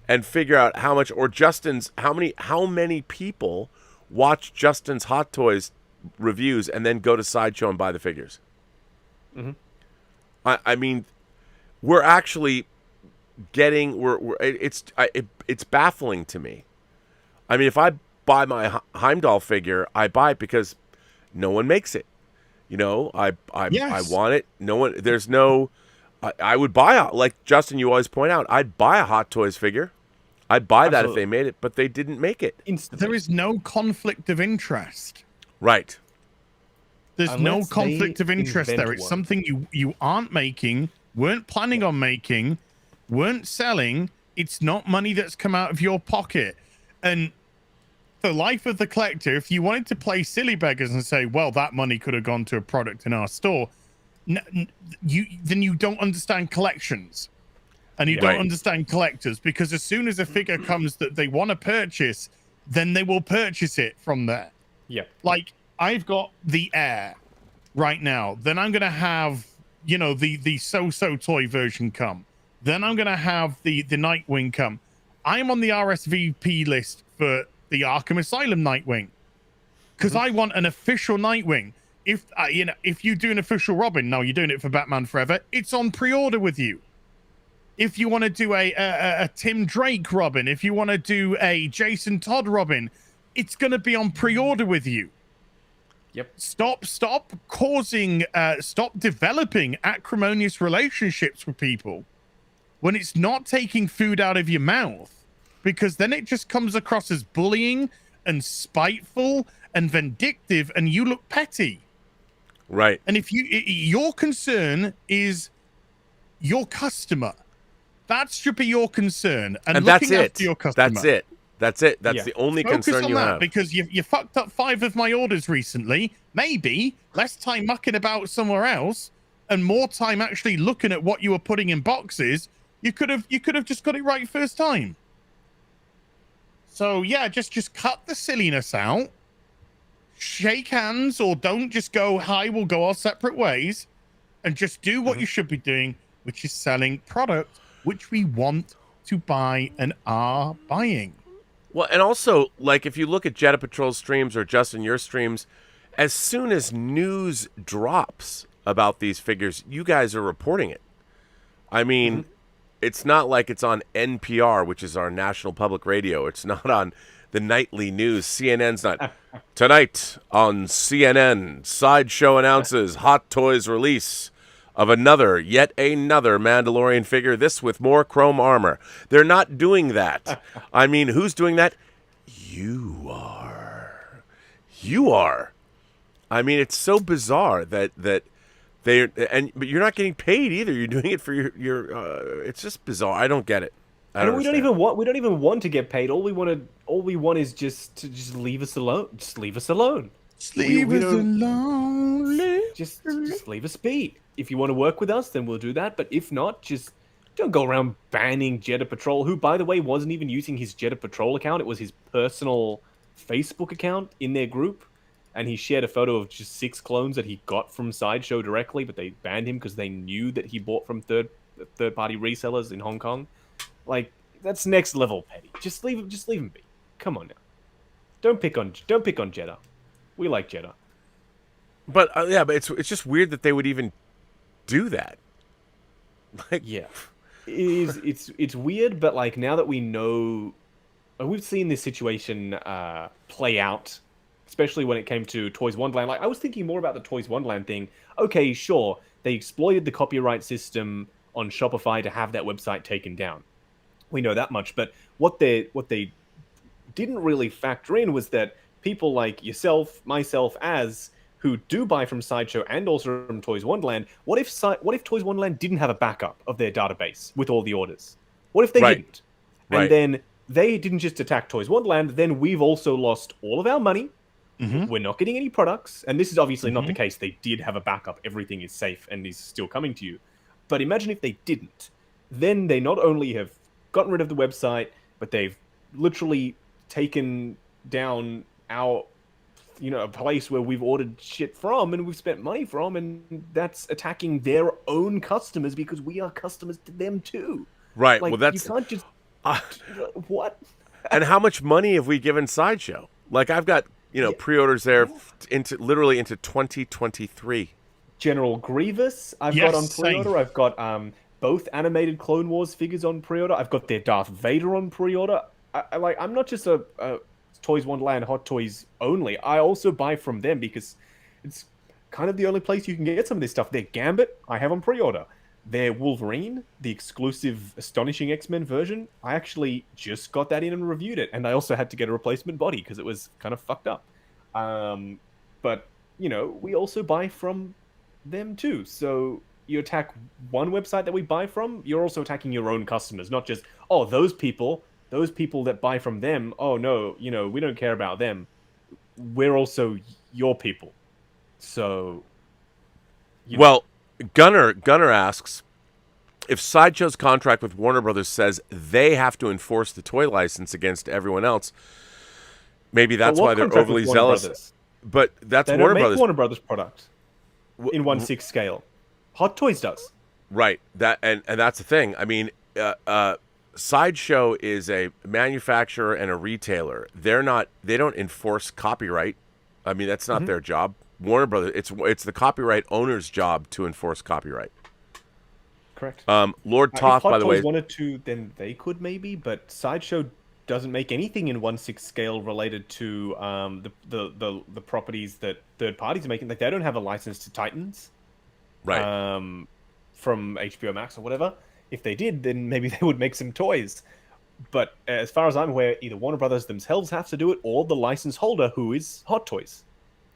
and figure out how much, or Justin's, how many people watch Justin's Hot Toys reviews and then go to Sideshow and buy the figures. I mean, we're actually getting it's baffling to me. I mean, if I buy my Heimdall figure, I buy it because no one makes it. You know, I want it. No one. There's no. I would buy like Justin, you always point out, I'd buy a Hot Toys figure. I'd buy that if they made it, but they didn't make it. Instantly. There is no conflict of interest. Right. There's no conflict of interest there. It's something you aren't making, weren't planning on making, weren't selling. It's not money that's come out of your pocket. And the life of the collector, if you wanted to play silly beggars and say, well, that money could have gone to a product in our store, then you don't understand collections. And you don't understand collectors, because as soon as a figure comes that they want to purchase, then they will purchase it from there. Yeah. Like, I've got the Air right now. Then I'm going to have, you know, the So-So toy version come. Then I'm going to have the Nightwing come. I'm on the RSVP list for the Arkham Asylum Nightwing, because I want an official Nightwing. If if you do an official Robin, now you're doing it for Batman Forever, it's on pre-order with you. If you want to do a Tim Drake Robin, if you want to do a Jason Todd Robin, it's going to be on pre-order with you. Yep. Stop developing acrimonious relationships with people when it's not taking food out of your mouth, because then it just comes across as bullying and spiteful and vindictive, and you look petty. Right. And if your concern is your customer, that should be your concern. And that's looking it. after your customer. That's it. That's the only Focus concern on you that, have. because you fucked up 5 of my orders recently. Maybe less time mucking about somewhere else and more time actually looking at what you were putting in boxes. You could have just got it right first time. So yeah, just cut the silliness out. Shake hands, or don't just go, hi, we'll go our separate ways, and just do what you should be doing, which is selling product which we want to buy and are buying. Well, and also, like, if you look at Jetta Patrol streams or Justin, your streams, as soon as news drops about these figures, you guys are reporting it. I mean, it's not like it's on NPR, which is our national public radio. It's not on the nightly news. CNN's not. Tonight on CNN, Sideshow announces Hot Toys release of yet another Mandalorian figure, this with more chrome armor. They're not doing that. I mean, who's doing that? You are. I mean, it's so bizarre that but you're not getting paid either. You're doing it for your it's just bizarre. I don't get it. We don't even want to get paid. All we want is just to leave us alone. Just leave us alone. Just leave us alone. Just leave us be. If you want to work with us, then we'll do that. But if not, just don't go around banning Jetta Patrol, who, by the way, wasn't even using his Jetta Patrol account. It was his personal Facebook account in their group. And he shared a photo of just 6 clones that he got from Sideshow directly, but they banned him because they knew that he bought from third-party resellers in Hong Kong. Like, that's next level petty. Just leave him be. Come on now. Don't pick on Jetta. We like Jetta. But but it's just weird that they would even do that. Like, yeah, it's weird, but like, now that we know, we've seen this situation play out, especially when it came to Toys Wonderland. Like, I was thinking more about the Toys Wonderland thing. Okay, sure, they exploited the copyright system on Shopify to have that website taken down. We know that much, but what they didn't really factor in was that people like yourself, myself, who do buy from Sideshow and also from Toys Wonderland, what if Toys Wonderland didn't have a backup of their database with all the orders? What if they didn't? And then they didn't just attack Toys Wonderland, then we've also lost all of our money. We're not getting any products. And this is obviously not the case. They did have a backup. Everything is safe and is still coming to you. But imagine if they didn't. Then they not only have gotten rid of the website, but they've literally taken down our, a place where we've ordered shit from and we've spent money from, and that's attacking their own customers because we are customers to them too. Right. Like, Well, that's, you can't just what? And how much money have we given Sideshow? Like, I've got pre-orders there into 2023. General Grievous, I've got on pre-order. Same. I've got both animated Clone Wars figures on pre-order. I've got their Darth Vader on pre-order. I'm not just a Toys Wonderland Hot Toys only. I also buy from them because it's kind of the only place you can get some of this stuff. Their Gambit, I have on pre-order. Their Wolverine, the exclusive Astonishing X-Men version, I actually just got that in and reviewed it. And I also had to get a replacement body because it was kind of fucked up. But, we also buy from them too. So you attack one website that we buy from, you're also attacking your own customers. Not just, those people, those people that buy from them, oh no, we don't care about them. We're also your people. So, well, Gunner asks if Sideshow's contract with Warner Brothers says they have to enforce the toy license against everyone else. Maybe that's why they're overly zealous. Brothers? But that's they Warner don't make Brothers. Warner Brothers product in 1/6 scale. Hot Toys does. Right. That and that's the thing. I mean, Sideshow is a manufacturer and a retailer. They don't enforce copyright. I mean, that's not their job. Warner Brothers, it's the copyright owner's job to enforce copyright. Correct. Lord Toth, if Hot by the way, Toys wanted to, then they could maybe, but Sideshow doesn't make anything in 1/6 scale related to the properties that third parties are making. Like, they don't have a license to Titans, right? From HBO Max or whatever. If they did, then maybe they would make some toys. But as far as I'm aware, either Warner Brothers themselves have to do it, or the license holder, who is Hot Toys.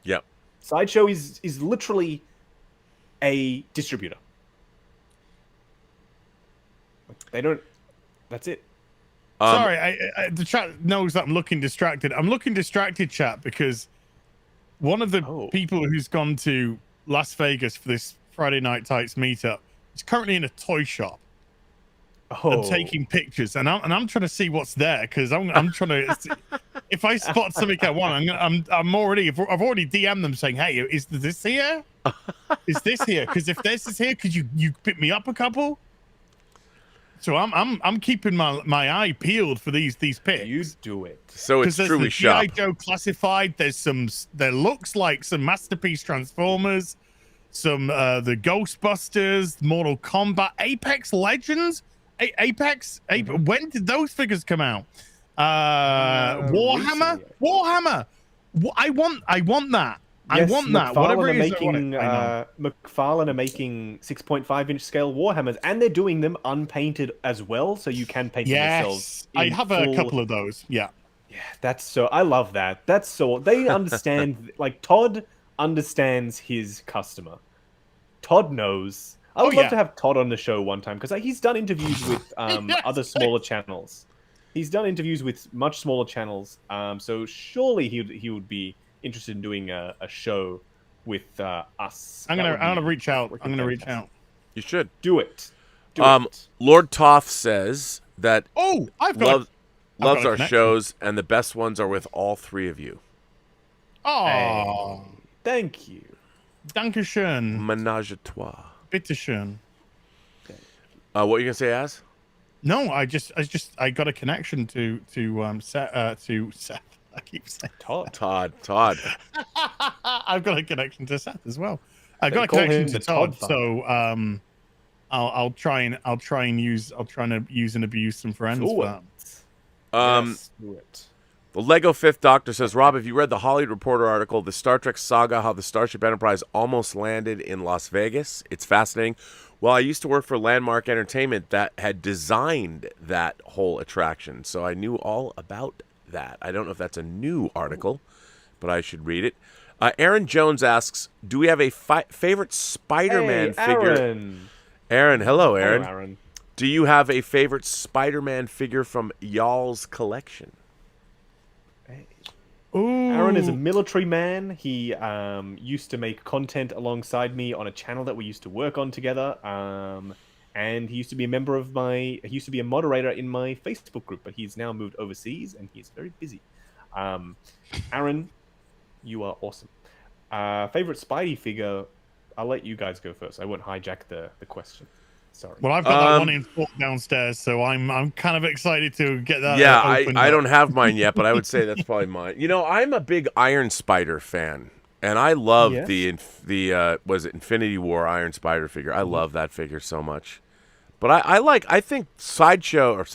Yep. Sideshow is literally a distributor. They don't. That's it. Sorry, the chat knows that I'm looking distracted. I'm looking distracted, chat, because one of the people who's gone to Las Vegas for this Friday Night Tights meetup is currently in a toy shop. And taking pictures, and I'm trying to see what's there, because I'm trying to see, if I spot something I want, I've already DM'd them saying, hey, is this here? Is this here? Because if this is here, could you pick me up a couple? So I'm keeping my eye peeled for these pics. You do it. So it's truly shop. G.I. Joe classified. There looks like some Masterpiece Transformers, some the Ghostbusters, Mortal Kombat, Apex Legends. Apex. When did those figures come out? Warhammer. Recently. Warhammer. I want that. Yes, I want that. McFarlane Whatever are it is, I want making, it. McFarlane are making 6.5-inch scale Warhammers, and they're doing them unpainted as well, so you can paint them yourselves. Yes, I have a couple of those. Yeah. Yeah, that's so. I love that. That's so. They understand. Like, Todd understands his customer. Todd knows. I would love to have Todd on the show one time, because he's done interviews with other smaller channels. He's done interviews with much smaller channels. So surely he would be interested in doing a show with us. I'm gonna reach out. I'm gonna reach out. You should do it. Do it. Lord Toth says that loves our shows, and the best ones are with all three of you. Oh, thank you. Dankeschön. Menage a trois. Bitteschön. What are you gonna say, Az? No, I got a connection to Seth. I keep saying Todd. I've got a connection to Seth as well. I got a connection to Todd, so I'll try and use and abuse some friends for that. Yes, do it. The Lego Fifth Doctor says, Rob, have you read the Hollywood Reporter article, The Star Trek Saga, How the Starship Enterprise Almost Landed in Las Vegas? It's fascinating. Well, I used to work for Landmark Entertainment that had designed that whole attraction, so I knew all about that. I don't know if that's a new article, but I should read it. Aaron Jones asks, do we have a favorite Spider-Man figure? Aaron, hello, Aaron. Hello, Aaron. Do you have a favorite Spider-Man figure from y'all's collection? Ooh. Aaron is a military man. He used to make content alongside me on a channel that we used to work on together. And he used to be a moderator in my Facebook group, but he's now moved overseas and he's very busy. Aaron, you are awesome. Favorite Spidey figure? I'll let you guys go first. I won't hijack the question. Sorry. Well, I've got that one in stock downstairs, so I'm kind of excited to get that. Yeah, I don't have mine yet, but I would say that's probably mine. You know, I'm a big Iron Spider fan, and I love the was it Infinity War Iron Spider figure. I love that figure so much. But I think Sideshow,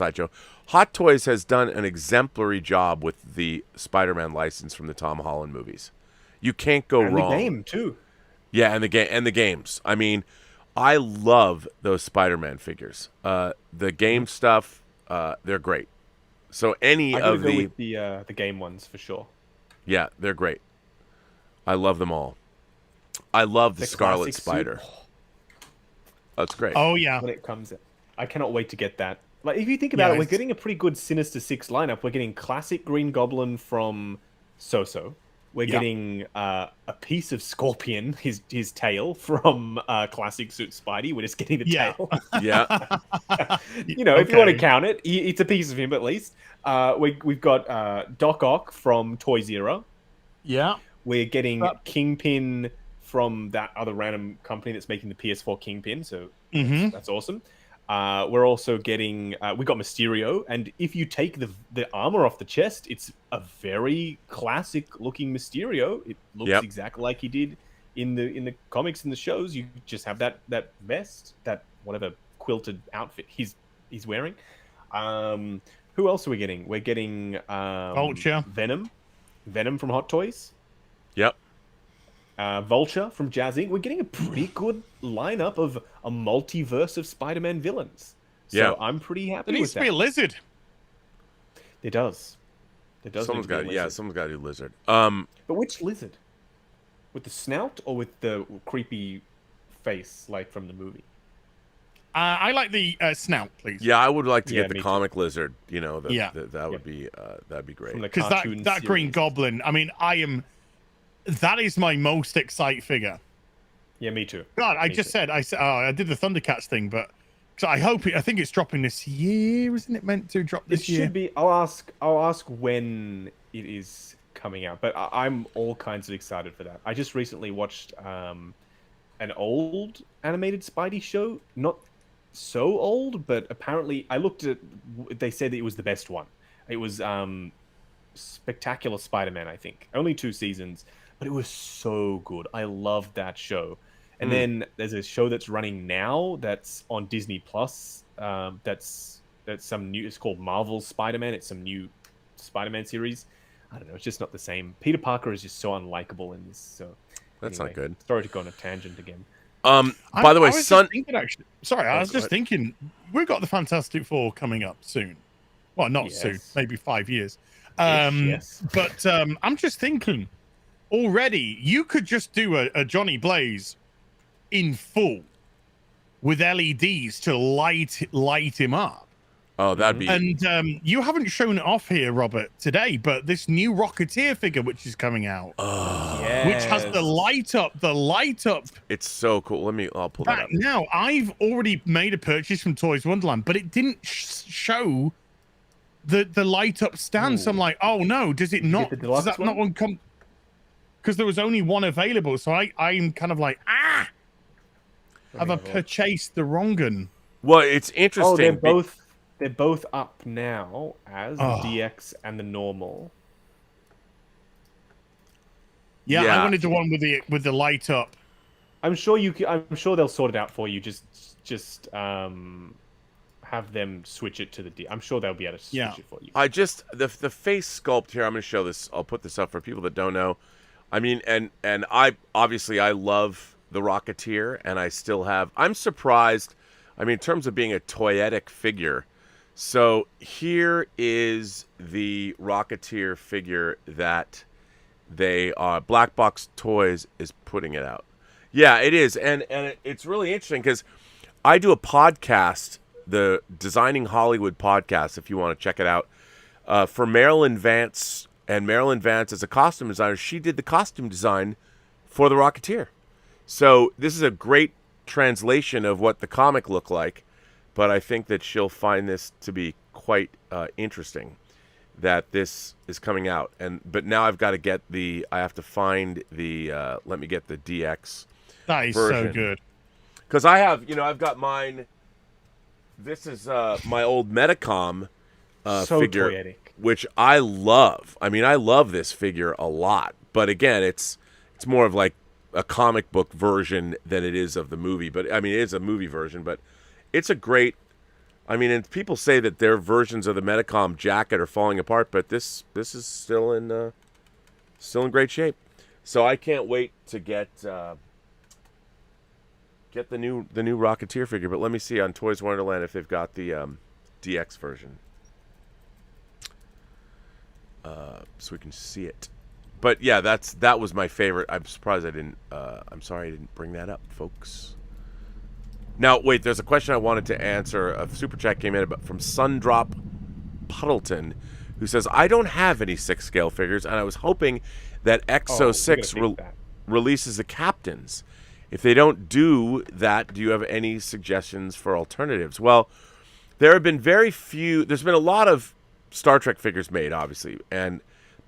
Hot Toys has done an exemplary job with the Spider-Man license from the Tom Holland movies. You can't go wrong. And the game too. Yeah, and the games. I mean, I love those Spider-Man figures. The game stuff, they're great. So any of the game ones for sure. Yeah, they're great. I love them all. I love the Scarlet Spider. That's great. Oh yeah, when it comes in, I cannot wait to get that Like, if you think about Yeah, it, we're it's- getting a pretty good Sinister Six lineup. We're getting classic Green Goblin from So-So. We're Yeah. getting a piece of Scorpion, his tail, from classic Suit Spidey. We're just getting the Yeah. tail. Yeah. You know, if you want to Okay. count it, it's a piece of him at least. We've got Doc Ock from Toy Zero. Yeah. We're getting That- Kingpin from that other random company that's making the PS4 Kingpin, so that's awesome. We're also getting we got Mysterio, and if you take the armor off the chest, it's a very classic looking Mysterio. It looks exactly like he did in the comics and the shows. You just have that vest, that whatever quilted outfit he's wearing. Who else are we getting? We're getting Vulture. Venom from Hot Toys. Yep. Vulture from Jazz Inc. We're getting a pretty good lineup of a multiverse of Spider-Man villains. So Yeah. I'm pretty happy There with needs to be a that. lizard. There does. There does. Someone's need to got be a yeah. lizard. Someone's got to do lizard. But which lizard? With the snout or with the creepy face like from the movie? I like the snout, please. Yeah, I would like to Yeah, get the me too. comic lizard. You know, Yeah. that would be that'd be great. From the Because cartoon that Green series. Goblin, I mean, that is my most excited figure. Yeah, me too. God, I Me just too. said, I did the Thundercats thing, but so I think it's dropping this year, isn't it meant to drop It this year? should be. I'll ask when it is coming out. But I'm all kinds of excited for that. I just recently watched an old animated Spidey show. Not so old, but apparently I looked at. They said that it was the best one. It was Spectacular Spider-Man. I think only 2 seasons, but it was so good. I loved that show. And then there's a show that's running now that's on Disney Plus. That's some new. It's called Marvel's Spider-Man. It's some new Spider-Man series. I don't know. It's just not the same. Peter Parker is just so unlikable in this. So That's not good. Sorry to go on a tangent again. By the way, I was Sun. just thinking, actually. Sorry, I was go just thinking. We've got the Fantastic Four coming up soon. Well, not soon. Yes. Maybe 5 years. Yes. But I'm just thinking. Already, you could just do a Johnny Blaze in full with LEDs to light him up. Oh, that'd be. And you haven't shown it off here, Robert, today, but this new Rocketeer figure which is coming out, which has the light up. It's so cool. I'll pull that up. Now, I've already made a purchase from Toys Wonderland, but it didn't show the light up stand. So I'm like, oh no, does it not? the Does deluxe that not one? one come? Because there was only one available, so I'm kind of like, have I purchased the wrong one? Well, it's interesting. Oh, they're both up now as the DX and the normal. Yeah, Yeah. I wanted the one with the light up. I'm sure I'm sure they'll sort it out for you. Just have them switch it to the D. I'm sure they'll be able to switch it for you. I just the face sculpt here. I'm going to show this. I'll put this up for people that don't know. I mean, and I obviously I love the Rocketeer, and I still have. I'm surprised. I mean, in terms of being a toyetic figure. So here is the Rocketeer figure that they Black Box Toys is putting it out. Yeah, it is, and it's really interesting because I do a podcast, the Designing Hollywood podcast. If you want to check it out, for Marilyn Vance, and Marilyn Vance is a costume designer. She did the costume design for the Rocketeer. So this is a great translation of what the comic looked like, but I think that she'll find this to be quite interesting that this is coming out. But now I've got to get I have to find let me get the DX That is version. so good. Because I have, I've got mine. This is my old Metacom So figure, toyetic. which I love. I mean, I love this figure a lot. But again, it's more of like a comic book version than it is of the movie. But I mean, it is a movie version, but it's a great. I mean, and people say that their versions of the Metacom jacket are falling apart, but this is still in great shape. So I can't wait to get the new Rocketeer figure. But let me see on Toys Wonderland if they've got the DX version, so we can see it. But yeah, that was my favorite. I'm surprised I didn't. I'm sorry I didn't bring that up, folks. Now, wait, there's a question I wanted to answer. A super chat came in from Sundrop Puddleton, who says, I don't have any 6-scale figures, and I was hoping that XO6 releases the captains. If they don't do that, do you have any suggestions for alternatives? Well, there have been very few. There's been a lot of Star Trek figures made, obviously,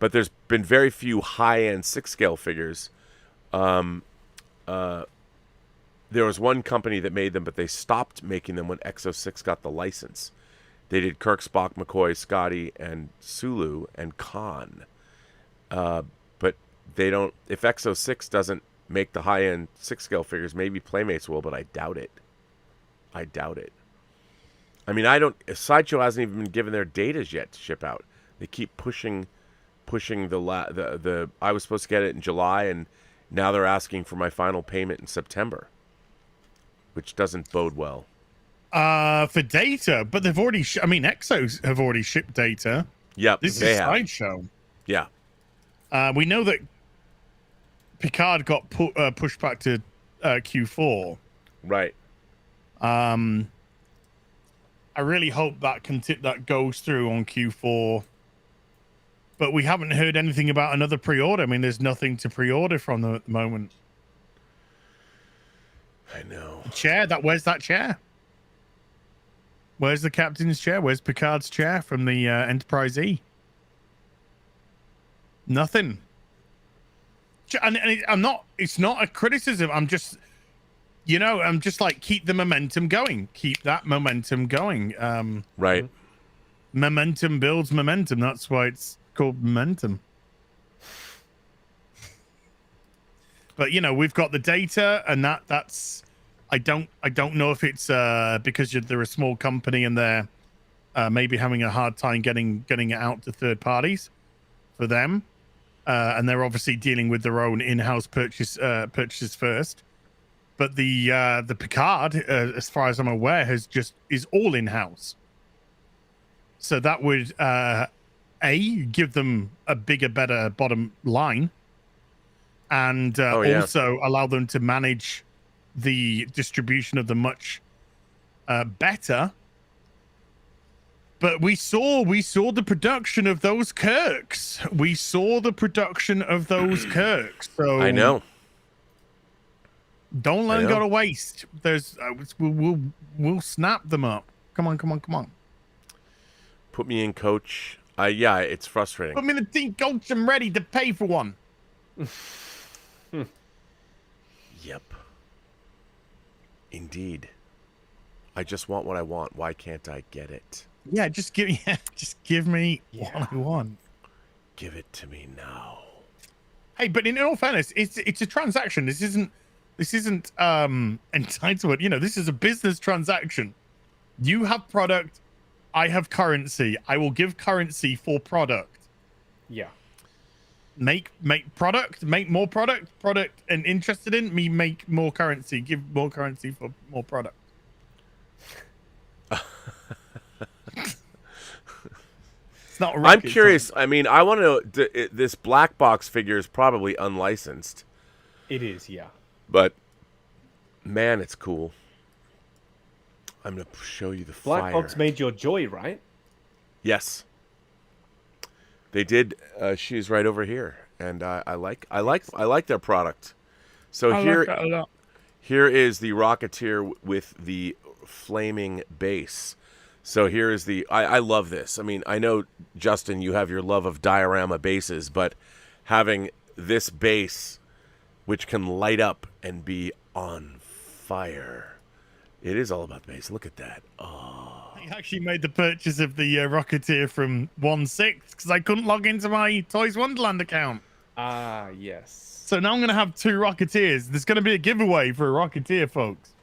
but there's been very few high-end 6-scale figures. There was one company that made them, but they stopped making them when XO6 got the license. They did Kirk, Spock, McCoy, Scotty, and Sulu, and Khan. But they don't. If XO6 doesn't make the high-end 6-scale figures, maybe Playmates will, but I doubt it. I mean, Sideshow hasn't even been given their datas yet to ship out. They keep pushing the. I was supposed to get it in July, and now they're asking for my final payment in September, which doesn't bode well. For data, but they've already. Exos have already shipped data. Yep, this is Sideshow. Yeah, we know that Picard got pushed back to Q4. Right. I really hope that goes through on Q4. But we haven't heard anything about another pre-order. I mean, there's nothing to pre-order from them at the moment. I know. Where's that chair? Where's the captain's chair? Where's Picard's chair from the Enterprise E? Nothing. And it's not a criticism. I'm just like, keep the momentum going. Keep that momentum going. Right. Momentum builds momentum. That's why it's called momentum. But we've got the data, and that's. I don't know if it's because they're a small company and they're maybe having a hard time getting it out to third parties for them, and they're obviously dealing with their own in-house purchases first. But the Picard, as far as I'm aware, is all in-house. So that would give them a bigger, better bottom line, and also allow them to manage the distribution of the much better. But we saw the production of those Kirks. So I know. Don't let them go to waste. We'll snap them up. Come on. Put me in, coach. Yeah, it's frustrating. Put me in the team, coach. I'm ready to pay for one. Yep. Indeed. I just want what I want. Why can't I get it? Yeah, just give me what I want. Give it to me now. Hey, but in all fairness, it's a transaction. This isn't entitlement. This is a business transaction. You have product, I have currency. I will give currency for product. Yeah. Make product, make more product, and interested in me, make more currency, give more currency for more product. It's not I'm curious. I mean, I want to know, this black box figure is probably unlicensed. It is, yeah. But man, it's cool. I'm gonna show you the Black box made your joy, right? Yes. They did. She's right over here, and I like their product. So here is the Rocketeer with the flaming base. So here is I love this. I mean, I know, Justin, you have your love of diorama bases, but having this base, which can light up and be on fire, it is all about the base. Look at that. Oh. I actually made the purchase of the Rocketeer from 1/6 because I couldn't log into my Toys Wonderland account. Ah, yes. So now I'm going to have 2 Rocketeers. There's going to be a giveaway for a Rocketeer, folks.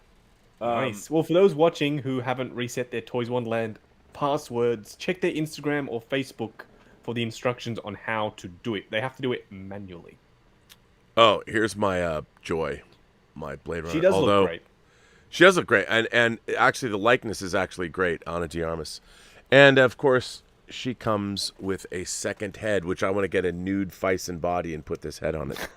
Nice. Well, for those watching who haven't reset their Toys Wonderland passwords, check their Instagram or Facebook for the instructions on how to do it. They have to do it manually. Oh, here's my Joy, my Blade Runner. She does look great. She does look great, and actually the likeness is actually great, Ana de Armas. And of course, she comes with a second head, which I want to get a nude Fison body and put this head on it.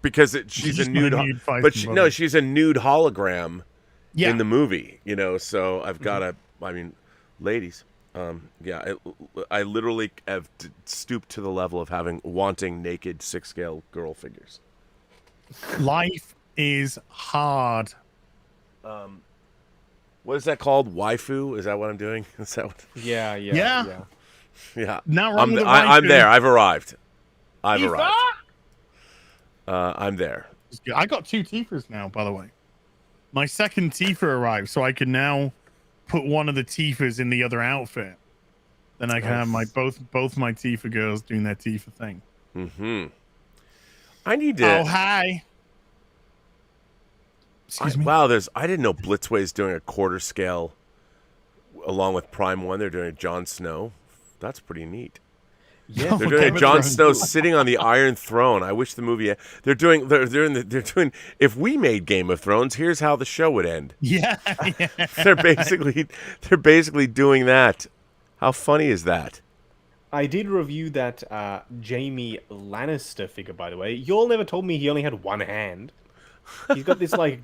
because she's a just nude, want a nude fight but from no, Bobby. she's a nude hologram Yeah. in the movie, you know. So I've got to. I mean, ladies, I literally have stooped to the level of wanting naked 6-scale girl figures. Life is hard. What is that called? Waifu? Is that what I'm doing? Is that what? Yeah. Yeah. Now I'm there. I've arrived. I'm there. I got 2 Tifas now, by the way. My second Tifa arrived, so I can now put one of the Tifas in the other outfit. Then I can have my both my Tifa girls doing their Tifa thing. Mm-hmm. I need to. Oh, hi. Excuse me. Wow, I didn't know Blitzway's doing a quarter scale along with Prime 1. They're doing a Jon Snow. That's pretty neat. Yeah, They're doing a Jon Snow sitting on the Iron Throne. I wish the movie. They're doing. If we made Game of Thrones, here's how the show would end. Yeah. They're basically doing that. How funny is that? I did review that Jaime Lannister figure, by the way. Y'all never told me he only had one hand. He's got this like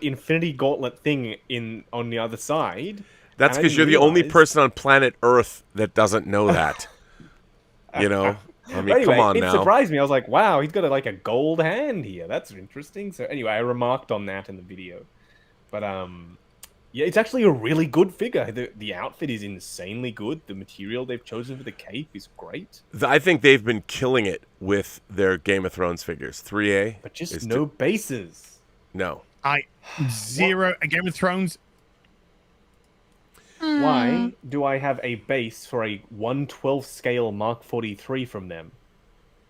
infinity gauntlet thing on the other side. That's because you're the only person on planet Earth that doesn't know that. You know, I mean, anyway, come on it now. surprised me. I was like, wow, he's got a gold hand here. That's interesting. So anyway, I remarked on that in the video. But yeah, it's actually a really good figure. The outfit is insanely good. The material they've chosen for the cape is great. I think they've been killing it with their Game of Thrones figures. 3A. But just no bases. No. Zero. Game of Thrones. Why do I have a base for a 1/12 scale Mark 43 from them,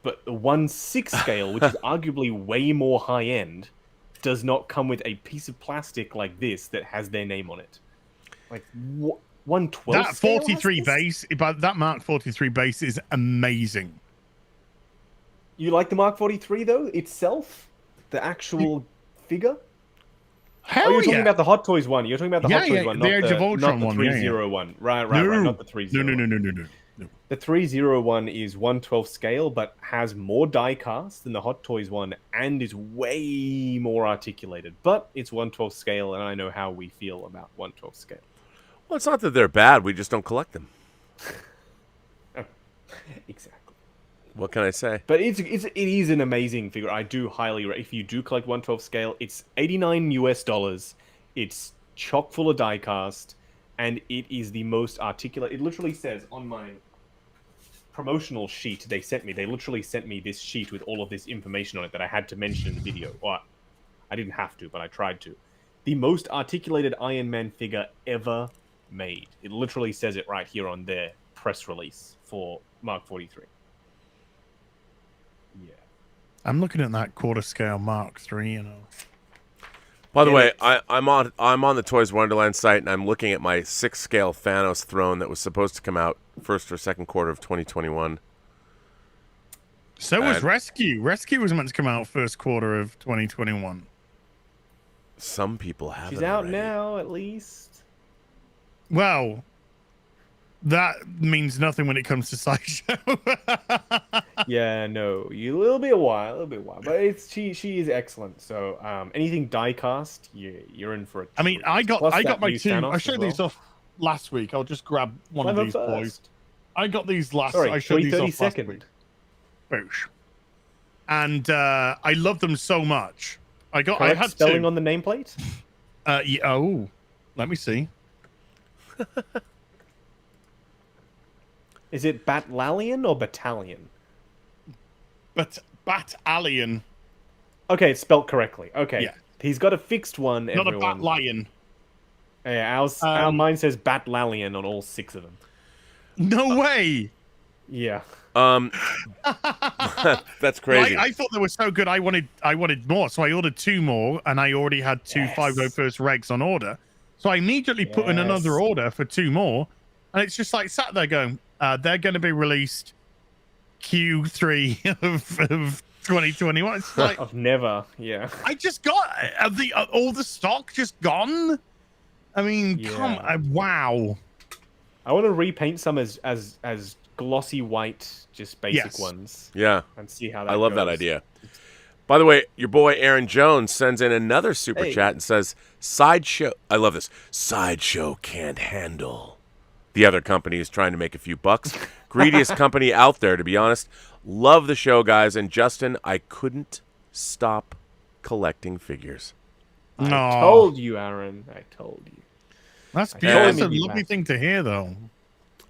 but the 1/6 scale, which is arguably way more high end, does not come with a piece of plastic like this that has their name on it? Like 1/12. That 43 base, but that Mark 43 base is amazing. You like the Mark 43 though itself, the actual figure? Hell you're talking yeah. about the Hot Toys one. You're talking about the Hot Toys one, the Age of not Ultron the one. 301. Right, not the 301. No. The 301 is 1/12 scale, but has more die cast than the Hot Toys one, and is way more articulated. But it's 1/12 scale, and I know how we feel about 1/12 scale. Well, it's not that they're bad. We just don't collect them. Exactly. What can I say? But it is an amazing figure. I do highly if you do collect 1/12 scale, it's $89 US. It's chock full of die cast, and it is the most articulate. It literally says on my promotional sheet they sent me. They literally sent me this sheet with all of this information on it that I had to mention in the video. Well, I didn't have to, but I tried to. The most articulated Iron Man figure ever made. It literally says it right here on their press release for Mark 43. Yeah. I'm looking at that quarter scale Mark 3, you know. By the way, I'm on the Toys Wonderland site, and I'm looking at my 6-scale Thanos throne that was supposed to come out first or second quarter of 2021. So was Rescue. Rescue was meant to come out first quarter of 2021. Some people have. She's out now, at least. Well, that means nothing when it comes to Sideshow. Yeah, no, it'll be a while, but she is excellent. So anything die cast, you're in for it. I mean, I got my two. I showed these off last week. I'll just grab one of these boys. I got these last. Sorry, I showed these off last 32nd. week. Boosh. And I love them so much. Correct I had spelling two. on the nameplate. Yeah, oh, let me see. Is it Battalion or Battalion? But Battalion. Okay, it's spelled correctly. Okay, Yeah. He's got a fixed one. Not everyone. a Bat Lion. Yeah, our mine says Battalion on all 6 of them. No way. Yeah. That's crazy. I thought they were so good. I wanted more, so I ordered 2 more, and I already had 2 501st regs on order. So I immediately put in another order for 2 more, and it's just like sat there going, they're going to be released Q3 of 2021. It's like I've never. Yeah. I just got all the stock just gone. I mean, wow. I want to repaint some as glossy white, just basic ones. Yeah, and see how that I love goes. that idea. By the way, your boy Aaron Jones sends in another super Hey. chat and says, Sideshow, I love this, Sideshow can't handle. The other company is trying to make a few bucks. Greediest company out there, to be honest. Love the show, guys. And Justin, I couldn't stop collecting figures. No. I told you, Aaron. I told you. That's good. Yeah. That's a Maybe lovely last. thing to hear, though.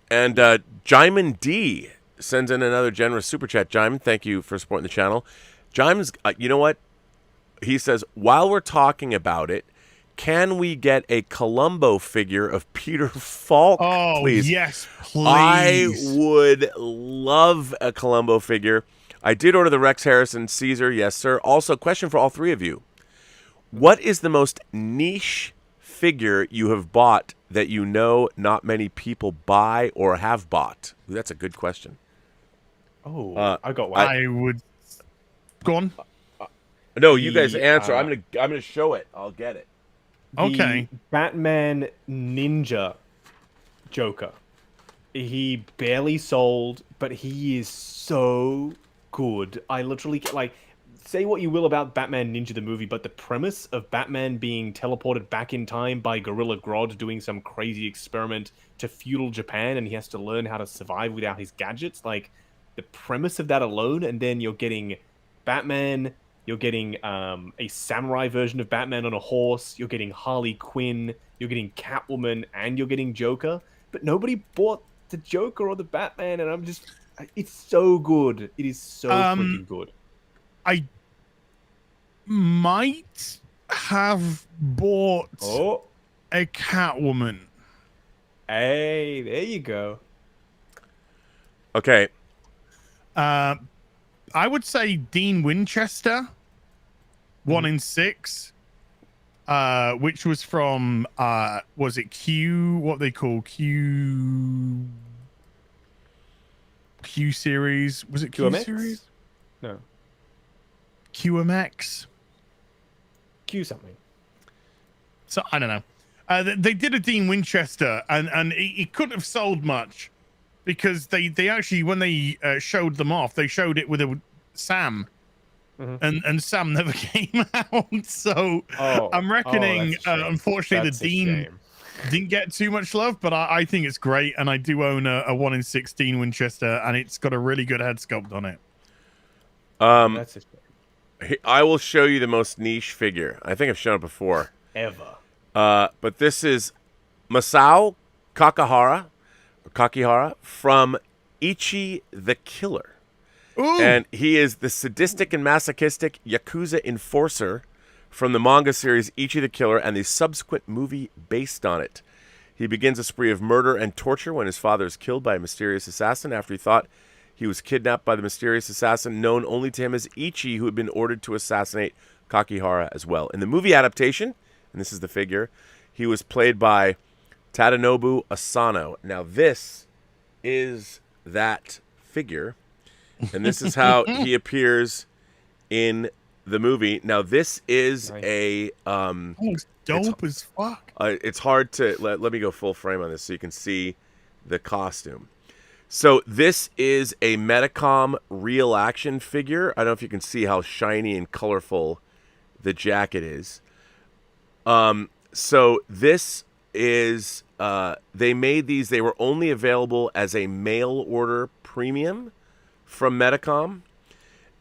And Jaimin D sends in another generous super chat. Jaimin, thank you for supporting the channel. Jaimin's, you know what? He says, while we're talking about it, can we get a Columbo figure of Peter Falk, Oh, please? yes, please. I would love a Columbo figure. I did order the Rex Harrison Caesar, yes, sir. Also, question for all three of you. What is the most niche figure you have bought that you know not many people buy or have bought? Ooh, that's a good question. Oh, I got one. I would. Go on. No, you guys The, answer. I'm gonna show it. I'll get it. Okay. The Batman Ninja Joker. He barely sold, but he is so good. I literally like say what you will about Batman Ninja the movie, but the premise of Batman being teleported back in time by Gorilla Grodd doing some crazy experiment to feudal Japan, and he has to learn how to survive without his gadgets, like the premise of that alone, and then you're getting Batman, you're getting a samurai version of Batman on a horse, you're getting Harley Quinn, you're getting Catwoman, and you're getting Joker, but nobody bought the Joker or the Batman, and I'm just, it's so good. It is so freaking good. I might have bought Oh, a Catwoman. hey, there you go. Okay. I would say Dean Winchester, 1 in 6, which was from was it Q? What they call Q series? Was it Q QMX? series? No, QMX. Q something. So I don't know. They did a Dean Winchester, and it couldn't have sold much because they actually, when they showed them off, they showed it with a Sam, and Sam never came out. So I'm reckoning, that's a shame. unfortunately, That's the a Dean shame. didn't get too much love, but I think it's great, and I do own a 1 in 16 Winchester, and it's got a really good head sculpt on it. That's a shame. I will show you the most niche figure. I think I've shown it before. Ever. But this is Masao Kakihara from Ichi the Killer. Ooh, And he is the sadistic and masochistic Yakuza enforcer from the manga series Ichi the Killer and the subsequent movie based on it. He begins a spree of murder and torture when his father is killed by a mysterious assassin after he thought he was kidnapped by the mysterious assassin known only to him as Ichi, who had been ordered to assassinate Kakihara as well. In the movie adaptation, and this is the figure, he was played by Tadanobu Asano. Now this is that figure, and this is how he appears in the movie. Now this is a it's dope as fuck. it's hard to let me go full frame on this so you can see the costume. So this is a Metacom real action figure. I don't know if you can see how shiny and colorful the jacket is. So this is they made these. They were only available as a mail order premium from Metacom,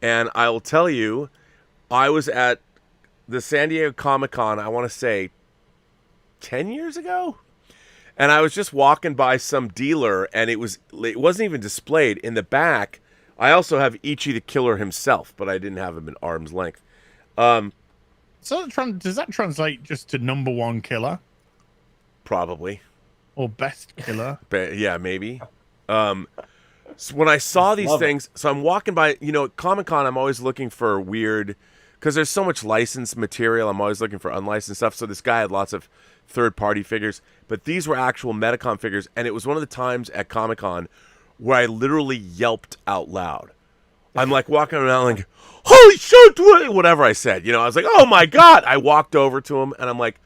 and I will tell you, I was at the San Diego Comic-Con, I want to say 10 years ago, and I was just walking by some dealer, and it wasn't even displayed in the back. I also have Ichi the Killer himself, but I didn't have him in arm's length. So does that translate just to #1 killer Probably. or best killer? But yeah, maybe. So when I saw these Love it. things, so I'm walking by, at Comic-Con, I'm always looking for weird, because there's so much licensed material, I'm always looking for unlicensed stuff. So this guy had lots of third-party figures, but these were actual Metacom figures, and it was one of the times at Comic-Con where I literally yelped out loud. I'm like walking around like, holy shit, whatever I said. I was like, oh my God. I walked over to him, and I'm like,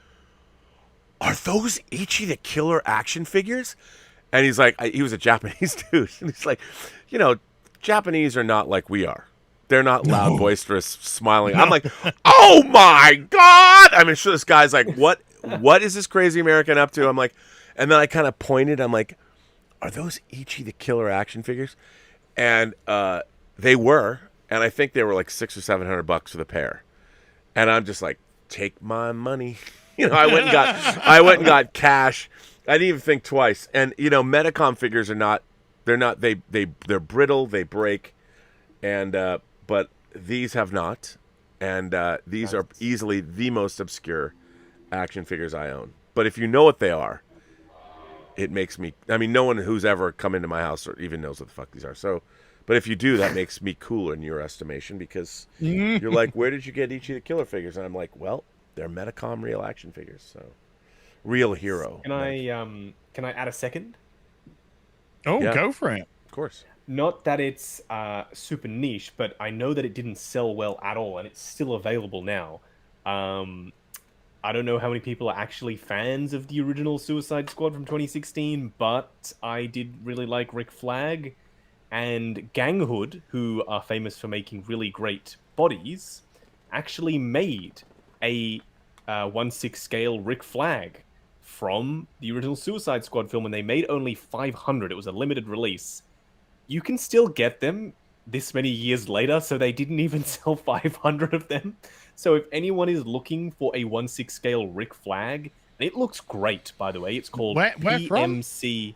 are those Ichi the Killer action figures? And he's like, he was a Japanese dude. And he's like, Japanese are not like we are. They're not loud, boisterous, smiling. I'm like, oh my god! I'm sure this guy's like, what is this crazy American up to? I'm like, and then I kind of pointed. I'm like, are those Ichi the Killer action figures? And they were, and I think they were like $600 or $700 for the pair. And I'm just like, take my money. I went and got cash. I didn't even think twice. And Metacom figures are they're brittle, they break, and but these have not, and these are easily the most obscure action figures I own. But if you know what they are, it makes me. I mean, no one who's ever come into my house or even knows what the fuck these are. So, but if you do, that makes me cooler in your estimation because you're like, where did you get Ichi the Killer figures? And I'm like, well, they're Metacom real action figures, so real hero. Can I add a second? Oh, yeah. Go for it. Of course. Not that it's super niche, but I know that it didn't sell well at all, and it's still available now. I don't know how many people are actually fans of the original Suicide Squad from 2016, but I did really like Rick Flag and Ganghood, who are famous for making really great bodies, actually made a 1/6 scale Rick Flag from the original Suicide Squad film, and they made only 500. It was a limited release. You can still get them this many years later, so they didn't even sell 500 of them. So if anyone is looking for a 1/6 scale Rick Flag, and it looks great, by the way. It's called where PMC.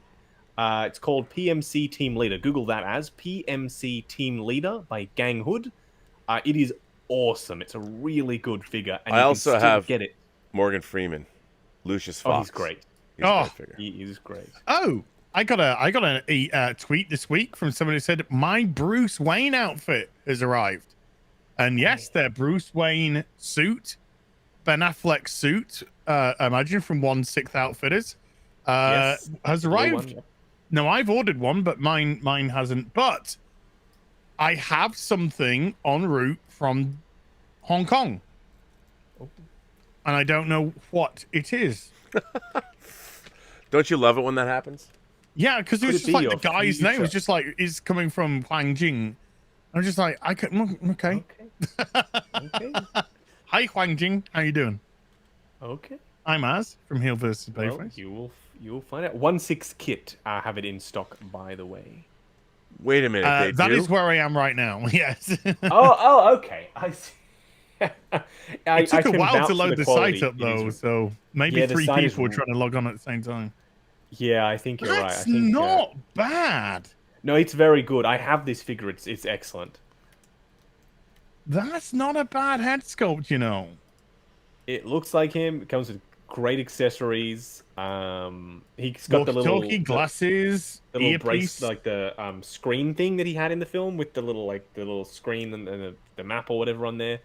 It's called PMC Team Leader. Google that as PMC Team Leader by Ganghood. It is awesome. It's a really good figure. And I also have get it. Morgan Freeman, Lucius Fox. Oh, he's great. He's a great figure. He is great. Oh, I got a tweet this week from someone who said my Bruce Wayne outfit has arrived, and yes, their Bruce Wayne suit, Ben Affleck suit, imagine from 1/6 Outfitters, Yes. has arrived. One, yep. No, I've ordered one, but mine hasn't. But I have something en route from Hong Kong, and I don't know what it is. Don't you love it when that happens? Yeah, because it was Could it just be like your the guy's name was future? just like is coming from Huang Jing. I'm just like I could okay. Okay. Hi Huang Jing, how you doing? Okay. I'm Az from Heel vs. Well, Bayface. you will find out. 1/6 kit. I have it in stock, by the way. Wait a minute. That is where I am right now. Yes. Oh, okay. I see. It took a can while vouch to for load the quality. site up It is- though, so maybe Yeah, the 3 site is people were trying to log on at the same time. Yeah, I think you're right. I That's think, not bad. No, it's very good. I have this figure. It's excellent. That's not a bad head sculpt, you know. It looks like him. It comes with great accessories. He's got the little walkie-talkie, glasses, the little earpiece. brace, like the screen thing that he had in the film with the little screen and the map or whatever on there.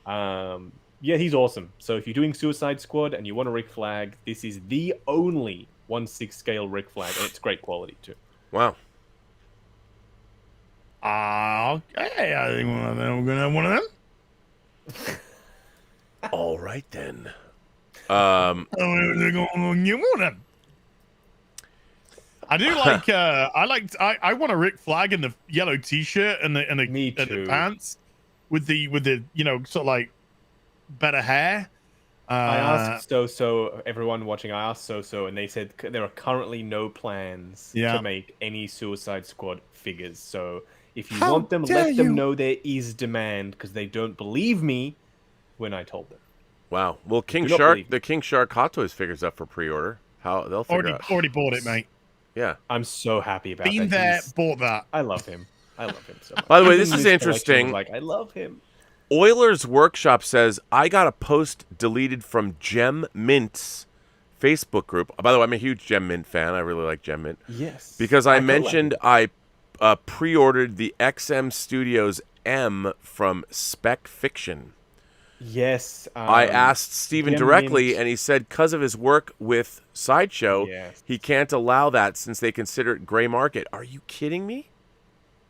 Yeah, he's awesome. So if you're doing Suicide Squad and you want a Rick Flag, this is the only 1/6 scale Rick Flag, and it's great quality too. Wow. Okay, I think we're gonna have one of them. All right then. They're gonna get one of them. I do like. I want a Rick Flag in the yellow T-shirt and the Me and the too. pants with the sort of like better hair. I asked So everyone watching, I asked So, and they said there are currently no plans to make any Suicide Squad figures. So if you want them, let them know there is demand, because they don't believe me when I told them. Wow. Well, Do not believe the King Shark Hot Toys figures up for pre-order. How they'll figure out. Already bought it, mate. Yeah. I'm so happy about Been that. there, bought that. I love him. I love him so much. By the way, Even this is collection interesting. was like, I love him. Oilers Workshop says, I got a post deleted from Gem Mint's Facebook group. By the way, I'm a huge Gem Mint fan. I really like Gem Mint. Yes. Because I mentioned I pre-ordered the XM Studios M from Spec Fiction. Yes. I asked Steven Gem directly, Mint. and he said because of his work with Sideshow, Yes. he can't allow that since they consider it gray market. Are you kidding me?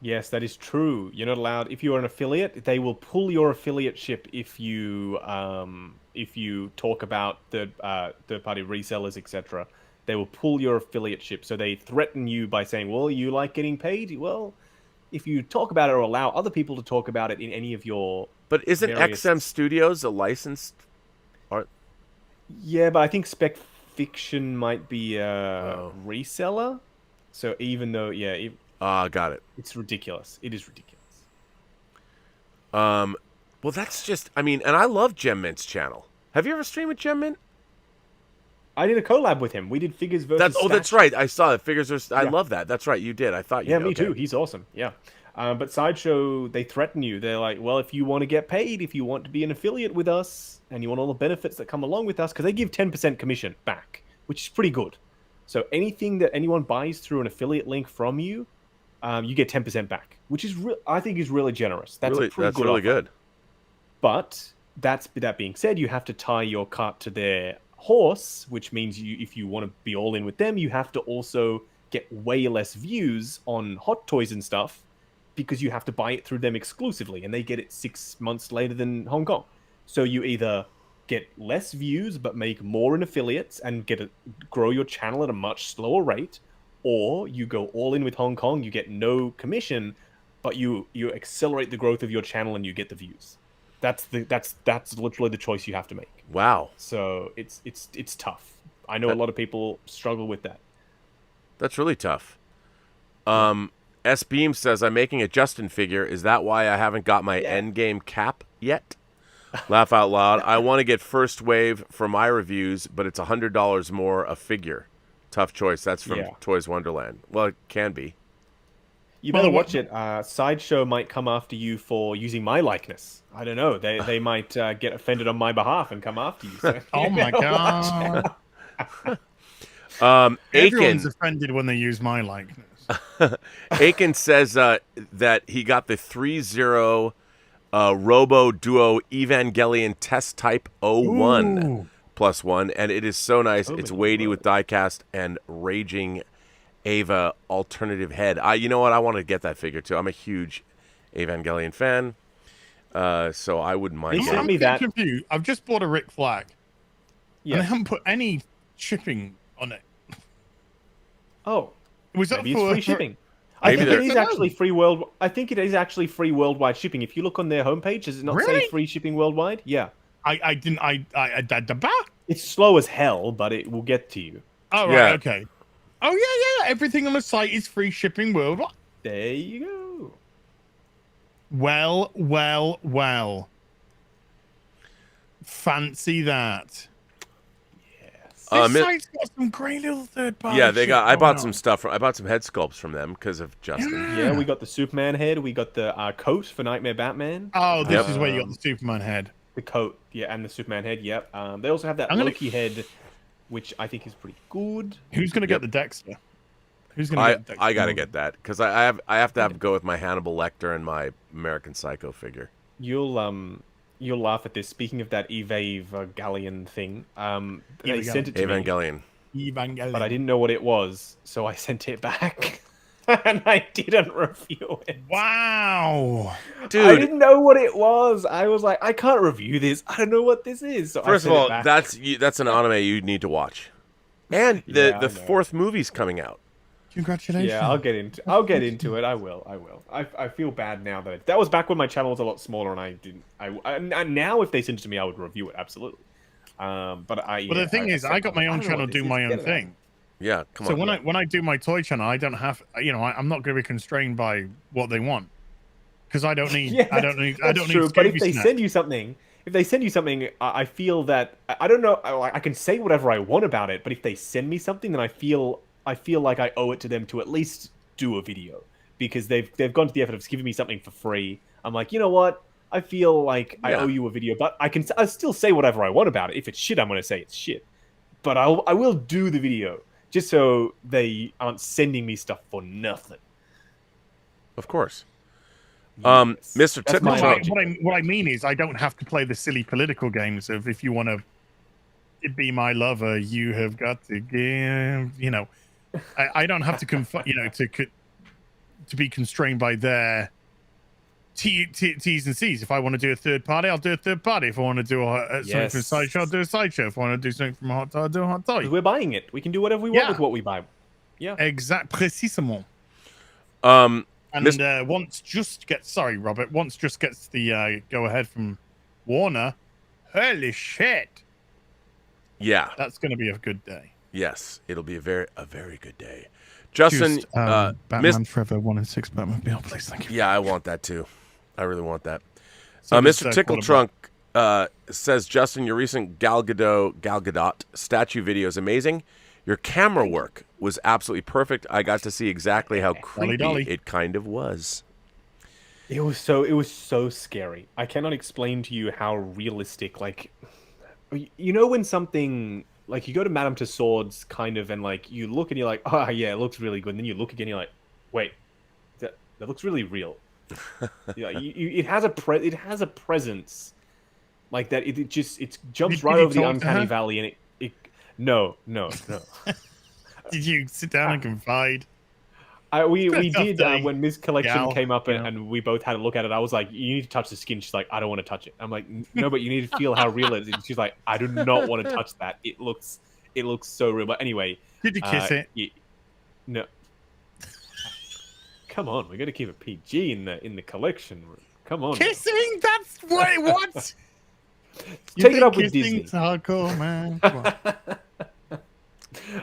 Yes, that is true. You're not allowed. If you're an affiliate, they will pull your affiliate ship if you talk about third-party resellers, etc. They will pull your affiliate ship. So they threaten you by saying, "Well, you like getting paid? Well, if you talk about it or allow other people to talk about it in any of your But isn't various... XM Studios a licensed art? Yeah, but I think Spec Fiction might be a reseller. So even though, Got it. it's ridiculous. It is ridiculous. Well, that's just, I mean, and I love Gem Mint's channel. Have you ever streamed with Gem Mint? I did a collab with him. We did figures versus That's right. I saw it. Figures are. I love that. That's right. You did. I thought you did. Yeah, me too. He's awesome. Yeah. But Sideshow, they threaten you. They're like, well, if you want to get paid, if you want to be an affiliate with us, and you want all the benefits that come along with us, because they give 10% commission back, which is pretty good. So anything that anyone buys through an affiliate link from you, you get 10% back, which is I think is really generous. That's really, a pretty that's good really offer. good. But that being said, you have to tie your cart to their horse, which means if you want to be all in with them, you have to also get way less views on Hot Toys and stuff, because you have to buy it through them exclusively, and they get it 6 months later than Hong Kong. So you either get less views but make more in affiliates and grow your channel at a much slower rate, or you go all in with Hong Kong, you get no commission, but you accelerate the growth of your channel and you get the views. That's literally the choice you have to make. Wow. So it's tough. I know a lot of people struggle with that. That's really tough. S Beam says, I'm making a Justin figure. Is that why I haven't got my endgame cap yet? Laugh out loud. I want to get first wave for my reviews, but it's $100 more a figure. Tough choice. That's from Toys Wonderland. Well, it can be. You better watch it. Sideshow might come after you for using my likeness. I don't know. They might get offended on my behalf and come after you. So, oh my god. Everyone's offended when they use my likeness. Aiken says that he got the 3-0 Robo Duo Evangelion Test Type 01 +1, and it is so nice. It's weighty with diecast and raging Ava alternative head. You know what? I want to get that figure too. I'm a huge Evangelion fan, so I wouldn't mind getting I'm confused. I've just bought a Rick Flag, and they haven't put any shipping on it. Oh, was that maybe for it's free shipping? I think it is actually free world. I think it is actually free worldwide shipping. If you look on their homepage, does it not say free shipping worldwide? Yeah. I didn't. It's slow as hell, but it will get to you. Oh right, okay. Oh yeah. Everything on the site is free shipping worldwide. There you go. Well. Fancy that. This site's got some great little third-party. Yeah, they got. I bought some stuff. I bought some head sculpts from them because of Justin. Yeah, we got the Superman head. We got the coat for Nightmare Batman. Oh, this is where you got the Superman head. The coat, and the Superman head. Yep. They also have that Loki head, which I think is pretty good. Who's gonna get the Dexter? Who's gonna get the Dexter? I gotta get that because I have to go with my Hannibal Lecter and my American Psycho figure. You'll laugh at this. Speaking of that Evangelion thing, they sent it to me. Evangelion. But I didn't know what it was, so I sent it back. And I didn't review it. Wow. Dude. I didn't know what it was. I was like, I can't review this. I don't know what this is. So First of all, that's an anime you need to watch. And the fourth movie's coming out. Congratulations. Yeah, I'll get into it. I will. I feel bad now that was back when my channel was a lot smaller and I didn't. Now if they sent it to me, I would review it absolutely. But the thing is, I got my own channel, do my own thing. Yeah, come on. So when I do my toy channel, I don't have. I'm not going to be constrained by what they want because I don't need. I don't need. But if they send you something, I feel that I don't know. I can say whatever I want about it, but if they send me something, then I feel like I owe it to them to at least do a video because they've gone to the effort of giving me something for free. I'm like, you know what? I feel like I owe you a video, but I'll still say whatever I want about it. If it's shit, I'm going to say it's shit. But I will do the video just so they aren't sending me stuff for nothing. Of course. Yes. Mr. Tickle. What I mean is I don't have to play the silly political games of if you want to be my lover, you have got to give, I don't have to to be constrained by their T's and C's. If I want to do a third party, I'll do a third party. If I want to do something from Sideshow, I'll do a Sideshow. If I want to do something from Hot Toy, I'll do a Hot Toy. We're buying it. We can do whatever we want with what we buy. Yeah. Précisément. And once just gets the go ahead from Warner, holy shit, Yeah. that's going to be a good day. Yes, it'll be a very good day. Justin, Batman Forever 1 and 6 Batmobile, please, thank you. yeah, I want that too. I really want that. So Mr. Tickle Trunk says, Justin, your recent Gal Gadot statue video is amazing. Your camera work was absolutely perfect. I got to see exactly how creepy it kind of was. It was so scary. I cannot explain to you how realistic. Like, you know, when something like you go to Madame Tussauds, kind of, and like you look and you're like, oh yeah, it looks really good. And then you look again, you're like, wait, that looks really real. Yeah, it has a presence like that. It jumps right over the uncanny valley, and no. Did you sit down and confide? We did when Ms. Collection came up and we both had a look at it. I was like, "You need to touch the skin." She's like, "I don't want to touch it." I'm like, "No, but you need to feel how real it is." And she's like, "I do not want to touch that. It looks so real." But anyway, did you kiss it? No. Come on, we got to keep it PG in the collection room. Come on. Kissing? That's what? Take it up with Disney. Kissing's hardcore, man. Come on.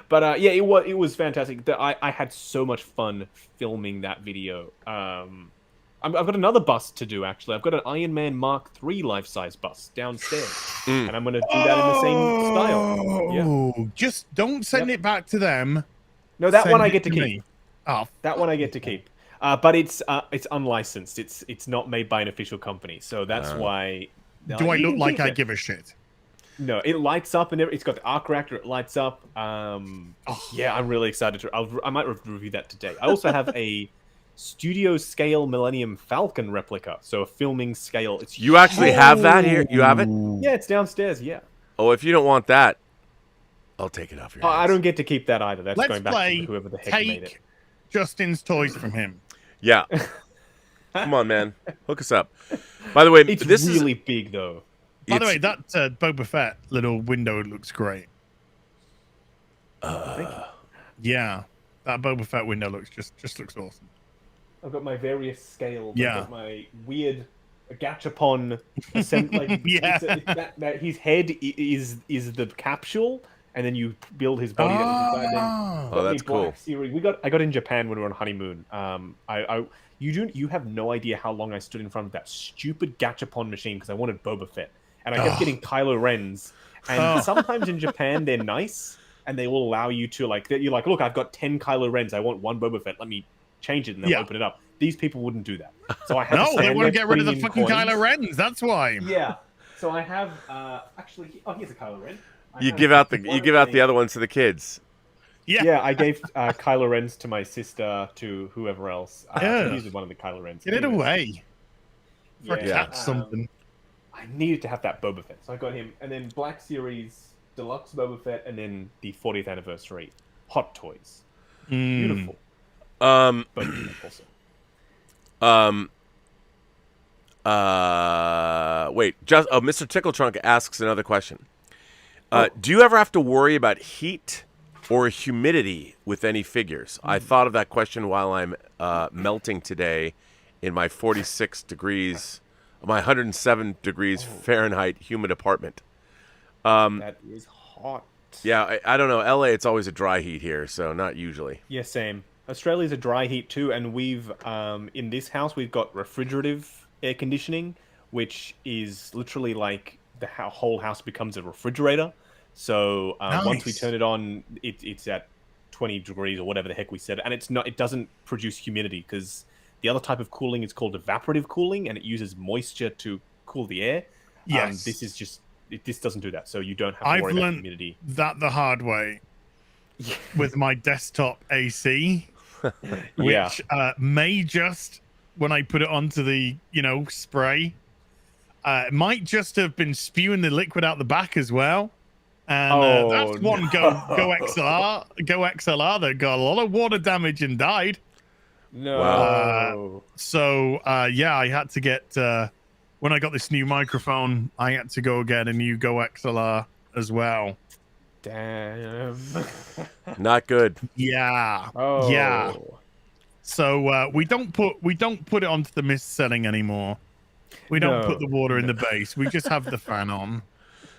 But yeah, it was fantastic. I had so much fun filming that video. I've got another bust to do, actually. I've got an Iron Man Mark III life-size bust downstairs, and I'm going to do that in the same style. Yeah. Just don't send it back to them. No, that one I get to keep. Me. Oh, that one I get to keep. But it's unlicensed. It's not made by an official company, so that's why. Do I look like I give a shit? No, it lights up and it's got the arc reactor. It lights up. Yeah, I'm really excited to. I might review that today. I also have a studio scale Millennium Falcon replica, so a filming scale. You actually have that here? You have it? Yeah, it's downstairs. Yeah. Oh, if you don't want that, I'll take it off your hands. I don't get to keep that either. That's Let's going back to whoever the heck made it. Justin's toys from him. Yeah. Come on, man. Hook us up. By the way, it's this really big, though. By the way, that Boba Fett little window looks great. Yeah, that Boba Fett window looks just looks awesome. I've got my various scales. Yeah. I've got my weird gachapon. That his head is the capsule, and then you build his body. That's cool. I got in Japan when we were on honeymoon. You have no idea how long I stood in front of that stupid gachapon machine because I wanted Boba Fett, and I kept getting Kylo Rens. And sometimes in Japan they're nice, and they will allow you to you're like, look, I've got 10 Kylo Rens. I want one Boba Fett. Let me change it, and they'll open it up. These people wouldn't do that. So I have they want to get rid of the fucking Kylo Rens. That's why. Yeah. So I have actually. Oh, here's a Kylo Ren. You give out the other ones to the kids. Yeah, I gave Kylo Rens to my sister, to whoever else. These are one of the Kylo Rens. Get it away. For a cat something. I needed to have that Boba Fett, so I got him. And then Black Series Deluxe Boba Fett, and then the 40th anniversary Hot Toys. Beautiful. But also. Wait, Mr. Tickle Trunk asks another question. Do you ever have to worry about heat or humidity with any figures? I thought of that question while I'm melting today in my 46 degrees, my 107 degrees Fahrenheit humid apartment. That is hot. Yeah, I don't know. LA, it's always a dry heat here, so not usually. Yeah, same. Australia's a dry heat too, and we've in this house we've got refrigerative air conditioning, which is literally like the whole house becomes a refrigerator. So once we turn it on, it's at 20 degrees or whatever the heck we said, and it doesn't produce humidity because the other type of cooling is called evaporative cooling, and it uses moisture to cool the air. Yes, this doesn't do that, so you don't have to worry about humidity. That the hard way with my desktop AC, which may just when I put it onto the spray, it might just have been spewing the liquid out the back as well. And that's one Go XLR that got a lot of water damage and died. No. Wow. I had to get when I got this new microphone, I had to go get a new Go XLR as well. Damn. Not good. Yeah. Oh. Yeah. So we don't put it onto the mist setting anymore. We don't put the water in the base. We just have the fan on.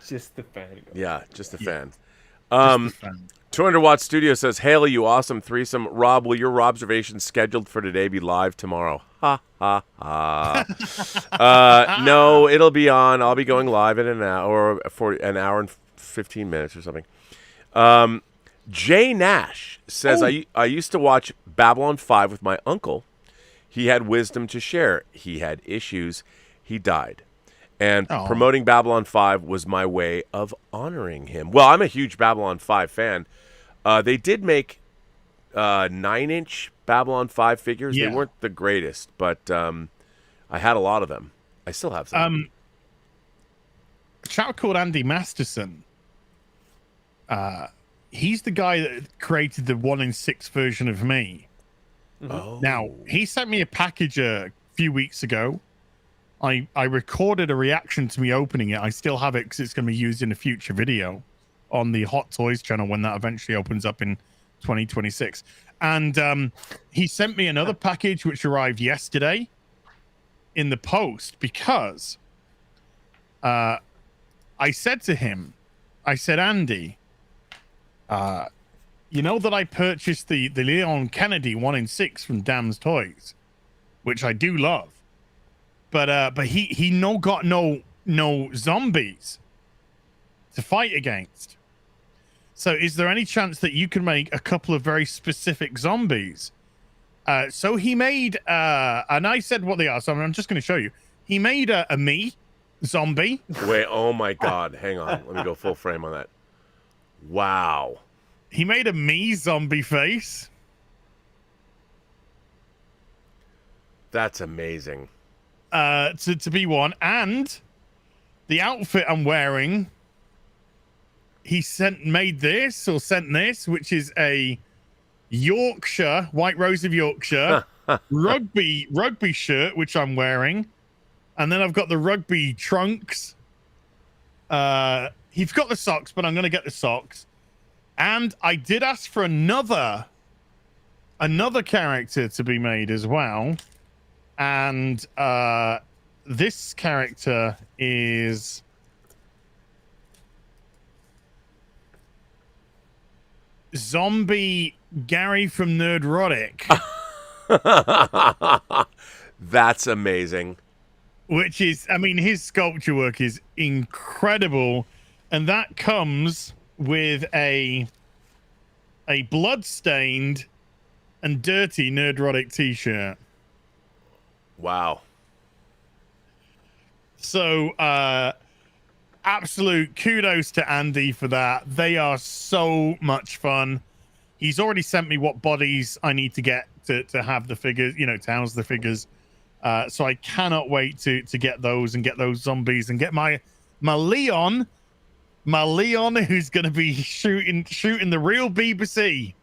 Just the fan. Yeah, just the fan. Just the fan. 200 Watt Studio says, Haley, you awesome threesome. Rob, will your observations scheduled for today be live tomorrow? Ha, ha, ha. No, it'll be on. I'll be going live in an hour, for an hour and 15 minutes or something. Jay Nash says, I used to watch Babylon 5 with my uncle. He had wisdom to share. He had issues. He died. And promoting Babylon 5 was my way of honoring him. Well, I'm a huge Babylon 5 fan. They did make 9-inch Babylon 5 figures. Yeah. They weren't the greatest, but I had a lot of them. I still have some. A chap called Andy Masterson. He's the guy that created the 1-in-6 version of me. Oh. Now, he sent me a package a few weeks ago. I recorded a reaction to me opening it. I still have it because it's going to be used in a future video on the Hot Toys channel when that eventually opens up in 2026. And he sent me another package which arrived yesterday in the post because I said to him, I said, Andy, you know that I purchased the Leon Kennedy 1-in-6 from Dam's Toys, which I do love. But he got no zombies to fight against. So is there any chance that you can make a couple of very specific zombies? So he made and I said what they are, so I'm just going to show you. He made a me zombie. Wait, oh my God. Hang on. Let me go full frame on that. Wow. He made a me zombie face. That's amazing. To be one, and the outfit I'm wearing, he sent this, which is a Yorkshire, White Rose of Yorkshire rugby shirt, which I'm wearing, and then I've got the rugby trunks. He's got the socks, but I'm gonna get the socks, and I did ask for another character to be made as well. And this character is Zombie Gary from Nerdrotic. That's amazing. Which is, I mean, his sculpture work is incredible. And that comes with a blood-stained and dirty Nerdrotic t-shirt. Wow. So, absolute kudos to Andy for that. They are so much fun. He's already sent me what bodies I need to get to have the figures, to house the figures. So I cannot wait to get those and get those zombies and get my Leon, who's going to be shooting the real BBC,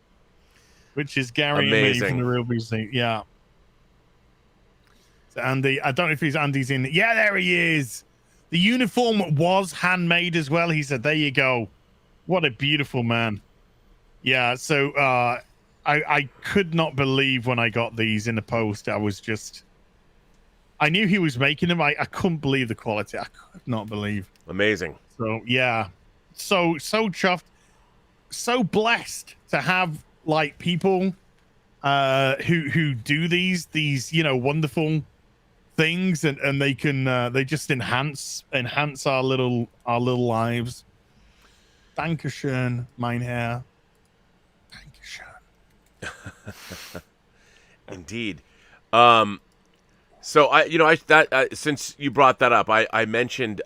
which is Gary and me from the real BBC. Yeah. So Andy, I don't know if Andy's in. Yeah, there he is. The uniform was handmade as well. He said, there you go. What a beautiful man. Yeah, so I could not believe when I got these in the post. I knew he was making them. I couldn't believe the quality. I could not believe. Amazing. So, yeah. So chuffed. So blessed to have, like, people who do these wonderful things, and they can they just enhance our little lives. Dankeschön, mein Herr. Dankeschön. Indeed. So since you brought that up, I mentioned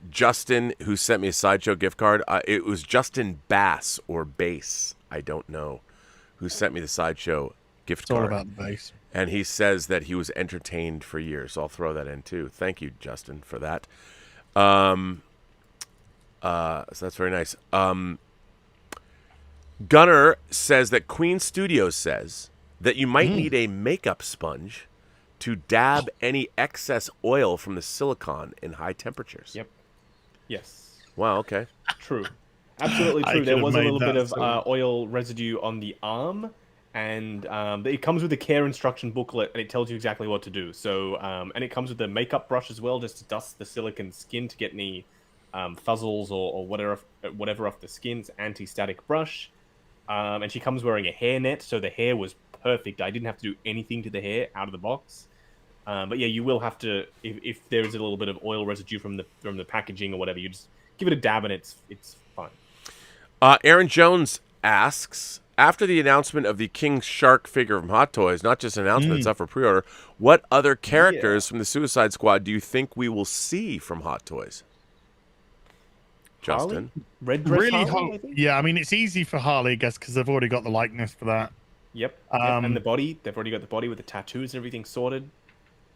Justin, who sent me a Sideshow gift card. It was Justin Bass or Bass, I don't know, who sent me the Sideshow gift card. It's all about the bass. And he says that he was entertained for years. So I'll throw that in too. Thank you, Justin, for that. So that's very nice. Gunner says that Queen Studios says that you might need a makeup sponge to dab any excess oil from the silicone in high temperatures. Yep. Yes. Wow, okay. True. Absolutely true. There was a little bit of oil residue on the arm, and it comes with a care instruction booklet, and it tells you exactly what to do. So, and it comes with a makeup brush as well, just to dust the silicone skin to get any fuzzles or whatever off the skin. It's anti-static brush, and she comes wearing a hairnet, so the hair was perfect. I didn't have to do anything to the hair out of the box. But yeah, you will have to if there's a little bit of oil residue from the packaging or whatever, you just give it a dab and it's fine. Aaron Jones asks, after the announcement of the King Shark figure from Hot Toys, not just an announcement, it's up for pre-order, what other characters from the Suicide Squad do you think we will see from Hot Toys? Justin? Harley? Red dress Really, Harley, I think? yeah. I mean, it's easy for Harley, I guess, because they've already got the likeness for that. Yep. And the body, they've already got the body with the tattoos and everything sorted.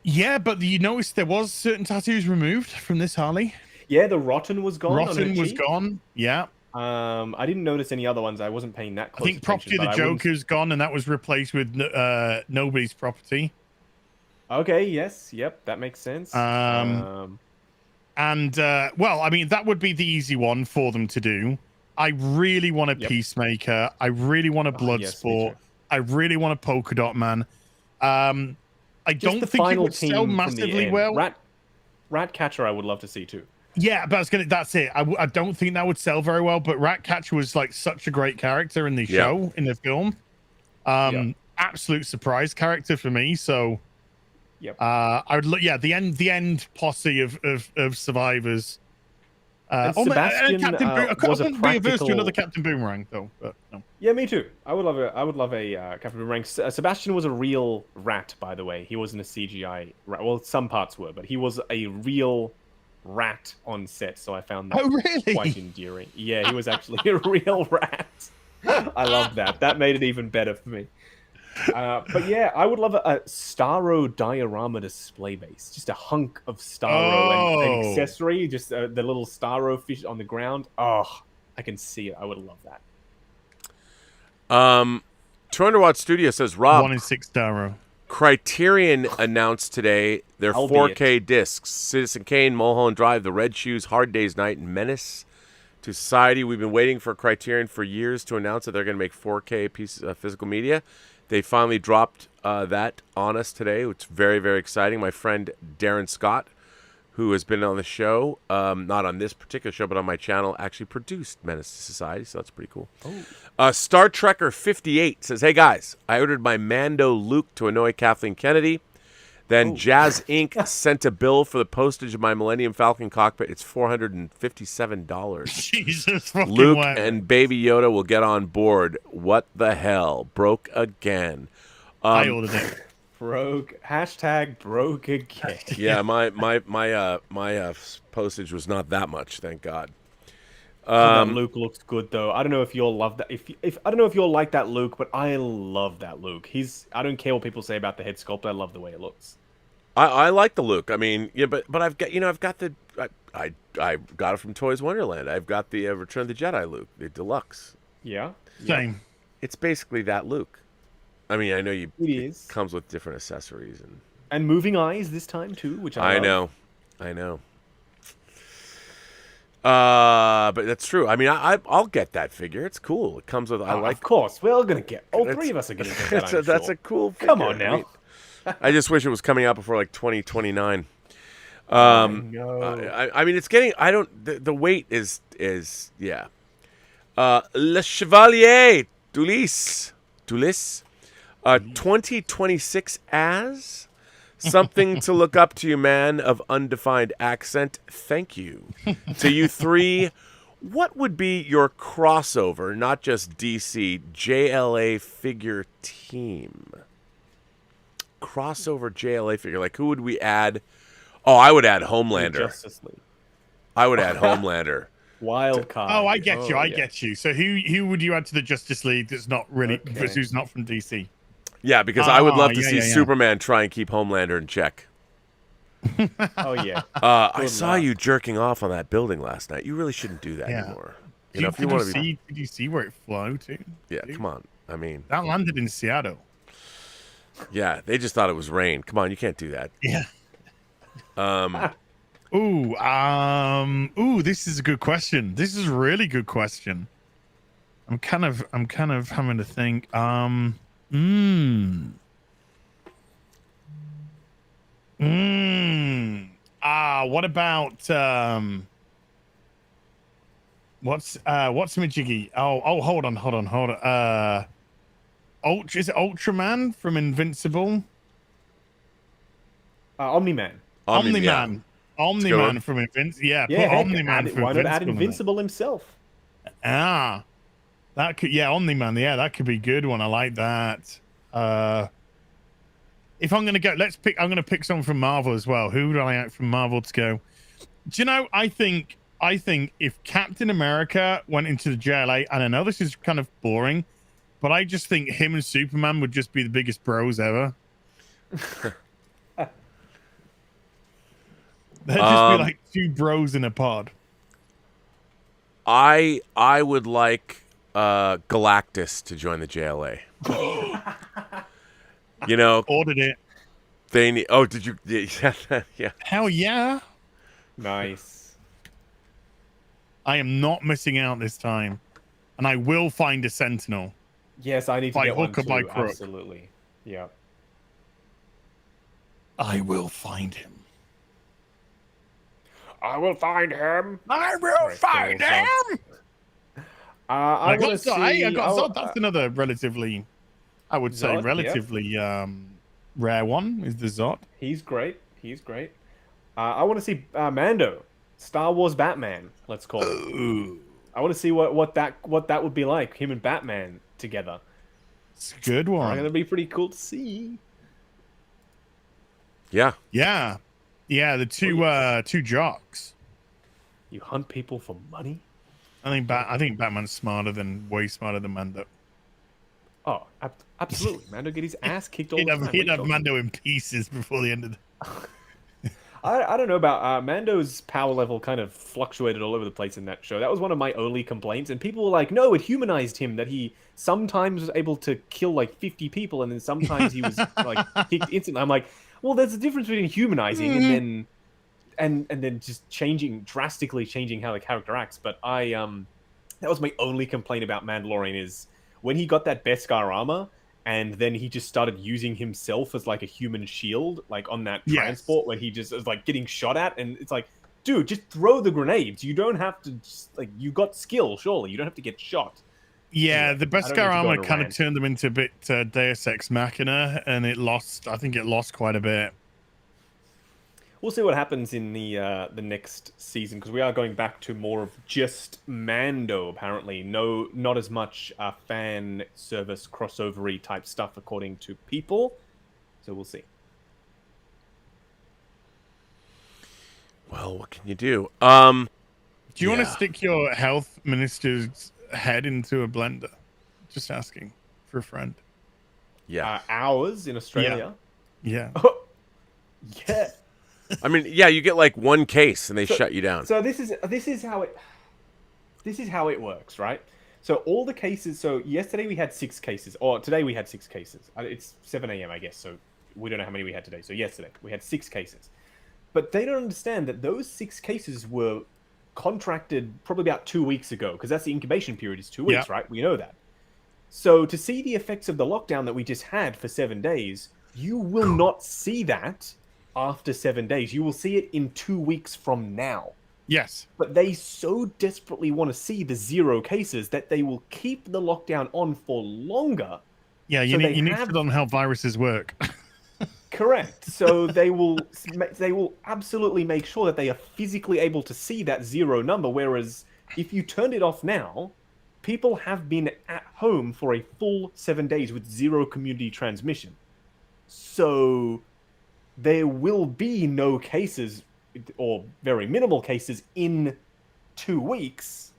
Yeah, but you noticed there was certain tattoos removed from this Harley. Yeah, the Rotten was gone. Rotten was gone. Yeah. I didn't notice any other ones. I wasn't paying that close I think Property of the Joker's gone, and that was replaced with Nobody's Property. Okay, yes. Yep, that makes sense. Well, I mean, that would be the easy one for them to do. I really want a Peacemaker. I really want a Bloodsport. I really want a Polka Dot Man. I don't think it would sell massively well. Ratcatcher, I would love to see too. Yeah, but that's it. I don't think that would sell very well. But Ratcatcher was like such a great character in the show, in the film. Absolute surprise character for me. So, I would look. Yeah, the end posse of survivors. Sebastian was a practical. Another Captain Boomerang, though. But no. Yeah, me too. I would love a Captain Boomerang. Sebastian was a real rat, by the way. He wasn't a CGI rat. Well, some parts were, but he was a real rat on set. So I found that quite endearing. Yeah, he was actually a real rat. I love that. That made it even better for me. But yeah, I would love a Starro diorama display base. Just a hunk of Starro and an accessory. Just the little Starro fish on the ground. Oh, I can see it. I would love that. Trunderwatt Studio says, Rob, 1 in 6 Starro. Criterion announced today their 4K discs. Citizen Kane, Mulholland Drive, The Red Shoes, Hard Day's Night, and Menace to Society. We've been waiting for Criterion for years to announce that they're going to make 4K pieces of physical media. They finally dropped that on us today, which is very, very exciting. My friend Darren Scott, who has been on the show, not on this particular show, but on my channel, actually produced Menace to Society, so that's pretty cool. Star Trekker 58 says, hey guys, I ordered my Mando Luke to annoy Kathleen Kennedy. Then Jazz Inc. sent a bill for the postage of my Millennium Falcon cockpit. It's $457. Jesus fucking Luke way. and Baby Yoda will get on board. What the hell? Broke again. I ordered it. Broke. Hashtag broke again. Yeah, my postage was not that much, thank God. That Luke looks good though. I don't know if you'll love that. If I don't know if you'll like that Luke, but I love that Luke. I don't care what people say about the head sculpt. I love the way it looks. I like the Luke. I mean, yeah, but I've got I got it from Toys Wonderland. I've got the Return of the Jedi Luke, the deluxe. Yeah. Same. It's basically that Luke. I mean, I know it comes with different accessories and moving eyes this time too, which I love. I know. But that's true. I mean, I'll get that figure. It's cool. It comes with. Of course, we're all gonna get. All three of us are gonna get that. That's a cool figure. Come on now. I just wish it was coming out before like 2029. I know. I mean, it's getting. I don't. The weight is yeah. Le Chevalier Dulis. 2026 as something to look up to you, man of undefined accent. Thank you. To you three, what would be your crossover, not just DC, JLA figure team? Crossover JLA figure. Like, who would we add? Oh, I would add Homelander. Justice League. I would add Homelander. Wild card. Oh, I get you. I get you. So who would you add to the Justice League that's not really who's not from DC? Yeah, because I would love to see Superman try and keep Homelander in check. Oh yeah. I saw you jerking off on that building last night. You really shouldn't do that anymore. Did you see where it flew to? Yeah, come on. I mean, that landed in Seattle. Yeah, they just thought it was rain. Come on, you can't do that. Yeah. This is a good question. This is a really good question. I'm kind of having to think. What about what's Majiggy? Hold on. Is it Ultraman from Invincible? Omni-Man. Omni-Man. Yeah. Omni-Man from Invincible. Yeah, Yeah, put heck, Omni-Man from why not add Invincible in Invincible himself? there. That could, Omni-Man. Yeah, that could be a good one. I like that. If I'm gonna go, I'm gonna pick someone from Marvel as well. Who do I like from Marvel to go? Do you know? I think if Captain America went into the JLA, and I know this is kind of boring, but I just think him and Superman would just be the biggest bros ever. They'd just be like two bros in a pod. I would like Galactus to join the JLA. You know, Ordered it. they need. Oh, did you? Yeah. Hell yeah! Nice. I am not missing out this time, and I will find a Sentinel. Yes, I need to By get one hook or too. by crook. Absolutely. Yeah. I will find him. I will find him. I will find him. I got Zod. That's another relatively, I would say, Zod, relatively rare one. Is the Zod? He's great. I want to see Mando, Star Wars Batman. Let's call it. Ooh, I want to see what that would be like. Him and Batman together. it's a good It's one. gonna be pretty cool to see. Yeah. Yeah. The two jocks. You hunt people for money? I think Batman's way smarter than Mando. Oh, absolutely. Mando get his ass kicked all He'd the have, time. he'd have Mando in pieces before the end of the... I don't know about Mando's power level kind of fluctuated all over the place in that show. That was one of my only complaints, and people were like, no, it humanized him, that he sometimes was able to kill like 50 people and then sometimes he was like kicked instantly. I'm like, well, there's a difference between humanizing and then just drastically changing how the character acts. But that was my only complaint about Mandalorian, is when he got that Beskar armor and then he just started using himself as like a human shield, like on that transport when he just was like getting shot at, and it's like, dude, just throw the grenades. You don't have to just, like, you got skill, surely. You don't have to get shot. Yeah, the Beskar armor kind of rant. turned them into a bit Deus Ex Machina, and I think it lost quite a bit. We'll see what happens in the next season, because we are going back to more of just Mando, apparently. No, not as much fan service crossover-y type stuff, according to people. So we'll see. Well, what can you do? Do you want to stick your health minister's head into a blender? Just asking for a friend. Yeah. Hours in Australia. Yeah. Yeah. I mean, yeah, you get like one case and they shut you down. So this is how it works, right? So all the cases. So yesterday we had 6 cases, or today we had 6 cases. It's 7 a.m. I guess. So we don't know how many we had today. So yesterday we had 6 cases, but they don't understand that those 6 cases were contracted probably about 2 weeks ago, because that's the incubation period is 2 weeks, right? We know that. So to see the effects of the lockdown that we just had for 7 days, you will not see that after 7 days. You will see it in 2 weeks from now. Yes. But they so desperately want to see the 0 cases that they will keep the lockdown on for longer. Yeah, you need to learn how viruses work. Correct. So they will absolutely make sure that they are physically able to see that 0 number. Whereas if you turned it off now, people have been at home for a full 7 days with 0 community transmission. So there will be no cases, or very minimal cases, in 2 weeks,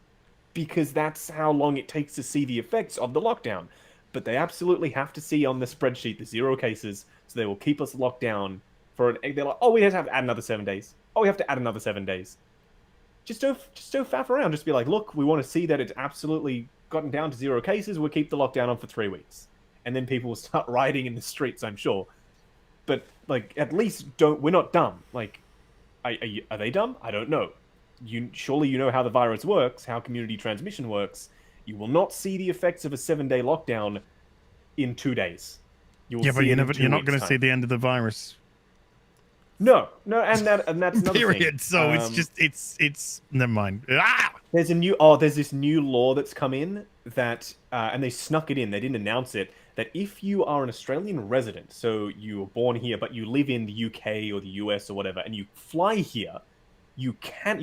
because that's how long it takes to see the effects of the lockdown. But they absolutely have to see on the spreadsheet the 0 cases, so they will keep us locked down for they're like, oh, we have to add another 7 days. Oh, we have to add another 7 days. Just don't faff around. Just be like, look, we want to see that it's absolutely gotten down to 0 cases. We'll keep the lockdown on for 3 weeks. And then people will start rioting in the streets, I'm sure. But, like, at least we're not dumb. Like, are they dumb? I don't know. Surely you know how the virus works, how community transmission works. You will not see the effects of a 7-day lockdown in 2 days. You will Yeah, see but it in you're 2 not weeks' going to see time. the end of the virus. No, and that's another Period. thing. So it's never mind. There's this new law that's come in that, and they snuck it in. They didn't announce it. That if you are an Australian resident, so you were born here but you live in the UK or the US or whatever, and you fly here, you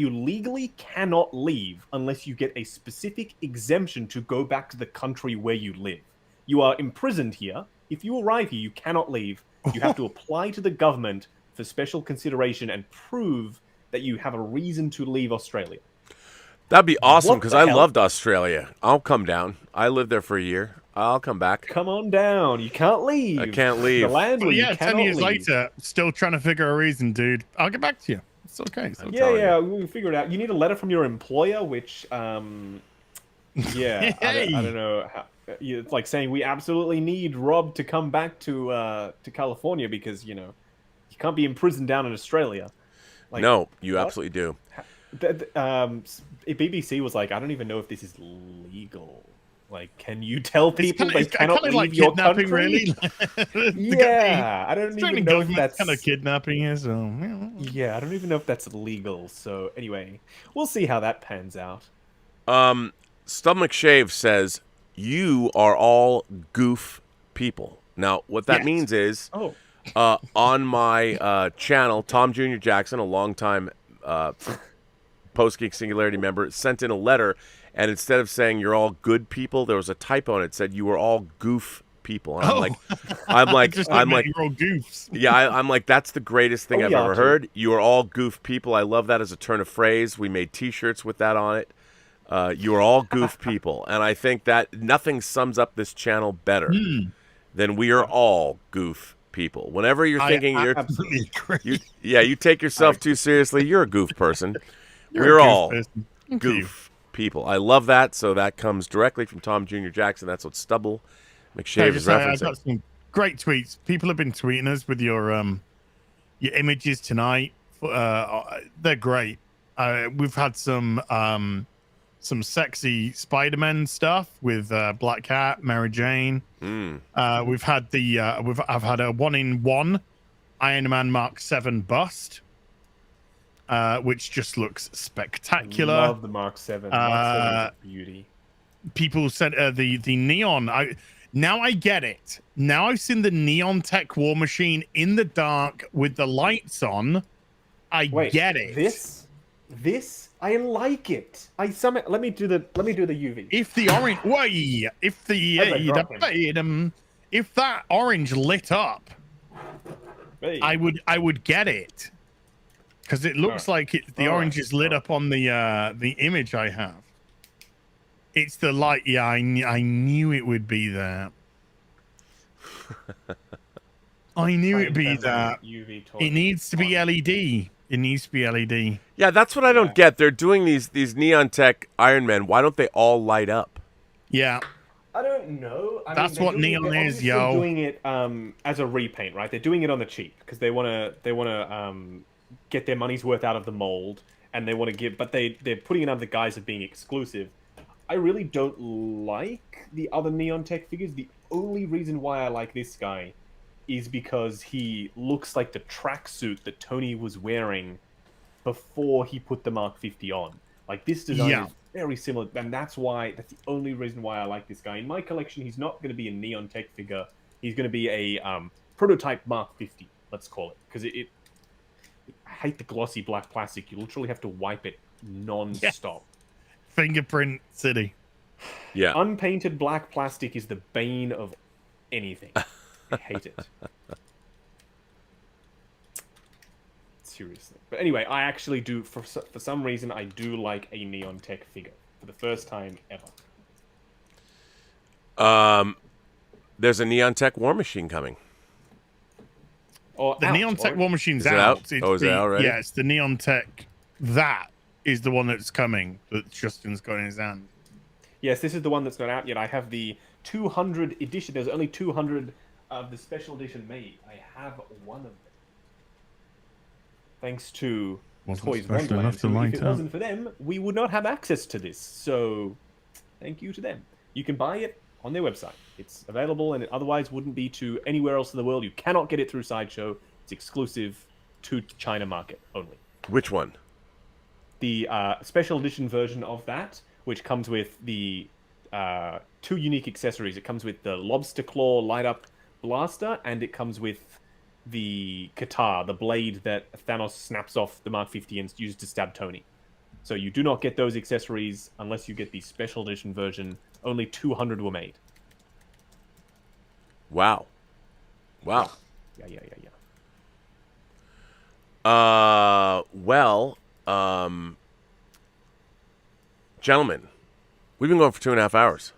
legally cannot leave unless you get a specific exemption to go back to the country where you live. You are imprisoned here. If you arrive here, you cannot leave. You have to apply to the government for special consideration and prove that you have a reason to leave Australia. That'd be awesome What because the I hell? loved Australia. I'll come down. I lived there for a year. I'll come back. Come on down. You can't leave. I can't leave. The land But where yeah, you 10 cannot years leave. later, still trying to figure a reason, dude. I'll get back to you. It's okay. It's okay. Yeah, we'll figure it out. You need a letter from your employer, which, yeah, I don't know. It's like saying we absolutely need Rob to come back to California because, you can't be imprisoned down in Australia. Like, No, you what? absolutely do. BBC was like, I don't even know if this is legal. Like, can you tell people they It's cannot kinda leave like your kidnapping, country? really. Yeah, I don't even know if that's kind of kidnapping here. So yeah, I don't even know if that's legal. So anyway, we'll see how that pans out. Stub McShave says, you are all goof people. Now, what that Yes. means is, Oh, on my channel, Tom Jr. Jackson, a longtime Post-Geek Singularity member, sent in a letter, and instead of saying you're all good people, there was a typo and it said you were all goof people. And I'm like, just I'm like, you're all goofs. yeah, I'm like, that's the greatest thing Oh, I've yeah, ever too. heard. You are all goof people. I love that as a turn of phrase. We made T-shirts with that on it. You are all goof people, and I think that nothing sums up this channel better than we are all goof people. Whenever you're thinking I you're, absolutely agree. you take yourself too seriously, you're a goof person. You're a We're goof all person. Thank you. goof people. I love that. So that comes directly from Tom Jr. Jackson. That's what Stubble Can I McShave is just say, I've referencing. got some great tweets. People have been tweeting us with your images tonight. They're great. We've had some sexy Spider-Man stuff with Black Cat, Mary Jane. We've had I've had a 1-in-1 Iron Man Mark 7 bust, which just looks spectacular. love the Mark 7. Mark 7 is a beauty. People said the neon. Now I get it. Now I've seen the Neon Tech War Machine in the dark with the lights on. Wait, get it. This I like it. Let me do the UV. If the orange, if that orange lit up, Hey. I would get it, because it looks like the All orange right. is lit up on the image I have. It's the light. Yeah, I knew it would be that. I knew it'd be that. UV It needs to be LED. It needs to be LED. Yeah, that's what I don't get. They're doing these Neon Tech Iron Men. Why don't they all light up? Yeah. I don't know. That's what neon is, obviously yo. Doing it as a repaint, right? They're doing it on the cheap because they want to get their money's worth out of the mold, and they want to give, but they're putting it under the guise of being exclusive. I really don't like the other Neon Tech figures. The only reason why I like this guy is because he looks like the tracksuit that Tony was wearing before he put the Mark 50 on. Like, this design is very similar, and that's the only reason why I like this guy. In my collection, he's not going to be a Neon Tech figure. He's going to be a prototype Mark 50, let's call it, because I hate the glossy black plastic. You literally have to wipe it non-stop. Fingerprint City. Yeah. Unpainted black plastic is the bane of anything. I hate it. Seriously. But anyway, I actually do, for some reason, I do like a Neon Tech figure. For the first time ever. There's a Neon Tech War Machine coming. Or The out, Neon Tech or- War Machine's Is it out. out? Oh, is it out already? Yeah, it's the Neon Tech. That is the one that's coming, that Justin's got in his hand. Yes, this is the one that's not out yet. I have the 200 edition. There's only 200 of the special edition made. I have one of them. Thanks to Wasn't Toys special Wonderland. enough to who, light if it up. wasn't for them, we would not have access to this. So, thank you to them. You can buy it on their website. It's available, and it otherwise wouldn't be to anywhere else in the world. You cannot get it through Sideshow. It's exclusive to the China market only. Which one? The special edition version of that, which comes with the 2 unique accessories. It comes with the lobster claw light-up blaster, and it comes with the katana, the blade that Thanos snaps off the Mark 50 and uses to stab Tony. So you do not get those accessories unless you get the special edition version. Only 200 were made. Wow. Yeah. Well, gentlemen, we've been going for 2.5 hours.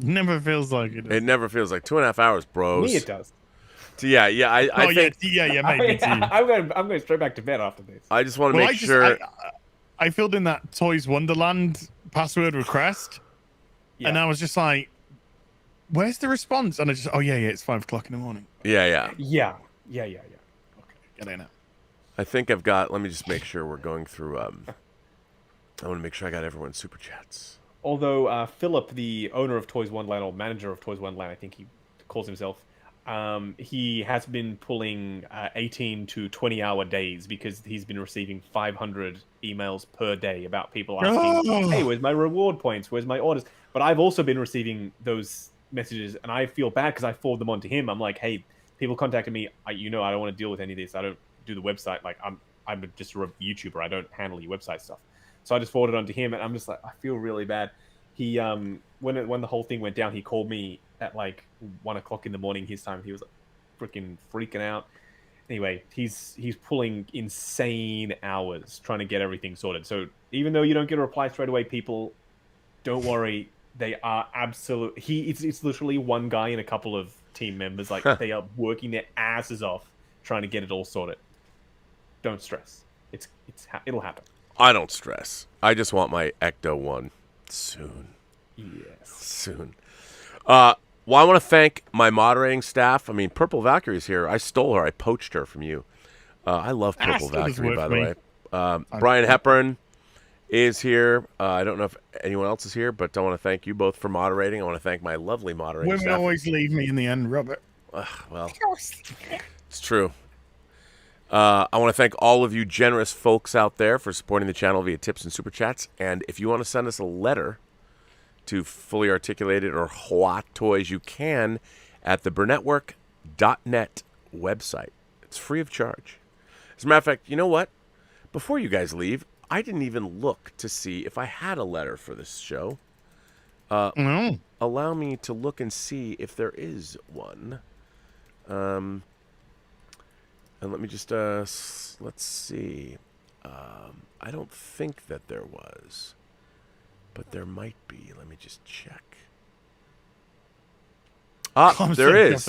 Never feels like it. It never feels like 2.5 hours, bros. Me, it does. So yeah. I think maybe too. I'm going straight back to bed after this. I just want to make sure. I filled in that Toys Wonderland password request, and I was just like, "Where's the response?" And I just, it's 5 o'clock in the morning. Yeah. Yeah. Okay, get in it. I think I've got. Let me just make sure we're going through. I want to make sure I got everyone's super chats. Although Philip, the owner of Toys Wonderland, or manager of Toys Wonderland, I think he calls himself, he has been pulling 18 to 20-hour days because he's been receiving 500 emails per day about people asking, hey, where's my reward points? Where's my orders? But I've also been receiving those messages, and I feel bad because I forward them on to him. I'm like, hey, people contacted me. I don't want to deal with any of this. I don't do the website. Like, I'm just a YouTuber. I don't handle your website stuff. So I just forwarded it on to him, and I'm just like, I feel really bad. He when the whole thing went down, he called me at like 1 o'clock in the morning his time. He was like, freaking out. Anyway, he's pulling insane hours trying to get everything sorted. So even though you don't get a reply straight away, people, don't worry. They are absolute. It's literally one guy and a couple of team members. Like they are working their asses off trying to get it all sorted. Don't stress. It'll happen. I don't stress. I just want my Ecto 1 soon. Yes. Soon. Well, I want to thank my moderating staff. I mean, Purple Valkyrie's here. I stole her. I poached her from you. I love Purple Valkyrie, by the way. Brian Hepburn is here. I don't know if anyone else is here, but I want to thank you both for moderating. I want to thank my lovely moderating Women staff. always leave me in the end, Robert. Well, it's true. I want to thank all of you generous folks out there for supporting the channel via tips and super chats. And if you want to send us a letter to Fully Articulated or Hot Toys, you can at the Burnettwork.net website. It's free of charge. As a matter of fact, you know what? Before you guys leave, I didn't even look to see if I had a letter for this show. Allow me to look and see if there is one. And let me just, let's see. I don't think that there was, but there might be. Let me just check. There is.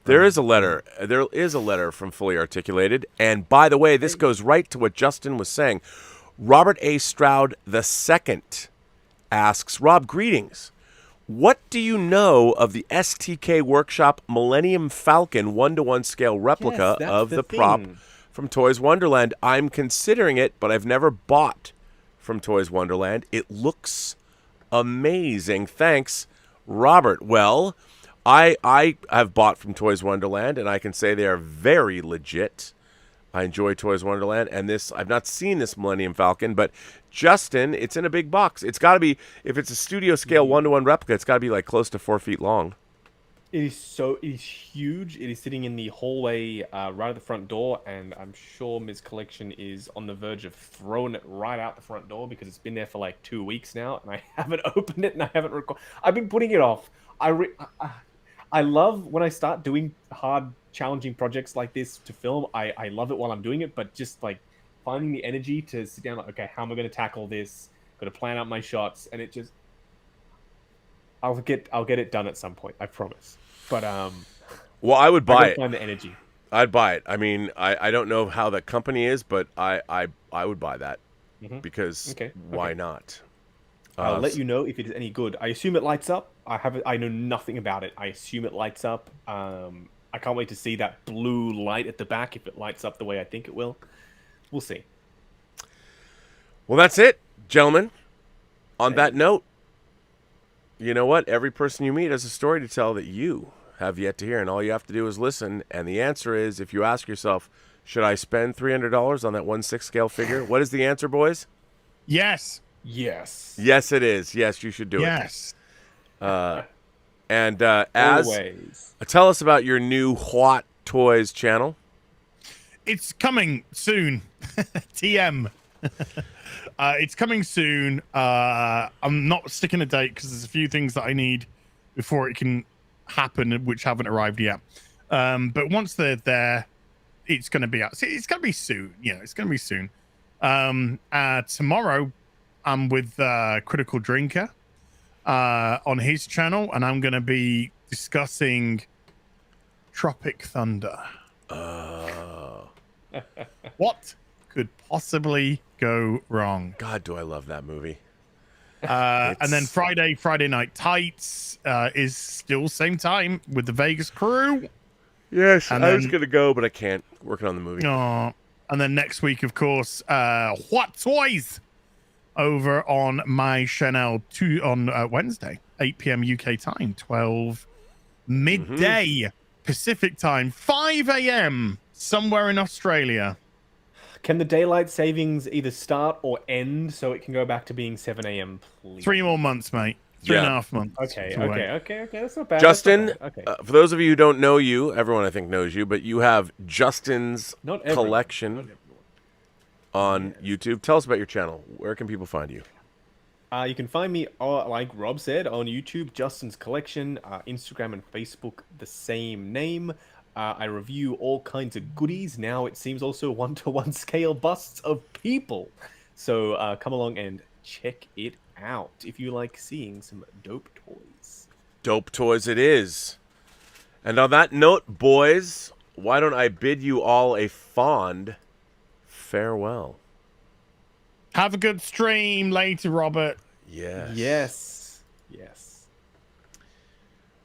There is a letter. There is a letter from Fully Articulated. And by the way, this goes right to what Justin was saying. Robert A. Stroud II asks, Rob, greetings. What do you know of the STK Workshop Millennium Falcon 1-to-1 scale replica of the prop from Toys Wonderland? I'm considering it, but I've never bought from Toys Wonderland. It looks amazing. Thanks, Robert. Well, I have bought from Toys Wonderland, and I can say they are very legit. I enjoy Toys Wonderland, and this, I've not seen this Millennium Falcon, but Justin, it's in a big box. It's got to be, if it's a studio scale 1-to-1 replica, it's got to be like close to 4 feet long. It is huge. It is sitting in the hallway right at the front door, and I'm sure Ms. Collection is on the verge of throwing it right out the front door because it's been there for like 2 weeks now, and I haven't opened it, and I haven't I've been putting it off. I love when I start doing hard, challenging projects like this to film. I love it while I'm doing it, but just like finding the energy to sit down, like, okay, how am I going to tackle this? Got to plan out my shots, and it just, I'll get it done at some point, I promise. But well, I would buy it. Find the energy. I'd buy it. I mean, I don't know how the company is, but I would buy that because why not? I'll let you know if it is any good. I assume it lights up. I know nothing about it. I assume it lights up. I can't wait to see that blue light at the back if it lights up the way I think it will. We'll see. Well, that's it, gentlemen. On that note, you know what? Every person you meet has a story to tell that you have yet to hear, and all you have to do is listen. And the answer is, if you ask yourself, should I spend $300 on that 1/6 scale figure? What is the answer, boys? Yes. Yes. Yes, it is. Yes, you should do Yes. it. And as Always. tell us about your new What Toys channel. It's coming soon. TM. It's coming soon. I'm not sticking a date because there's a few things that I need before it can happen, which haven't arrived yet. But once they're there, it's going to be out. It's going to be soon. It's going to be soon. Tomorrow, I'm with Critical Drinker on his channel, and I'm going to be discussing Tropic Thunder. What could possibly go wrong? God, do I love that movie. And then Friday Night Tights is still same time with the Vegas crew. Yes, And I was then- going to go, but I can't. Working on the movie. Oh, and then next week, of course, What Toys over on my channel on Wednesday, 8 p.m. UK time, 12 midday Pacific time, 5 a.m. somewhere in Australia. Can the daylight savings either start or end so it can go back to being 7 a.m., please? 3 more months, mate. Three and a Yeah. half months. Okay, to wait. okay. That's not bad. Justin, That's not bad. Okay. for those of you who don't know you, everyone I think knows you, but you have Justin's Not everyone. collection on YouTube. Tell us about your channel. Where can people find you? You can find me, like Rob said, on YouTube, Justin's Collection, Instagram and Facebook, the same name. I review all kinds of goodies. Now it seems also 1-to-1 scale busts of people. So come along and check it out if you like seeing some dope toys. Dope Toys it is. And on that note, boys, why don't I bid you all a fond farewell? Have a good stream later, Robert. Yes. Yes. Yes.